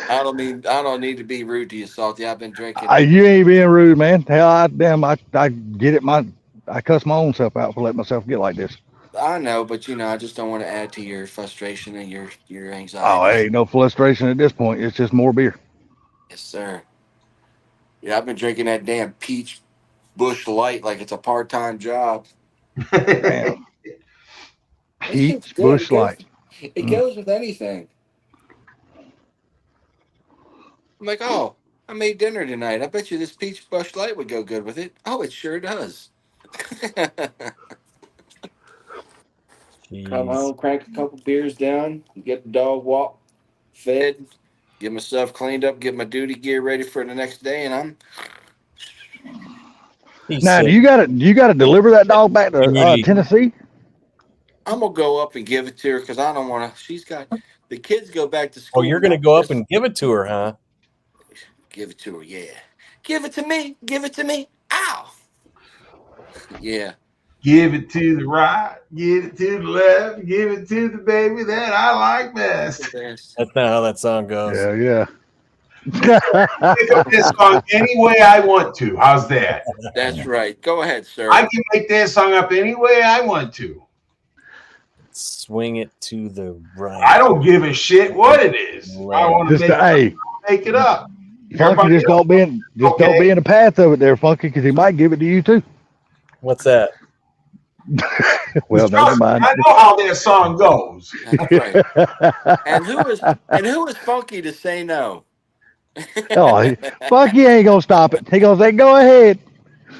I don't need to be rude to you, Salty. I've been drinking. You ain't being rude, man. Hell, I get it. I cuss my own self out for letting myself get like this. I know, but I just don't want to add to your frustration and your anxiety. Oh, ain't no frustration at this point. It's just more beer. Yes, sir. Yeah, I've been drinking that damn peach Bush Light like it's a part-time job. Damn. This shit's Peach good. Bush Light. It goes with anything. I'm like, oh, I made dinner tonight. I bet you this peach Bush Light would go good with it. Oh, it sure does. Come home, crank a couple beers down, get the dog walk, fed, get myself cleaned up, get my duty gear ready for the next day, and I'm. Now, do you gotta deliver that dog back to Tennessee? I'm gonna go up and give it to her because I don't want to. She's got the kids go back to school. Oh, you're gonna go up and give it to her, huh? Give it to her, yeah. Give it to me. Give it to me. Ow. Yeah. Give it to the right, give it to the left, give it to the baby that I like best. That's not how that song goes. Yeah. Pick up this song any way I want to. How's that? That's right. Go ahead, sir. I can make that song up any way I want to. Swing it to the right. I don't give a shit what it is. I want to Just make it up. Funky, Everybody just don't be in, just Okay. don't be in the path of it there, Funky, because he might give it to you too. What's that? Well, never mind. I know how that song goes. That's right. And who is Funky to say no? Oh, Funky ain't gonna stop it. He gonna say, "Go ahead."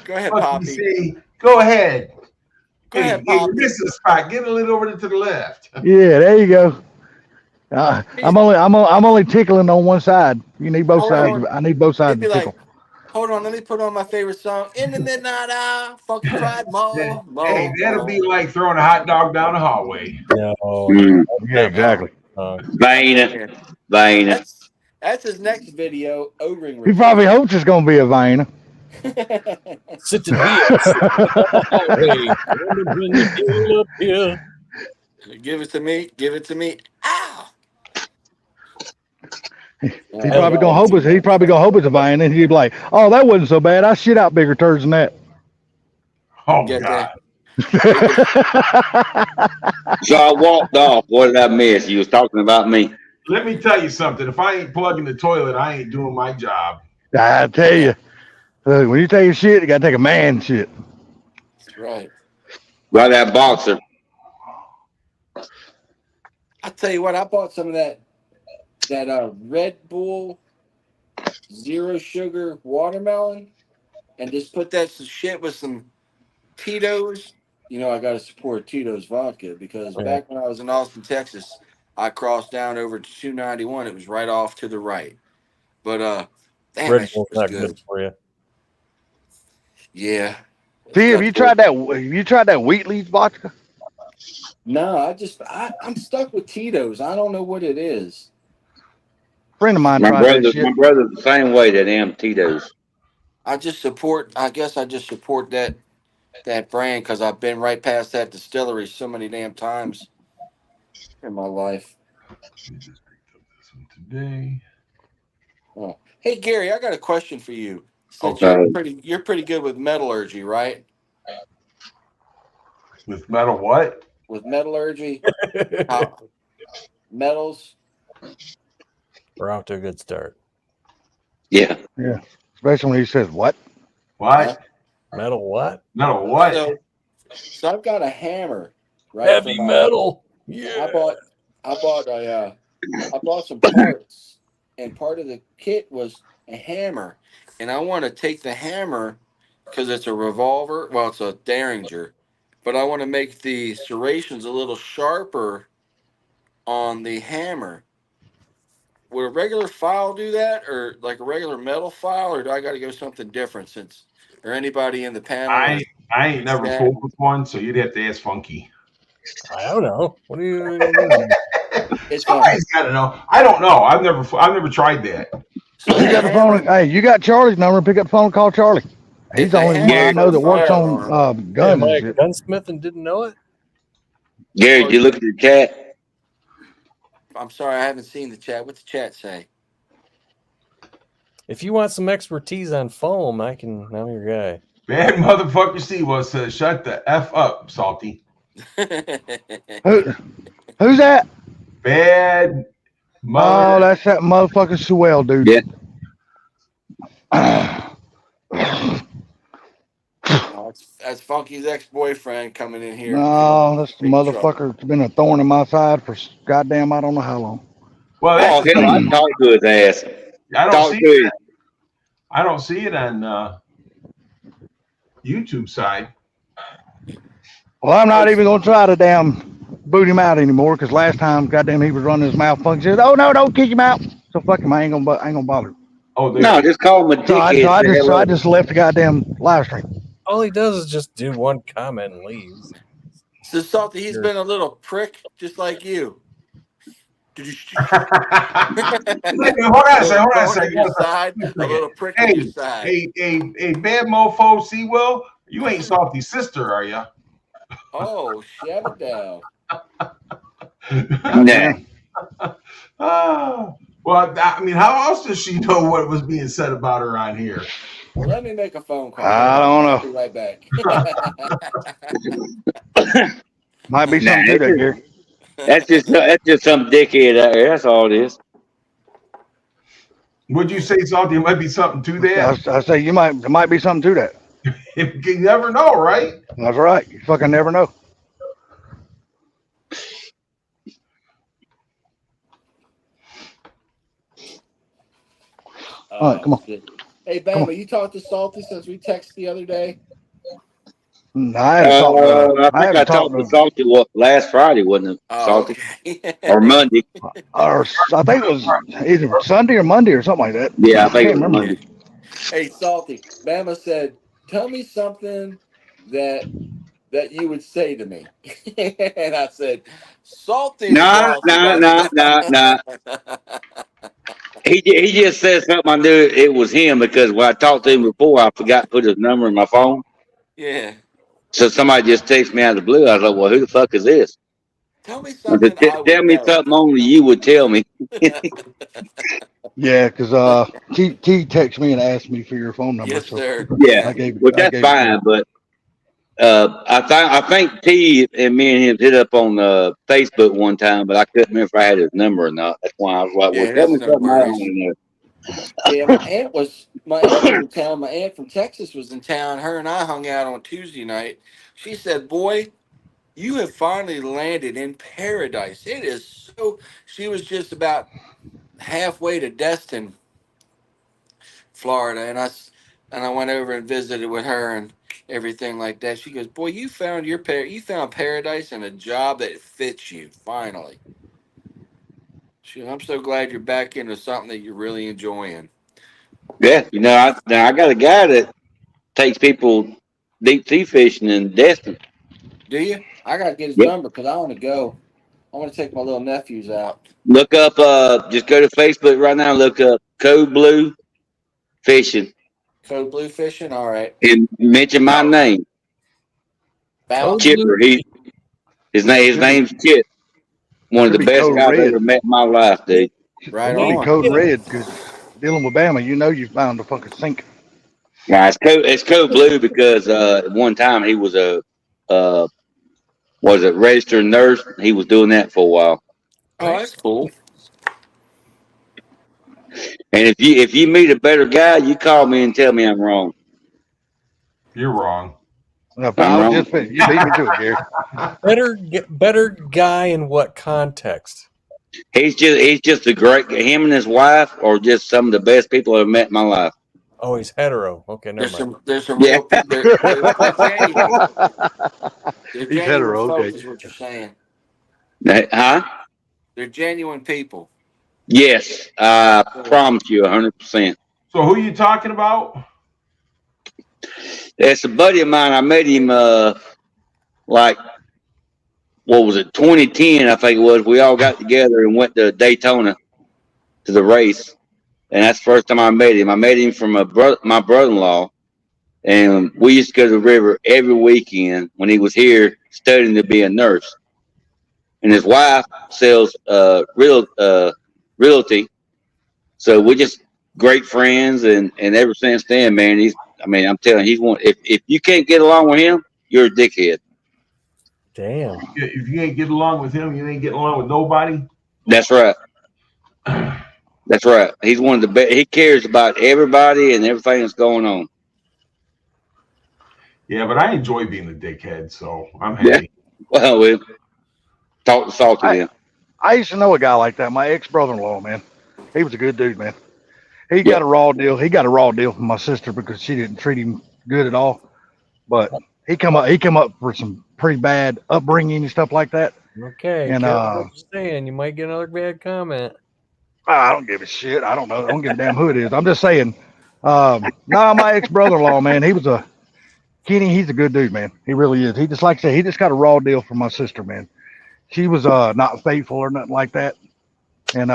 Go ahead, Fucking Poppy. say, go ahead. Go ahead, Hey, Poppy. you missed the spot. Get a little over to the left. Yeah, there you go. I'm only tickling on one side. You need both Hold sides. on. I need both sides He'd to be tickle. like, hold on, let me put on my favorite song. In the midnight hour, Funky Pride Mall. Hey, that'll be like throwing a hot dog down the hallway. No. Yeah, exactly. Vaina. That's his next video, O-ring. He probably hopes it's gonna be a vein. Sit to the Give it to me. Give it to me. Ow! He's probably gonna hope it's a vein, and he'd be like, "Oh, that wasn't so bad. I shit out bigger turds than that." Oh, Get God. So I walked off. What did I miss? You was talking about me. Let me tell you something. If I ain't plugging the toilet, I ain't doing my job. I tell you, when you take a shit, you gotta take a man shit. That's right. By that boxer. I tell you what, I bought some of that Red Bull zero sugar watermelon, and just put that shit with some Tito's. You know, I got to support Tito's vodka because back when I was in Austin, Texas, I crossed down over to 291. It was right off to the right. But damn, Red that shit Bull's was not good. good for you. Yeah. See, have you tried that? Have you tried that Wheatley's vodka? No, I'm stuck with Tito's. I don't know what it is. A friend of mine My tried that shit. brother's the same way that am Tito's. I guess I just support that brand because I've been right past that distillery so many damn times in my life. Let me just pick up this one today. Oh. Hey Gary, I got a question for you. Since Okay. you're pretty good with metallurgy, right? With metal what? With metallurgy, metals. We're off to a good start. Yeah. Especially when he says, "What?" What? Metal what? Metal what? So I've got a hammer, right? Heavy metal. Yeah. I bought some parts, and part of the kit was a hammer, and I want to take the hammer because it's a revolver. Well, it's a Derringer, but I want to make the serrations a little sharper on the hammer. Would a regular file do that, or like a regular metal file, or do I got to go something different? Since or anybody in the panel? I ain't never Yeah. pulled with one, so you'd have to ask Funky. I don't know. What do you? It's Somebody's got to know. I don't know. I've never tried that. so You got the phone. Hey, you got Charlie's number. Pick up the phone and call Charlie. He's the only one I know that works on Am guns. I and a shit. gunsmith and didn't know it? Gary, did you look at the chat? I'm sorry, I haven't seen the chat. What's the chat say? If you want some expertise on foam, I'm your guy. Bad motherfucker Seawell says, "Shut the f up, Salty." Who's that? Bad Oh, mother. that's that motherfucker Sewell, dude. Yeah. Oh, that's Funky's ex-boyfriend coming in here. No, that's the Big trouble. motherfucker that's been a thorn in my side for goddamn I don't know how long. Well, Oh, that's hell, I talked to his ass. I don't Talk see to it. him. I don't see it on YouTube side. Well, I'm not even gonna try to damn boot him out anymore because last time, goddamn, he was running his mouth funky. He said, "Oh no, don't kick him out." So fuck him. I ain't gonna bother. Oh, there. No, just call him a So I dickhead. just left the goddamn live stream. All he does is just do one comment and leaves. So Salty, he's Sure. been a little prick just like you. Hold on a second. Your side, a little prick on your side. A bad mofo Sewell. You ain't Salty's sister, are you? Oh, shut it down. Nah. Well, I mean, how else does she know what was being said about her on here? Well, let me make a phone call. I don't I'll know. be right back. Might be Nah, something to that, Gary. that's just some dickhead out there. That's all it is. Would you say something? There might be something to that. I say there might be something to that. You never know, right? That's right. You fucking never know. All right, come on. Hey, Bama, you talked to Salty since we texted the other day? I haven't talked to. I think I talked to Salty last Friday, wasn't it? Oh, Salty okay. or Monday? Or I think it was either Sunday or Monday or something like that. Yeah, I think it can't was remember. Monday. Hey, Salty, Bama said, tell me something that you would say to me. And I said, Salty. Nah. He just said something. I knew it was him because when I talked to him before, I forgot to put his number in my phone. Yeah. So somebody just texted me out of the blue. I was like, "Well, who the fuck is this?" Tell me I something. said, tell me something only you would tell me. Yeah, because T texted me and asked me for your phone number. Yes, So sir. Yeah, I gave it. which I that's gave it to fine. him. But I think T and me and him hit up on Facebook one time, but I couldn't remember if I had his number or not. That's why I was like, "Well, Yeah, tell me that's no something I worries. want to know." Yeah, my aunt was in town. My aunt from Texas was in town. Her and I hung out on Tuesday night. She said, "Boy, you have finally landed in paradise. It is so." She was just about halfway to Destin, Florida, and I went over and visited with her and everything like that. She goes, "Boy, you found you found paradise and a job that fits you finally." I'm so glad you're back into something that you're really enjoying. Yeah, I got a guy that takes people deep sea fishing in Destin. Do you? I gotta get his Yep. number because I want to go. I want to take my little nephews out. Look up, just go to Facebook right now. Look up Code Blue Fishing Code Blue Fishing. All right. and mention my name, Bama. Chipper. His name's Chip. One of the Should be best Code guys I've Red. ever met in my life, dude. Right Should be on. Code Red because dealing with Bama, you know you found a fucking sink. Now it's Code Blue because one time he was a registered nurse. He was doing that for a while. Oh, that's cool. And if you meet a better guy, you call me and tell me I'm wrong. You're wrong. I I'm was wrong. just finished. You beat me to it, Gary. Better guy in what context? He's just a great. Him and his wife are just some of the best people I've met in my life. Oh, he's hetero. Okay, never mind. There's some Yeah. real people. They're genuine. They're He's genuine hetero, folks, okay. is what you're saying. Huh? They're genuine people. Yes, I promise you 100%. So who you talking about? It's a buddy of mine. I met him like what was it, 2010? I think it was. We all got together and went to Daytona to the race, and that's the first time I met him. I met him from my brother-in-law, and we used to go to the river every weekend when he was here studying to be a nurse. And his wife sells realty, so we're just great friends. And ever since then, man, I'm telling you, he's one. If you can't get along with him, you're a dickhead. Damn. If you ain't getting along with him, you ain't getting along with nobody. That's right. That's right. He's one of the best. He cares about everybody and everything that's going on. Yeah, but I enjoy being a dickhead, so I'm happy. Yeah. Well, we talk to Salty then. I used to know a guy like that. My ex-brother-in-law, man. He was a good dude, man. He got a raw deal. He got a raw deal from my sister because she didn't treat him good at all. But he come up for some pretty bad upbringing and stuff like that. Okay. And careful what you're saying. You might get another bad comment. I don't give a shit. I don't know. I don't give a damn who it is. I'm just saying. My ex-brother-in-law, man, Kenny, he's a good dude, man. He really is. He just, like I said, he just got a raw deal from my sister, man. She was not faithful or nothing like that. And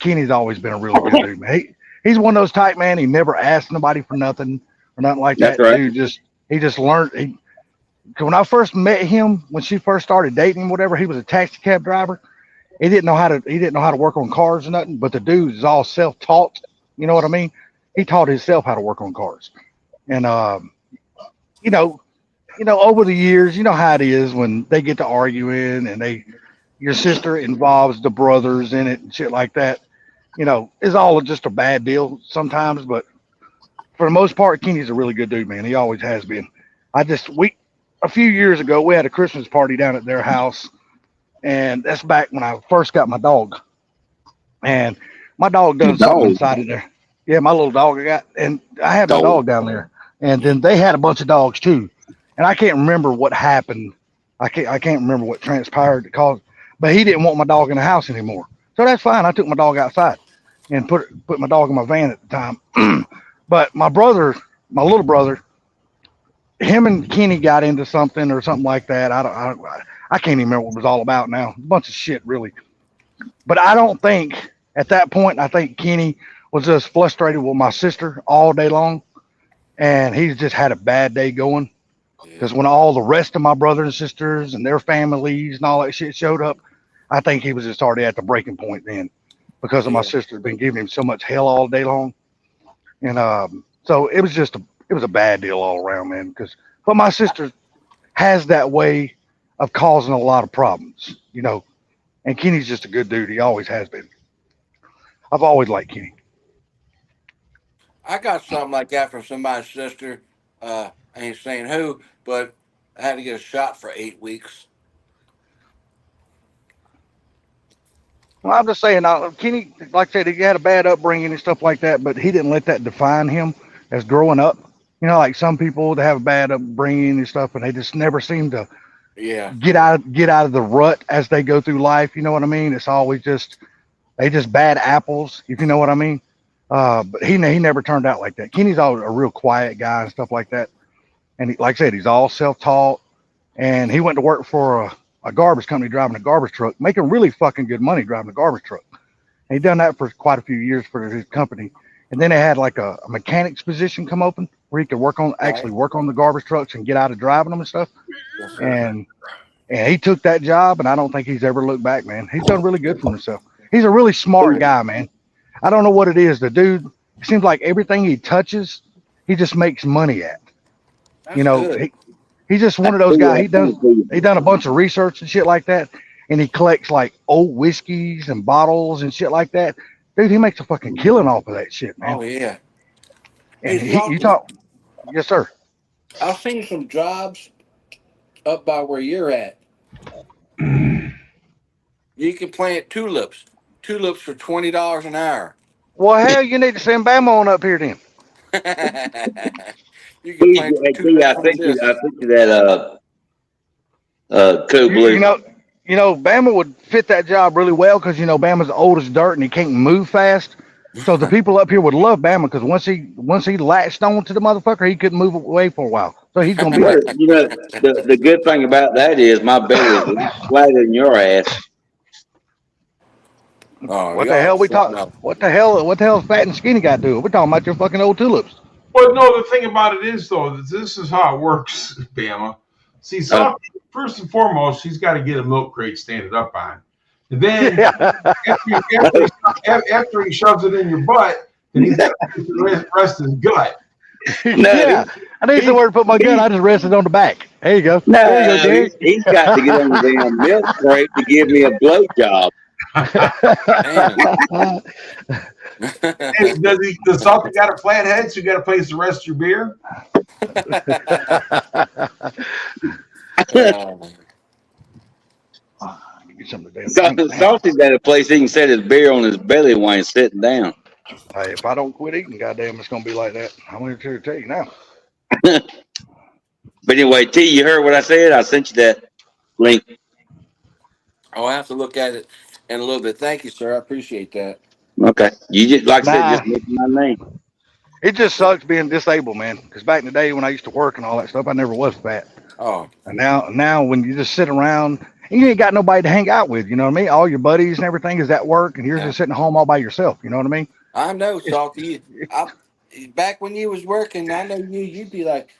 Kenny's always been a really good dude, man. He's one of those type, man. He never asked nobody for nothing or nothing like that. That's right. Dude, he just learned. when I first met him, when she first started dating him, whatever, he was a taxi cab driver. He didn't know how to work on cars or nothing. But the dude is all self-taught. You know what I mean? He taught himself how to work on cars. And you know, over the years, you know how it is when they get to arguing and your sister involves the brothers in it and shit like that. You know, it's all just a bad deal sometimes, but for the most part, Kenny's a really good dude, man. He always has been. A few years ago, we had a Christmas party down at their house, and that's back when I first got my dog. And my dog done something inside of there. Yeah, my little dog I got, and I had my dog down there. And then they had a bunch of dogs too. And I can't remember what happened. I can't remember what transpired to cause, but he didn't want my dog in the house anymore. So that's fine. I took my dog outside and put my dog in my van at the time. But my little brother, him and Kenny got into something or something like that. I can't even remember what it was all about now. A bunch of shit, really. But I don't think at that point, I think Kenny was just frustrated with my sister all day long. And he's just had a bad day going. Because when all the rest of my brothers and sisters and their families and all that shit showed up, I think he was just already at the breaking point then. Because of my sister's been giving him so much hell all day long. And so it was a bad deal all around, man. But my sister has that way of causing a lot of problems, you know. And Kenny's just a good dude. He always has been. I've always liked Kenny. I got something like that from somebody's sister. I ain't saying who, but I had to get a shot for 8 weeks. Well, I'm just saying, Kenny, like I said, he had a bad upbringing and stuff like that, but he didn't let that define him as growing up. You know, like some people that have a bad upbringing and stuff, and they just never seem to get out of the rut as they go through life. You know what I mean? It's always they just bad apples, if you know what I mean. But he never turned out like that. Kenny's always a real quiet guy and stuff like that. And like I said, he's all self-taught. And he went to work for a garbage company driving a garbage truck, making really fucking good money driving a garbage truck. And he done that for quite a few years for his company. And then they had like a mechanic's position come open where he could work on the garbage trucks and get out of driving them and stuff. And he took that job, and I don't think he's ever looked back, man. He's done really good for himself. He's a really smart guy, man. I don't know what it is. The dude, it seems like everything he touches, he just makes money at. That's you know, he's just one of those guys. He done a bunch of research and shit like that, and he collects like old whiskeys and bottles and shit like that. Dude, he makes a fucking killing off of that shit, man. Oh yeah. And you talk, yes, sir. I've seen some jobs up by where you're at. You can plant tulips for $20 an hour. Well, hell, you need to send Bama on up here then. You can plant tulips. I think that Code Blue. You know, Bama would fit that job really well because you know Bama's old as dirt and he can't move fast. So the people up here would love Bama because once he latched on to the motherfucker, he couldn't move away for a while. So he's gonna be like, you know, the good thing about that is my belly is flatter than your ass. Oh, what the hell we talking? What the hell Fat and Skinny got to do? We're talking about your fucking old tulips. Well, no, the thing about it is though, this is how it works, Bama. See, first and foremost, she's got to get a milk crate standing up on. And then after he shoves it in your butt, then he's got to rest his gut. Yeah, I need somewhere to put my gun. I just rested on the back. There you go. No, there you go, he's got to get on the damn milk crate to give me a blowjob. Does Salty got a flat head, so you got a place to rest your beer? Salty's got a place he can set his beer on his belly while he's sitting down. Hey, if I don't quit eating, goddamn, it's gonna be like that. I'm going to tell you now. But anyway, T, you heard what I said? I sent you that link. I'll have to look at it in a little bit. Thank you, sir. I appreciate that. Okay. You just, like I said, just mention my name. It just sucks being disabled, man. Because back in the day when I used to work and all that stuff, I never was fat. Oh. And now when you just sit around and you ain't got nobody to hang out with, you know what I mean? All your buddies and everything is at work, and you're just sitting home all by yourself. You know what I mean? I know, Salty. Back when you was working, I know you'd be like,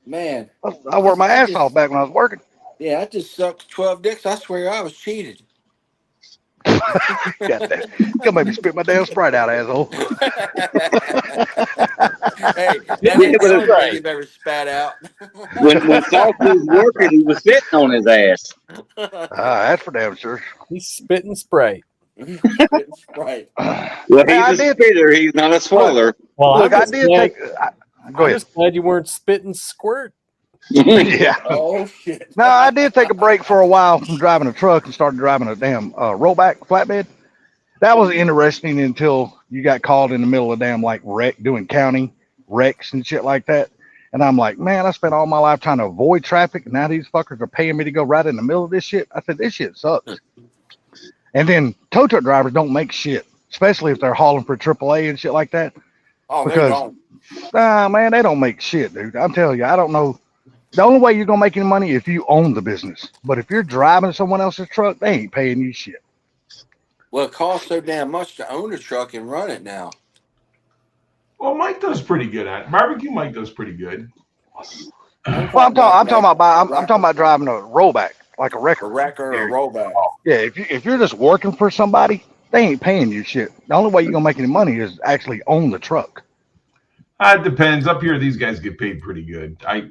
Man, I worked my ass off back when I was working. yeah, I just sucked 12 dicks. I swear I was cheated. Got that. You made me spit my damn Sprite out, asshole. Hey, that Yeah, ain't but the it's only right. thing you've ever spat out. When Falk was working, he was sitting on his ass. That's for damn sure. He's spitting Sprite. It's right. Well, Hey, I he's a did- spitter. He's not a swaller. Well, Look, I'm I just did glad, take. Go I'm ahead. just glad you weren't spitting squirt. Yeah. Oh shit. No, I did take a break for a while from driving a truck and started driving a damn rollback flatbed. That was interesting until you got called in the middle of damn like wreck doing county wrecks and shit like that. And I'm like, man, I spent all my life trying to avoid traffic, and now these fuckers are paying me to go right in the middle of this shit. I said, this shit sucks. And then tow truck drivers don't make shit, especially if they're hauling for AAA and shit like that. Oh, they Because- don't. Man, they don't make shit, dude. I'm telling you, I don't know. The only way you're gonna make any money if you own the business. But if you're driving someone else's truck, they ain't paying you shit. Well, it costs so damn much to own a truck and run it now. Well, Mike does pretty good at barbecue. Mike does pretty good. Well, I'm talking about driving a rollback, like a a wrecker. wrecker or a rollback. Yeah, if you're just working for somebody, they ain't paying you shit. The only way you're gonna make any money is actually own the truck. It depends. Up here, these guys get paid pretty good. I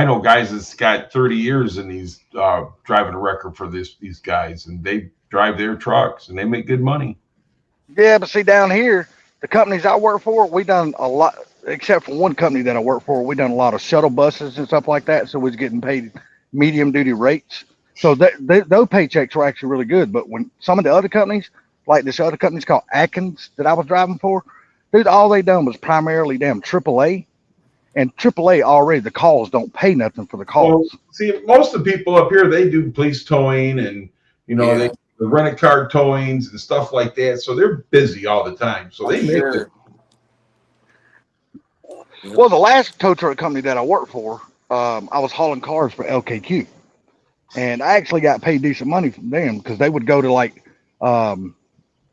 know guys that's got 30 years in these driving a wrecker for these guys, and they drive their trucks and they make good money. Yeah, but see down here, the companies I work for, we done a lot. Except for one company that I work for, we done a lot of shuttle buses and stuff like that. So we was getting paid medium duty rates. So those paychecks were actually really good. But when some of the other companies, like this other company's called Atkins that I was driving for, dude, all they done was primarily damn AAA. And AAA already, the calls don't pay nothing for the calls. Well, see, most of the people up here, they do police towing and, they rent a car towings and stuff like that. So they're busy all the time. So they make it. Well, the last tow truck company that I worked for, I was hauling cars for LKQ. And I actually got paid decent money from them because they would go to like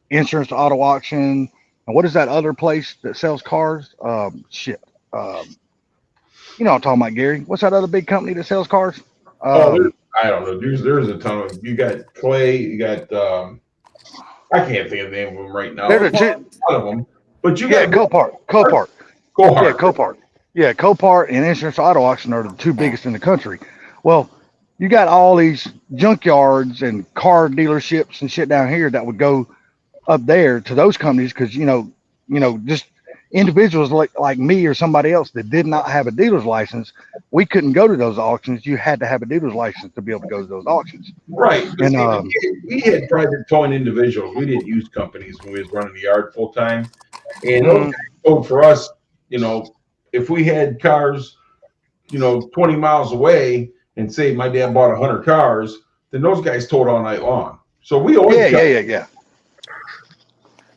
Insurance to Auto Auction. And what is that other place that sells cars? You know what I'm talking about, Gary. What's that other big company that sells cars? I don't know. There's a ton of, you got Clay, you got, I can't think of the name of them right now. There's a lot of them. But you got Copart. Yeah, Copart. Yeah, Copart and Insurance Auto Auction are the two biggest in the country. Well, you got all these junkyards and car dealerships and shit down here that would go up there to those companies because just individuals like me or somebody else that did not have a dealer's license, we couldn't go to those auctions. You had to have a dealer's license to be able to go to those auctions. Right. And we had private towing individuals. We didn't use companies when we was running the yard full time. And those guys towed for us, if we had cars, 20 miles away and say my dad bought 100 cars, then those guys towed all night long. So we always yeah.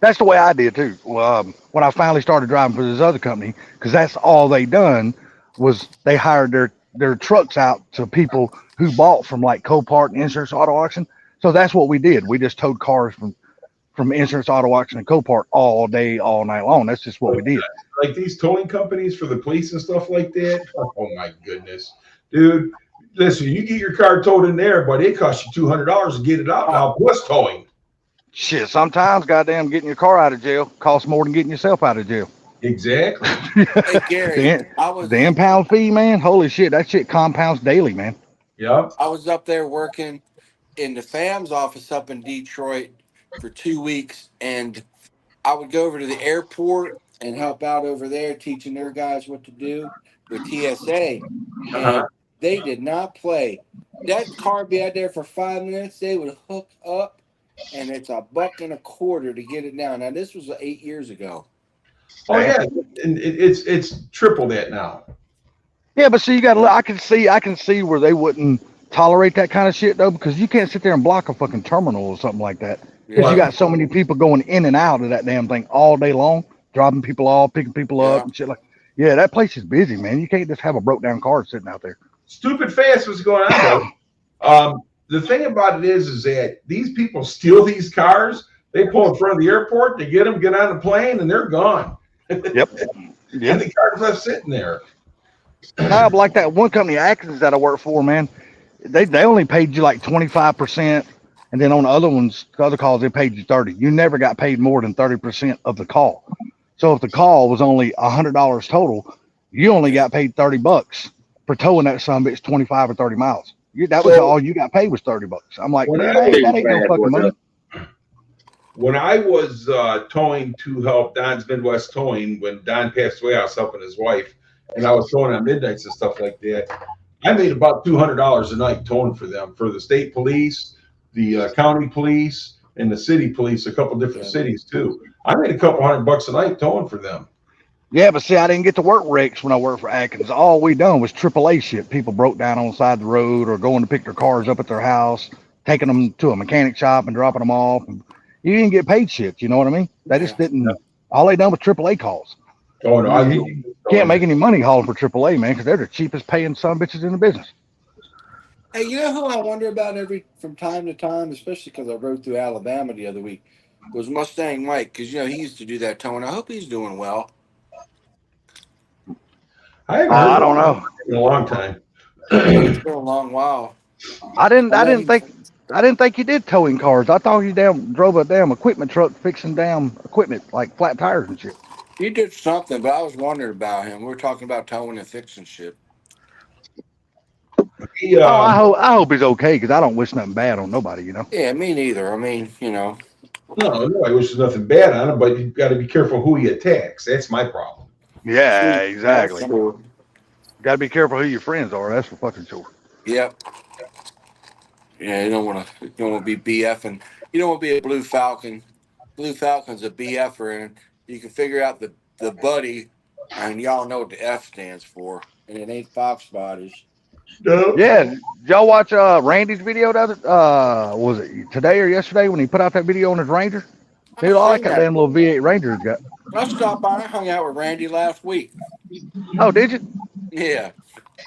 That's the way I did too. When I finally started driving for this other company, because that's all they done was they hired their trucks out to people who bought from like Copart and Insurance Auto Auction. So that's what we did. We just towed cars from Insurance Auto Auction and Copart all day, all night long. That's just what we did. Like these towing companies for the police and stuff like that. Oh my goodness, dude. Listen, you get your car towed in there, but it costs you $200 to get it out now plus towing. Shit, sometimes goddamn getting your car out of jail costs more than getting yourself out of jail. Exactly. Hey Gary, the impound fee, man. Holy shit, that shit compounds daily, man. Yep. I was up there working in the FAM's office up in Detroit for 2 weeks, and I would go over to the airport and help out over there, teaching their guys what to do with TSA. And they did not play. That car would be out there for 5 minutes. They would hook up, and it's $1.25 to get it down. Now this was 8 years ago. Oh yeah, and it's triple that now. Yeah, but see, you got to. I can see where they wouldn't tolerate that kind of shit though, because you can't sit there and block a fucking terminal or something like that. Because you got so many people going in and out of that damn thing all day long, dropping people off, picking people up, and shit like. Yeah, that place is busy, man. You can't just have a broke down car sitting out there. Stupid fast was going on though. The thing about it is that these people steal these cars. They pull in front of the airport, they get them, get on the plane, and they're gone. Yep. And the car's left sitting there. No, but like that one company, Atkins, that I work for, man, they only paid you like 25%, and then on the other ones, the other calls, they paid you 30. You never got paid more than 30% of the call. So if the call was only $100 total, you only got paid $30 for towing that son bitch 25 or 30 miles. That was all you got paid was $30. I'm like, When man, I that ain't no fucking money. When I was towing to help Don's Midwest Towing, when Don passed away, I was helping his wife, and I was towing on midnights and stuff like that. I made about $200 a night towing for them, for the state police, the county police, and the city police, a couple different cities too. I made a couple $100 a night towing for them. Yeah, but see, I didn't get to work wrecks when I worked for Atkins. All we done was AAA shit. People broke down on the side of the road or going to pick their cars up at their house, taking them to a mechanic shop and dropping them off. And you didn't get paid shit. You know what I mean? They just didn't. All they done was AAA calls. Oh no, You can't make any money hauling for AAA, man, because they're the cheapest paying son bitches in the business. Hey, you know who I wonder about from time to time, especially because I rode through Alabama the other week, was Mustang Mike, because he used to do that towing. I hope he's doing well. I haven't heard I don't know. in a long time. It's been a long while. I didn't think you did towing cars. I thought you drove a damn equipment truck fixing damn equipment like flat tires and shit. He did something, but I was wondering about him. We were talking about towing and fixing shit. I hope he's okay, because I don't wish nothing bad on nobody, you know. Yeah, me neither. I mean, No, I wish there's nothing bad on him, but you got to be careful who he attacks. That's my problem. Yeah, exactly. Sure. Got to be careful who your friends are. That's for fucking sure. Yep. Yeah, you don't want to be BFing. You don't want to be a Blue Falcon. Blue Falcon's a BFer, and you can figure out the buddy, and y'all know what the F stands for, and it ain't Fox Bodies. No. Yeah, did y'all watch Randy's video was it today or yesterday when he put out that video on his Ranger? Dude, I like that damn little V8 Ranger he's got. I stopped by. I hung out with Randy last week. Oh, did you? Yeah.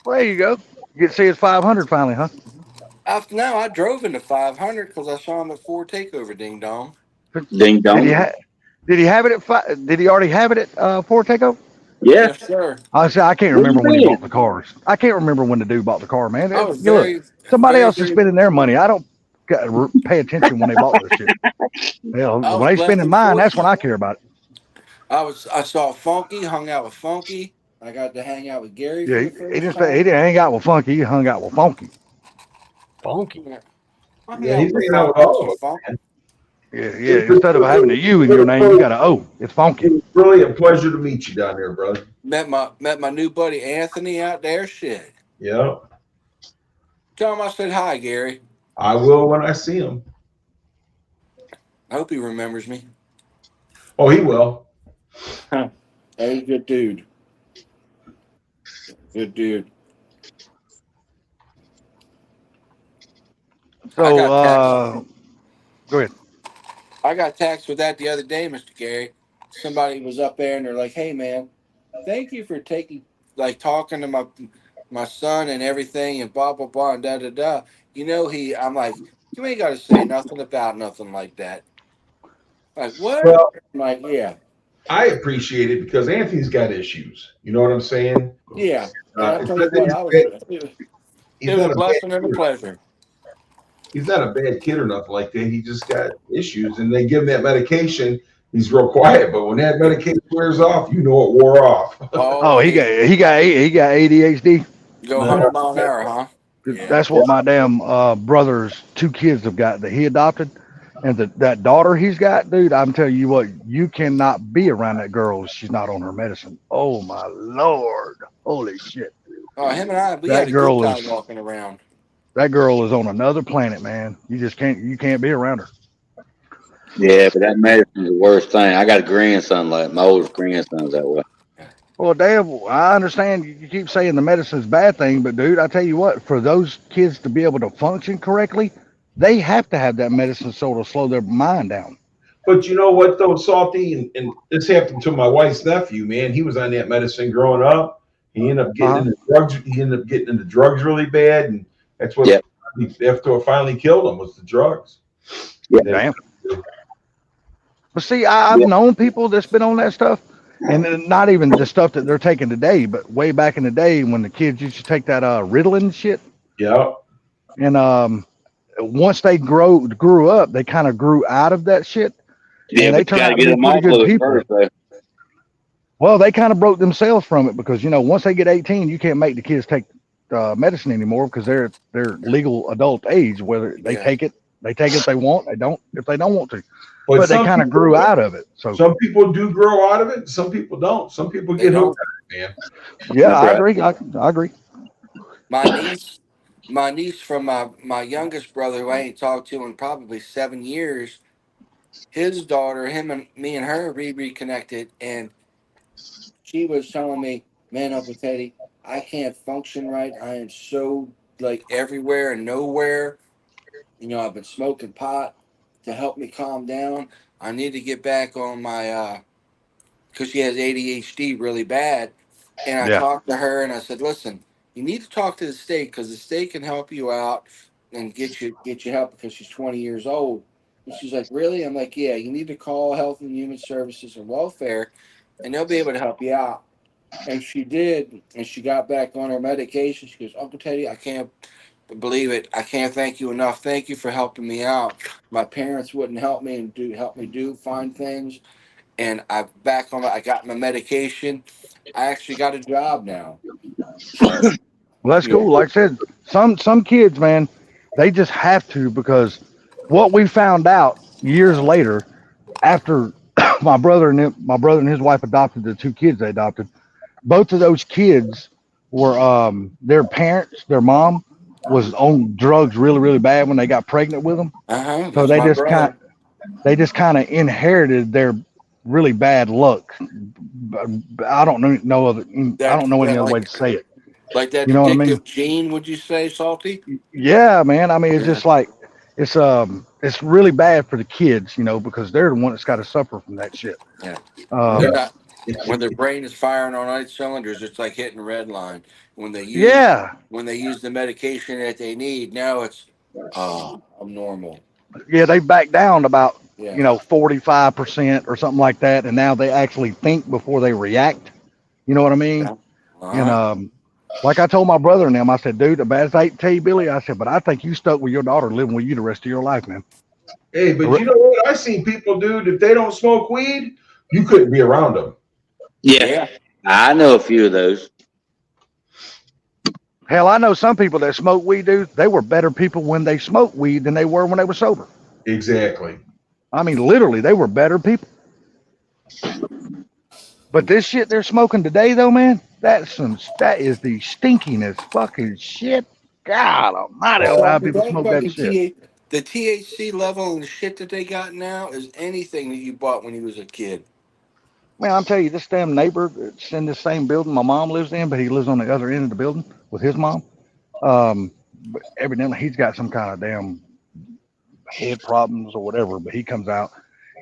Well, there you go. You get to see his 500 finally, huh? No, I drove into 500 because I saw him at Ford Takeover. Ding dong. Ding dong. Did he have it at Did he already have it at Ford Takeover? Yeah. Yes, sir. I can't remember when he bought the cars. I can't remember when the dude bought the car, man. Somebody else is spending their money. I don't pay attention when they bought this shit. Hell, when they spending mine, that's when I care about it. I saw Funky, hung out with Funky. I got to hang out with Gary. Yeah, he didn't hang out with Funky. He hung out with Funky. Funky. Yeah, he's hanging out with all of us. Yeah. Instead of having a U in your name, you got an O. It's Funky. It's really a pleasure to meet you down there, brother. Met my new buddy Anthony out there. Shit. Yeah. Tell him I said hi, Gary. I will when I see him. I hope he remembers me. Oh, he will. He's a good dude. Good dude. So, go ahead. I got taxed with that the other day, Mr. Gary. Somebody was up there and they're like, "Hey, man, thank you for talking to my son and everything and blah blah blah and da da da." I'm like, you ain't got to say nothing about nothing like that. Like what? Well, I'm like, yeah. I appreciate it because Anthony's got issues. You know what I'm saying? Yeah. It was a blessing and a pleasure. He's not a bad kid or nothing like that. He just got issues, and they give him that medication. He's real quiet, but when that medication wears off, it wore off. He got ADHD. Go 100 mile an hour, huh? Yeah. That's what my damn brother's 2 kids have got that he adopted, and that daughter he's got, dude. I'm telling you what, you cannot be around that girl if she's not on her medicine. Oh my Lord, holy shit! Him and I, we had a good time walking around. That girl is on another planet, man. You can't be around her. Yeah, but that medicine is the worst thing. I got a grandson, like my oldest grandson's that way. Well, Dave, I understand you keep saying the medicine's a bad thing, but dude, I tell you what, for those kids to be able to function correctly, they have to have that medicine so it'll slow their mind down. But you know what, though, Salty, and this happened to my wife's nephew, man. He was on that medicine growing up. He ended up getting into drugs. He ended up getting into drugs really bad, and that's what after it finally killed him was the drugs. Yeah, damn. But see, I've known people that's been on that stuff, And then not even the stuff that they're taking today, but way back in the day when the kids used to take that Ritalin shit. Yeah. And once they grew up, they kind of grew out of that shit. Yeah, And they but you turned got to out to get be them pretty off good of it people. first. Though. Well, they kind of broke themselves from it because, you know, once they get 18, you can't make the kids take medicine anymore because they're legal adult age. Whether they take it if they want. They don't if they don't want to. But they kind of grew out of it. So some people do grow out of it. Some people don't. Some people get hooked on it, man. yeah, That's I right. agree. I agree. My niece from my youngest brother, who I ain't talked to in probably 7 years, his daughter, him and me and her reconnected, and she was telling me, "Man, Uncle Teddy, I can't function right. I am so like everywhere and nowhere. You know, I've been smoking pot to help me calm down. I need to get back on my because she has ADHD really bad." And I Yeah. talked to her and I said, "Listen, you need to talk to the state because the state can help you out and get you help because she's 20 years old." And she's like, "Really?" I'm like, "Yeah, you need to call Health and Human Services and Welfare, and they'll be able to help you out." And she did, and she got back on her medication. She goes, "Uncle Teddy, I can't believe it. I can't thank you enough. Thank you for helping me out. My parents wouldn't help me and help me find things, and I'm back on. I got my medication. I actually got a job now." So Well, that's yeah, cool. Like I said, some kids, man, they just have to because what we found out years later, after my brother and his wife adopted the two kids they adopted, both of those kids were their parents, their mom was on drugs really really bad when they got pregnant with them. So that's my brother. they just kind of inherited their really bad luck. I don't know no other I don't know any That other way to say it. like that You know what I mean? addictive gene. Would you say, Salty? Yeah, man. I mean, it's Yeah. just like it's really bad for the kids, you know, because they're the one that's got to suffer from that shit. Yeah. Um, They're not. When their brain is firing on 8 cylinders, it's like hitting red line. When they yeah, use the medication that they need, now it's I'm normal. yeah. They back down about Yeah. 45% or something like that, and now they actually think before they react. You know what I mean? And Uh-huh. like I told my brother and them, I said, dude, as I hate to tell you, Billy, I said, but I think you stuck with your daughter living with you the rest of your life, man. Hey, but you know what? I've seen people, dude, if they don't smoke weed, you couldn't be around them. Yeah, I know a few of those. Hell, I know some people that smoke weed, dude. They were better people when they smoked weed than they were when they were sober. Exactly. I mean, literally, they were better people. But this shit they're smoking today, though, man, that is the stinkingest fucking shit. God almighty, I don't know how people That smoke that fucking shit. the THC level and the shit that they got now is anything that you bought when you was a kid. Man, I'm telling you, this damn neighbor that's in the same building my mom lives in, but he lives on the other end of the building with his mom. But evidently he's got some kind of damn head problems or whatever, but he comes out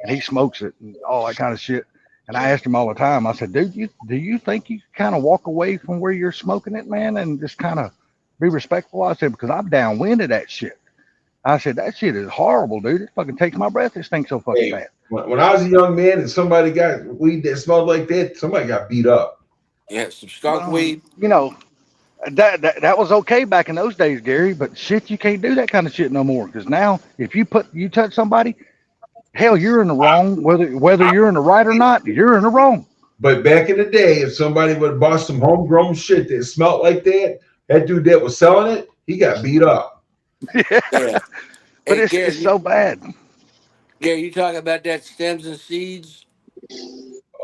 and he smokes it and all that kind of shit. And I asked him all the time, I said, dude, do you think you kind of walk away from where you're smoking it, man, and just kind of be respectful? I said, because I'm downwind of that shit. I said, that shit is horrible, dude. It fucking takes my breath. It stinks so fucking bad. When I was a young man and somebody got weed that smelled like that, somebody got beat up. Yeah, some skunk weed. You know, that was okay back in those days, Gary, but shit, you can't do that kind of shit no more. Because now, if you touch somebody, hell, you're in the wrong. Whether you're in the right or not, you're in the wrong. But back in the day, if somebody would have bought some homegrown shit that smelled like that, that dude that was selling it, he got beat up. Yeah. But Hey, it's so bad. Gary, you talking about that stems and seeds?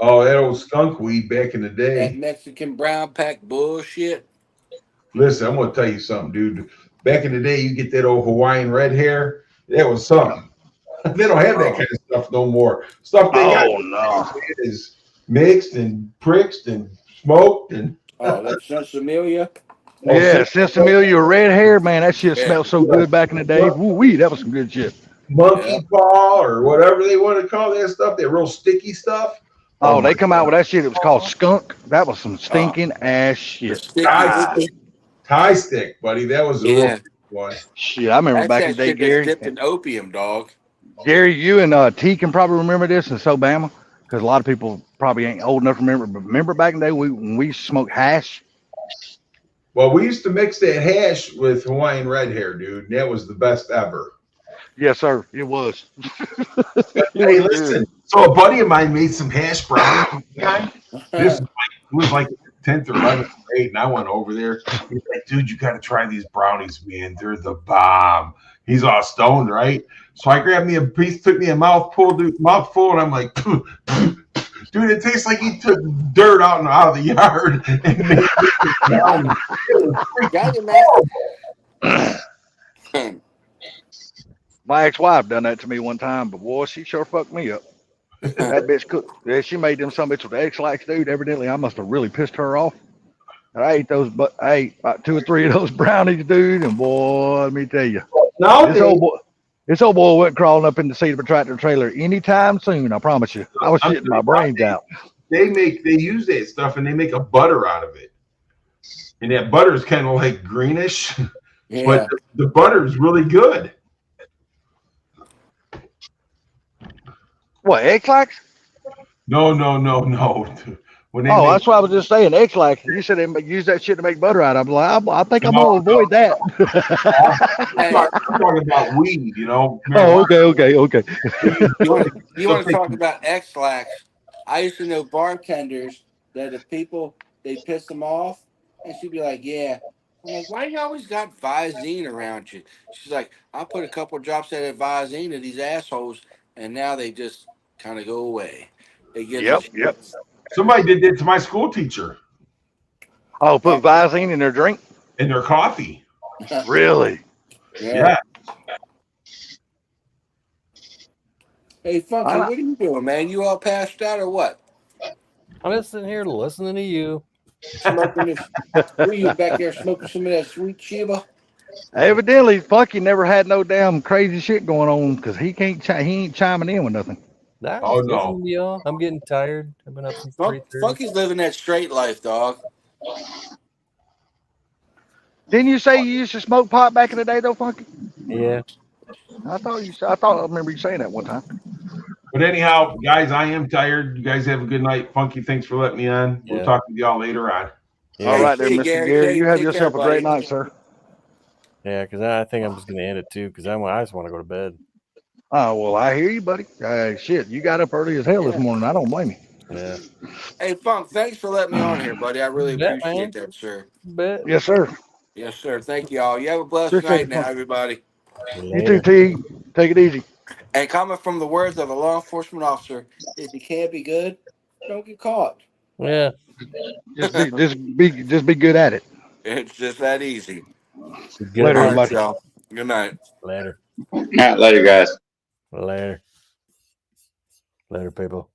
Oh, that old skunk weed back in the That day. Mexican brown pack bullshit. Listen, I'm gonna tell you something, dude. Back in the day, you get that old Hawaiian red hair. That was something. They don't have that kind of stuff no more. Stuff they got is mixed and pricked and smoked and That Sensimelia. Yeah, Sensimelia red hair, man. That shit smelled so good back in the day. Woo wee, that was some good shit. monkey paw or whatever they want to call that stuff, that real sticky stuff. Oh, they come out with that shit. It was called skunk. That was some stinking ass shit. Tie stick, buddy. That was the real one. Shit, I remember back in the day, Gary. Dipped in opium, dog. Gary, you and T can probably remember this in Sobama because a lot of people probably ain't old enough to remember, but remember back in the day when we smoked hash? Well, we used to mix that hash with Hawaiian red hair, dude. And that was the best ever. Yes, sir. It was. Hey, listen. So a buddy of mine made some hash brownies. This was like 10th or 11th grade, and I went over there. He's like, dude, you got to try these brownies, man. They're the bomb. He's all stoned, right? So I grabbed me a piece, took me a mouthful, and I'm like, dude, it tastes like he took dirt out of the yard and made brownies. Got you, man. My ex-wife done that to me one time, but boy, she sure fucked me up. That bitch cooked. Yeah, she made them some bitch with X-Lax, dude. Evidently, I must have really pissed her off. I ate those, but I ate about 2 or 3 of those brownies, dude. And boy, let me tell you, this old boy wasn't crawling up in the seat of a tractor trailer anytime soon. I promise you. I was shitting my brains out. They use that stuff and they make a butter out of it, and that butter is kind of like greenish, Yeah. but the butter is really good. What, X-Lax? No. When they That's what I was just saying. X-Lax. You said they use that shit to make butter out of. I'm like, I think I'm gonna avoid that. Hey, I'm talking about weed, you know. Oh, okay. you want to talk about X-Lax? I used to know bartenders that if people, they piss them off, and she'd be like, yeah. I'm like, why you always got Visine around you? She's like, I put a couple drops of that Visine to these assholes, and now they just kind of go away. They get Yep. Somebody did that to my school teacher Oh, put Visine in their drink? in their coffee. Really? Yeah. Hey, Funky, what are you doing, man? You all passed out or what? I'm just sitting here listening to you. Smoking this? Were you back there smoking some of that sweet Sheba? Evidently, Funky never had no damn crazy shit going on because he ain't chiming in with nothing. Nah, Oh, just no. listening to y'all. I'm getting tired. I've been up since 3:30. Funky's living that straight life, dog. Didn't you say you used to smoke pot back in the day, though, Funky? Yeah. I remember you saying that one time. But anyhow, guys, I am tired. You guys have a good night. Funky, thanks for letting me on. Yeah. We'll talk to y'all later on. Yeah. All right, there, Hey, Mr. Gary, Gary. You have take yourself care, a great buddy. night, sir. Yeah, because I think I'm just gonna end it too. Because I just want to go to bed. Oh, well, I hear you, buddy. Shit, you got up early as hell this morning. I don't blame you. Yeah. Hey, Funk, thanks for letting me on here, buddy. I really Bet, appreciate man. that, sir. Bet. Yes, sir. Yes, sir. Thank you all. You have a blessed Appreciate night it, now, Funk. everybody. You too, T. Take it easy. And coming from the words of a law enforcement officer, if you can't be good, don't get caught. Yeah. Just be good at it. It's just that easy. Good Later, All night. right, everybody. y'all. Good night. Later. Later, guys. Later. Later, people.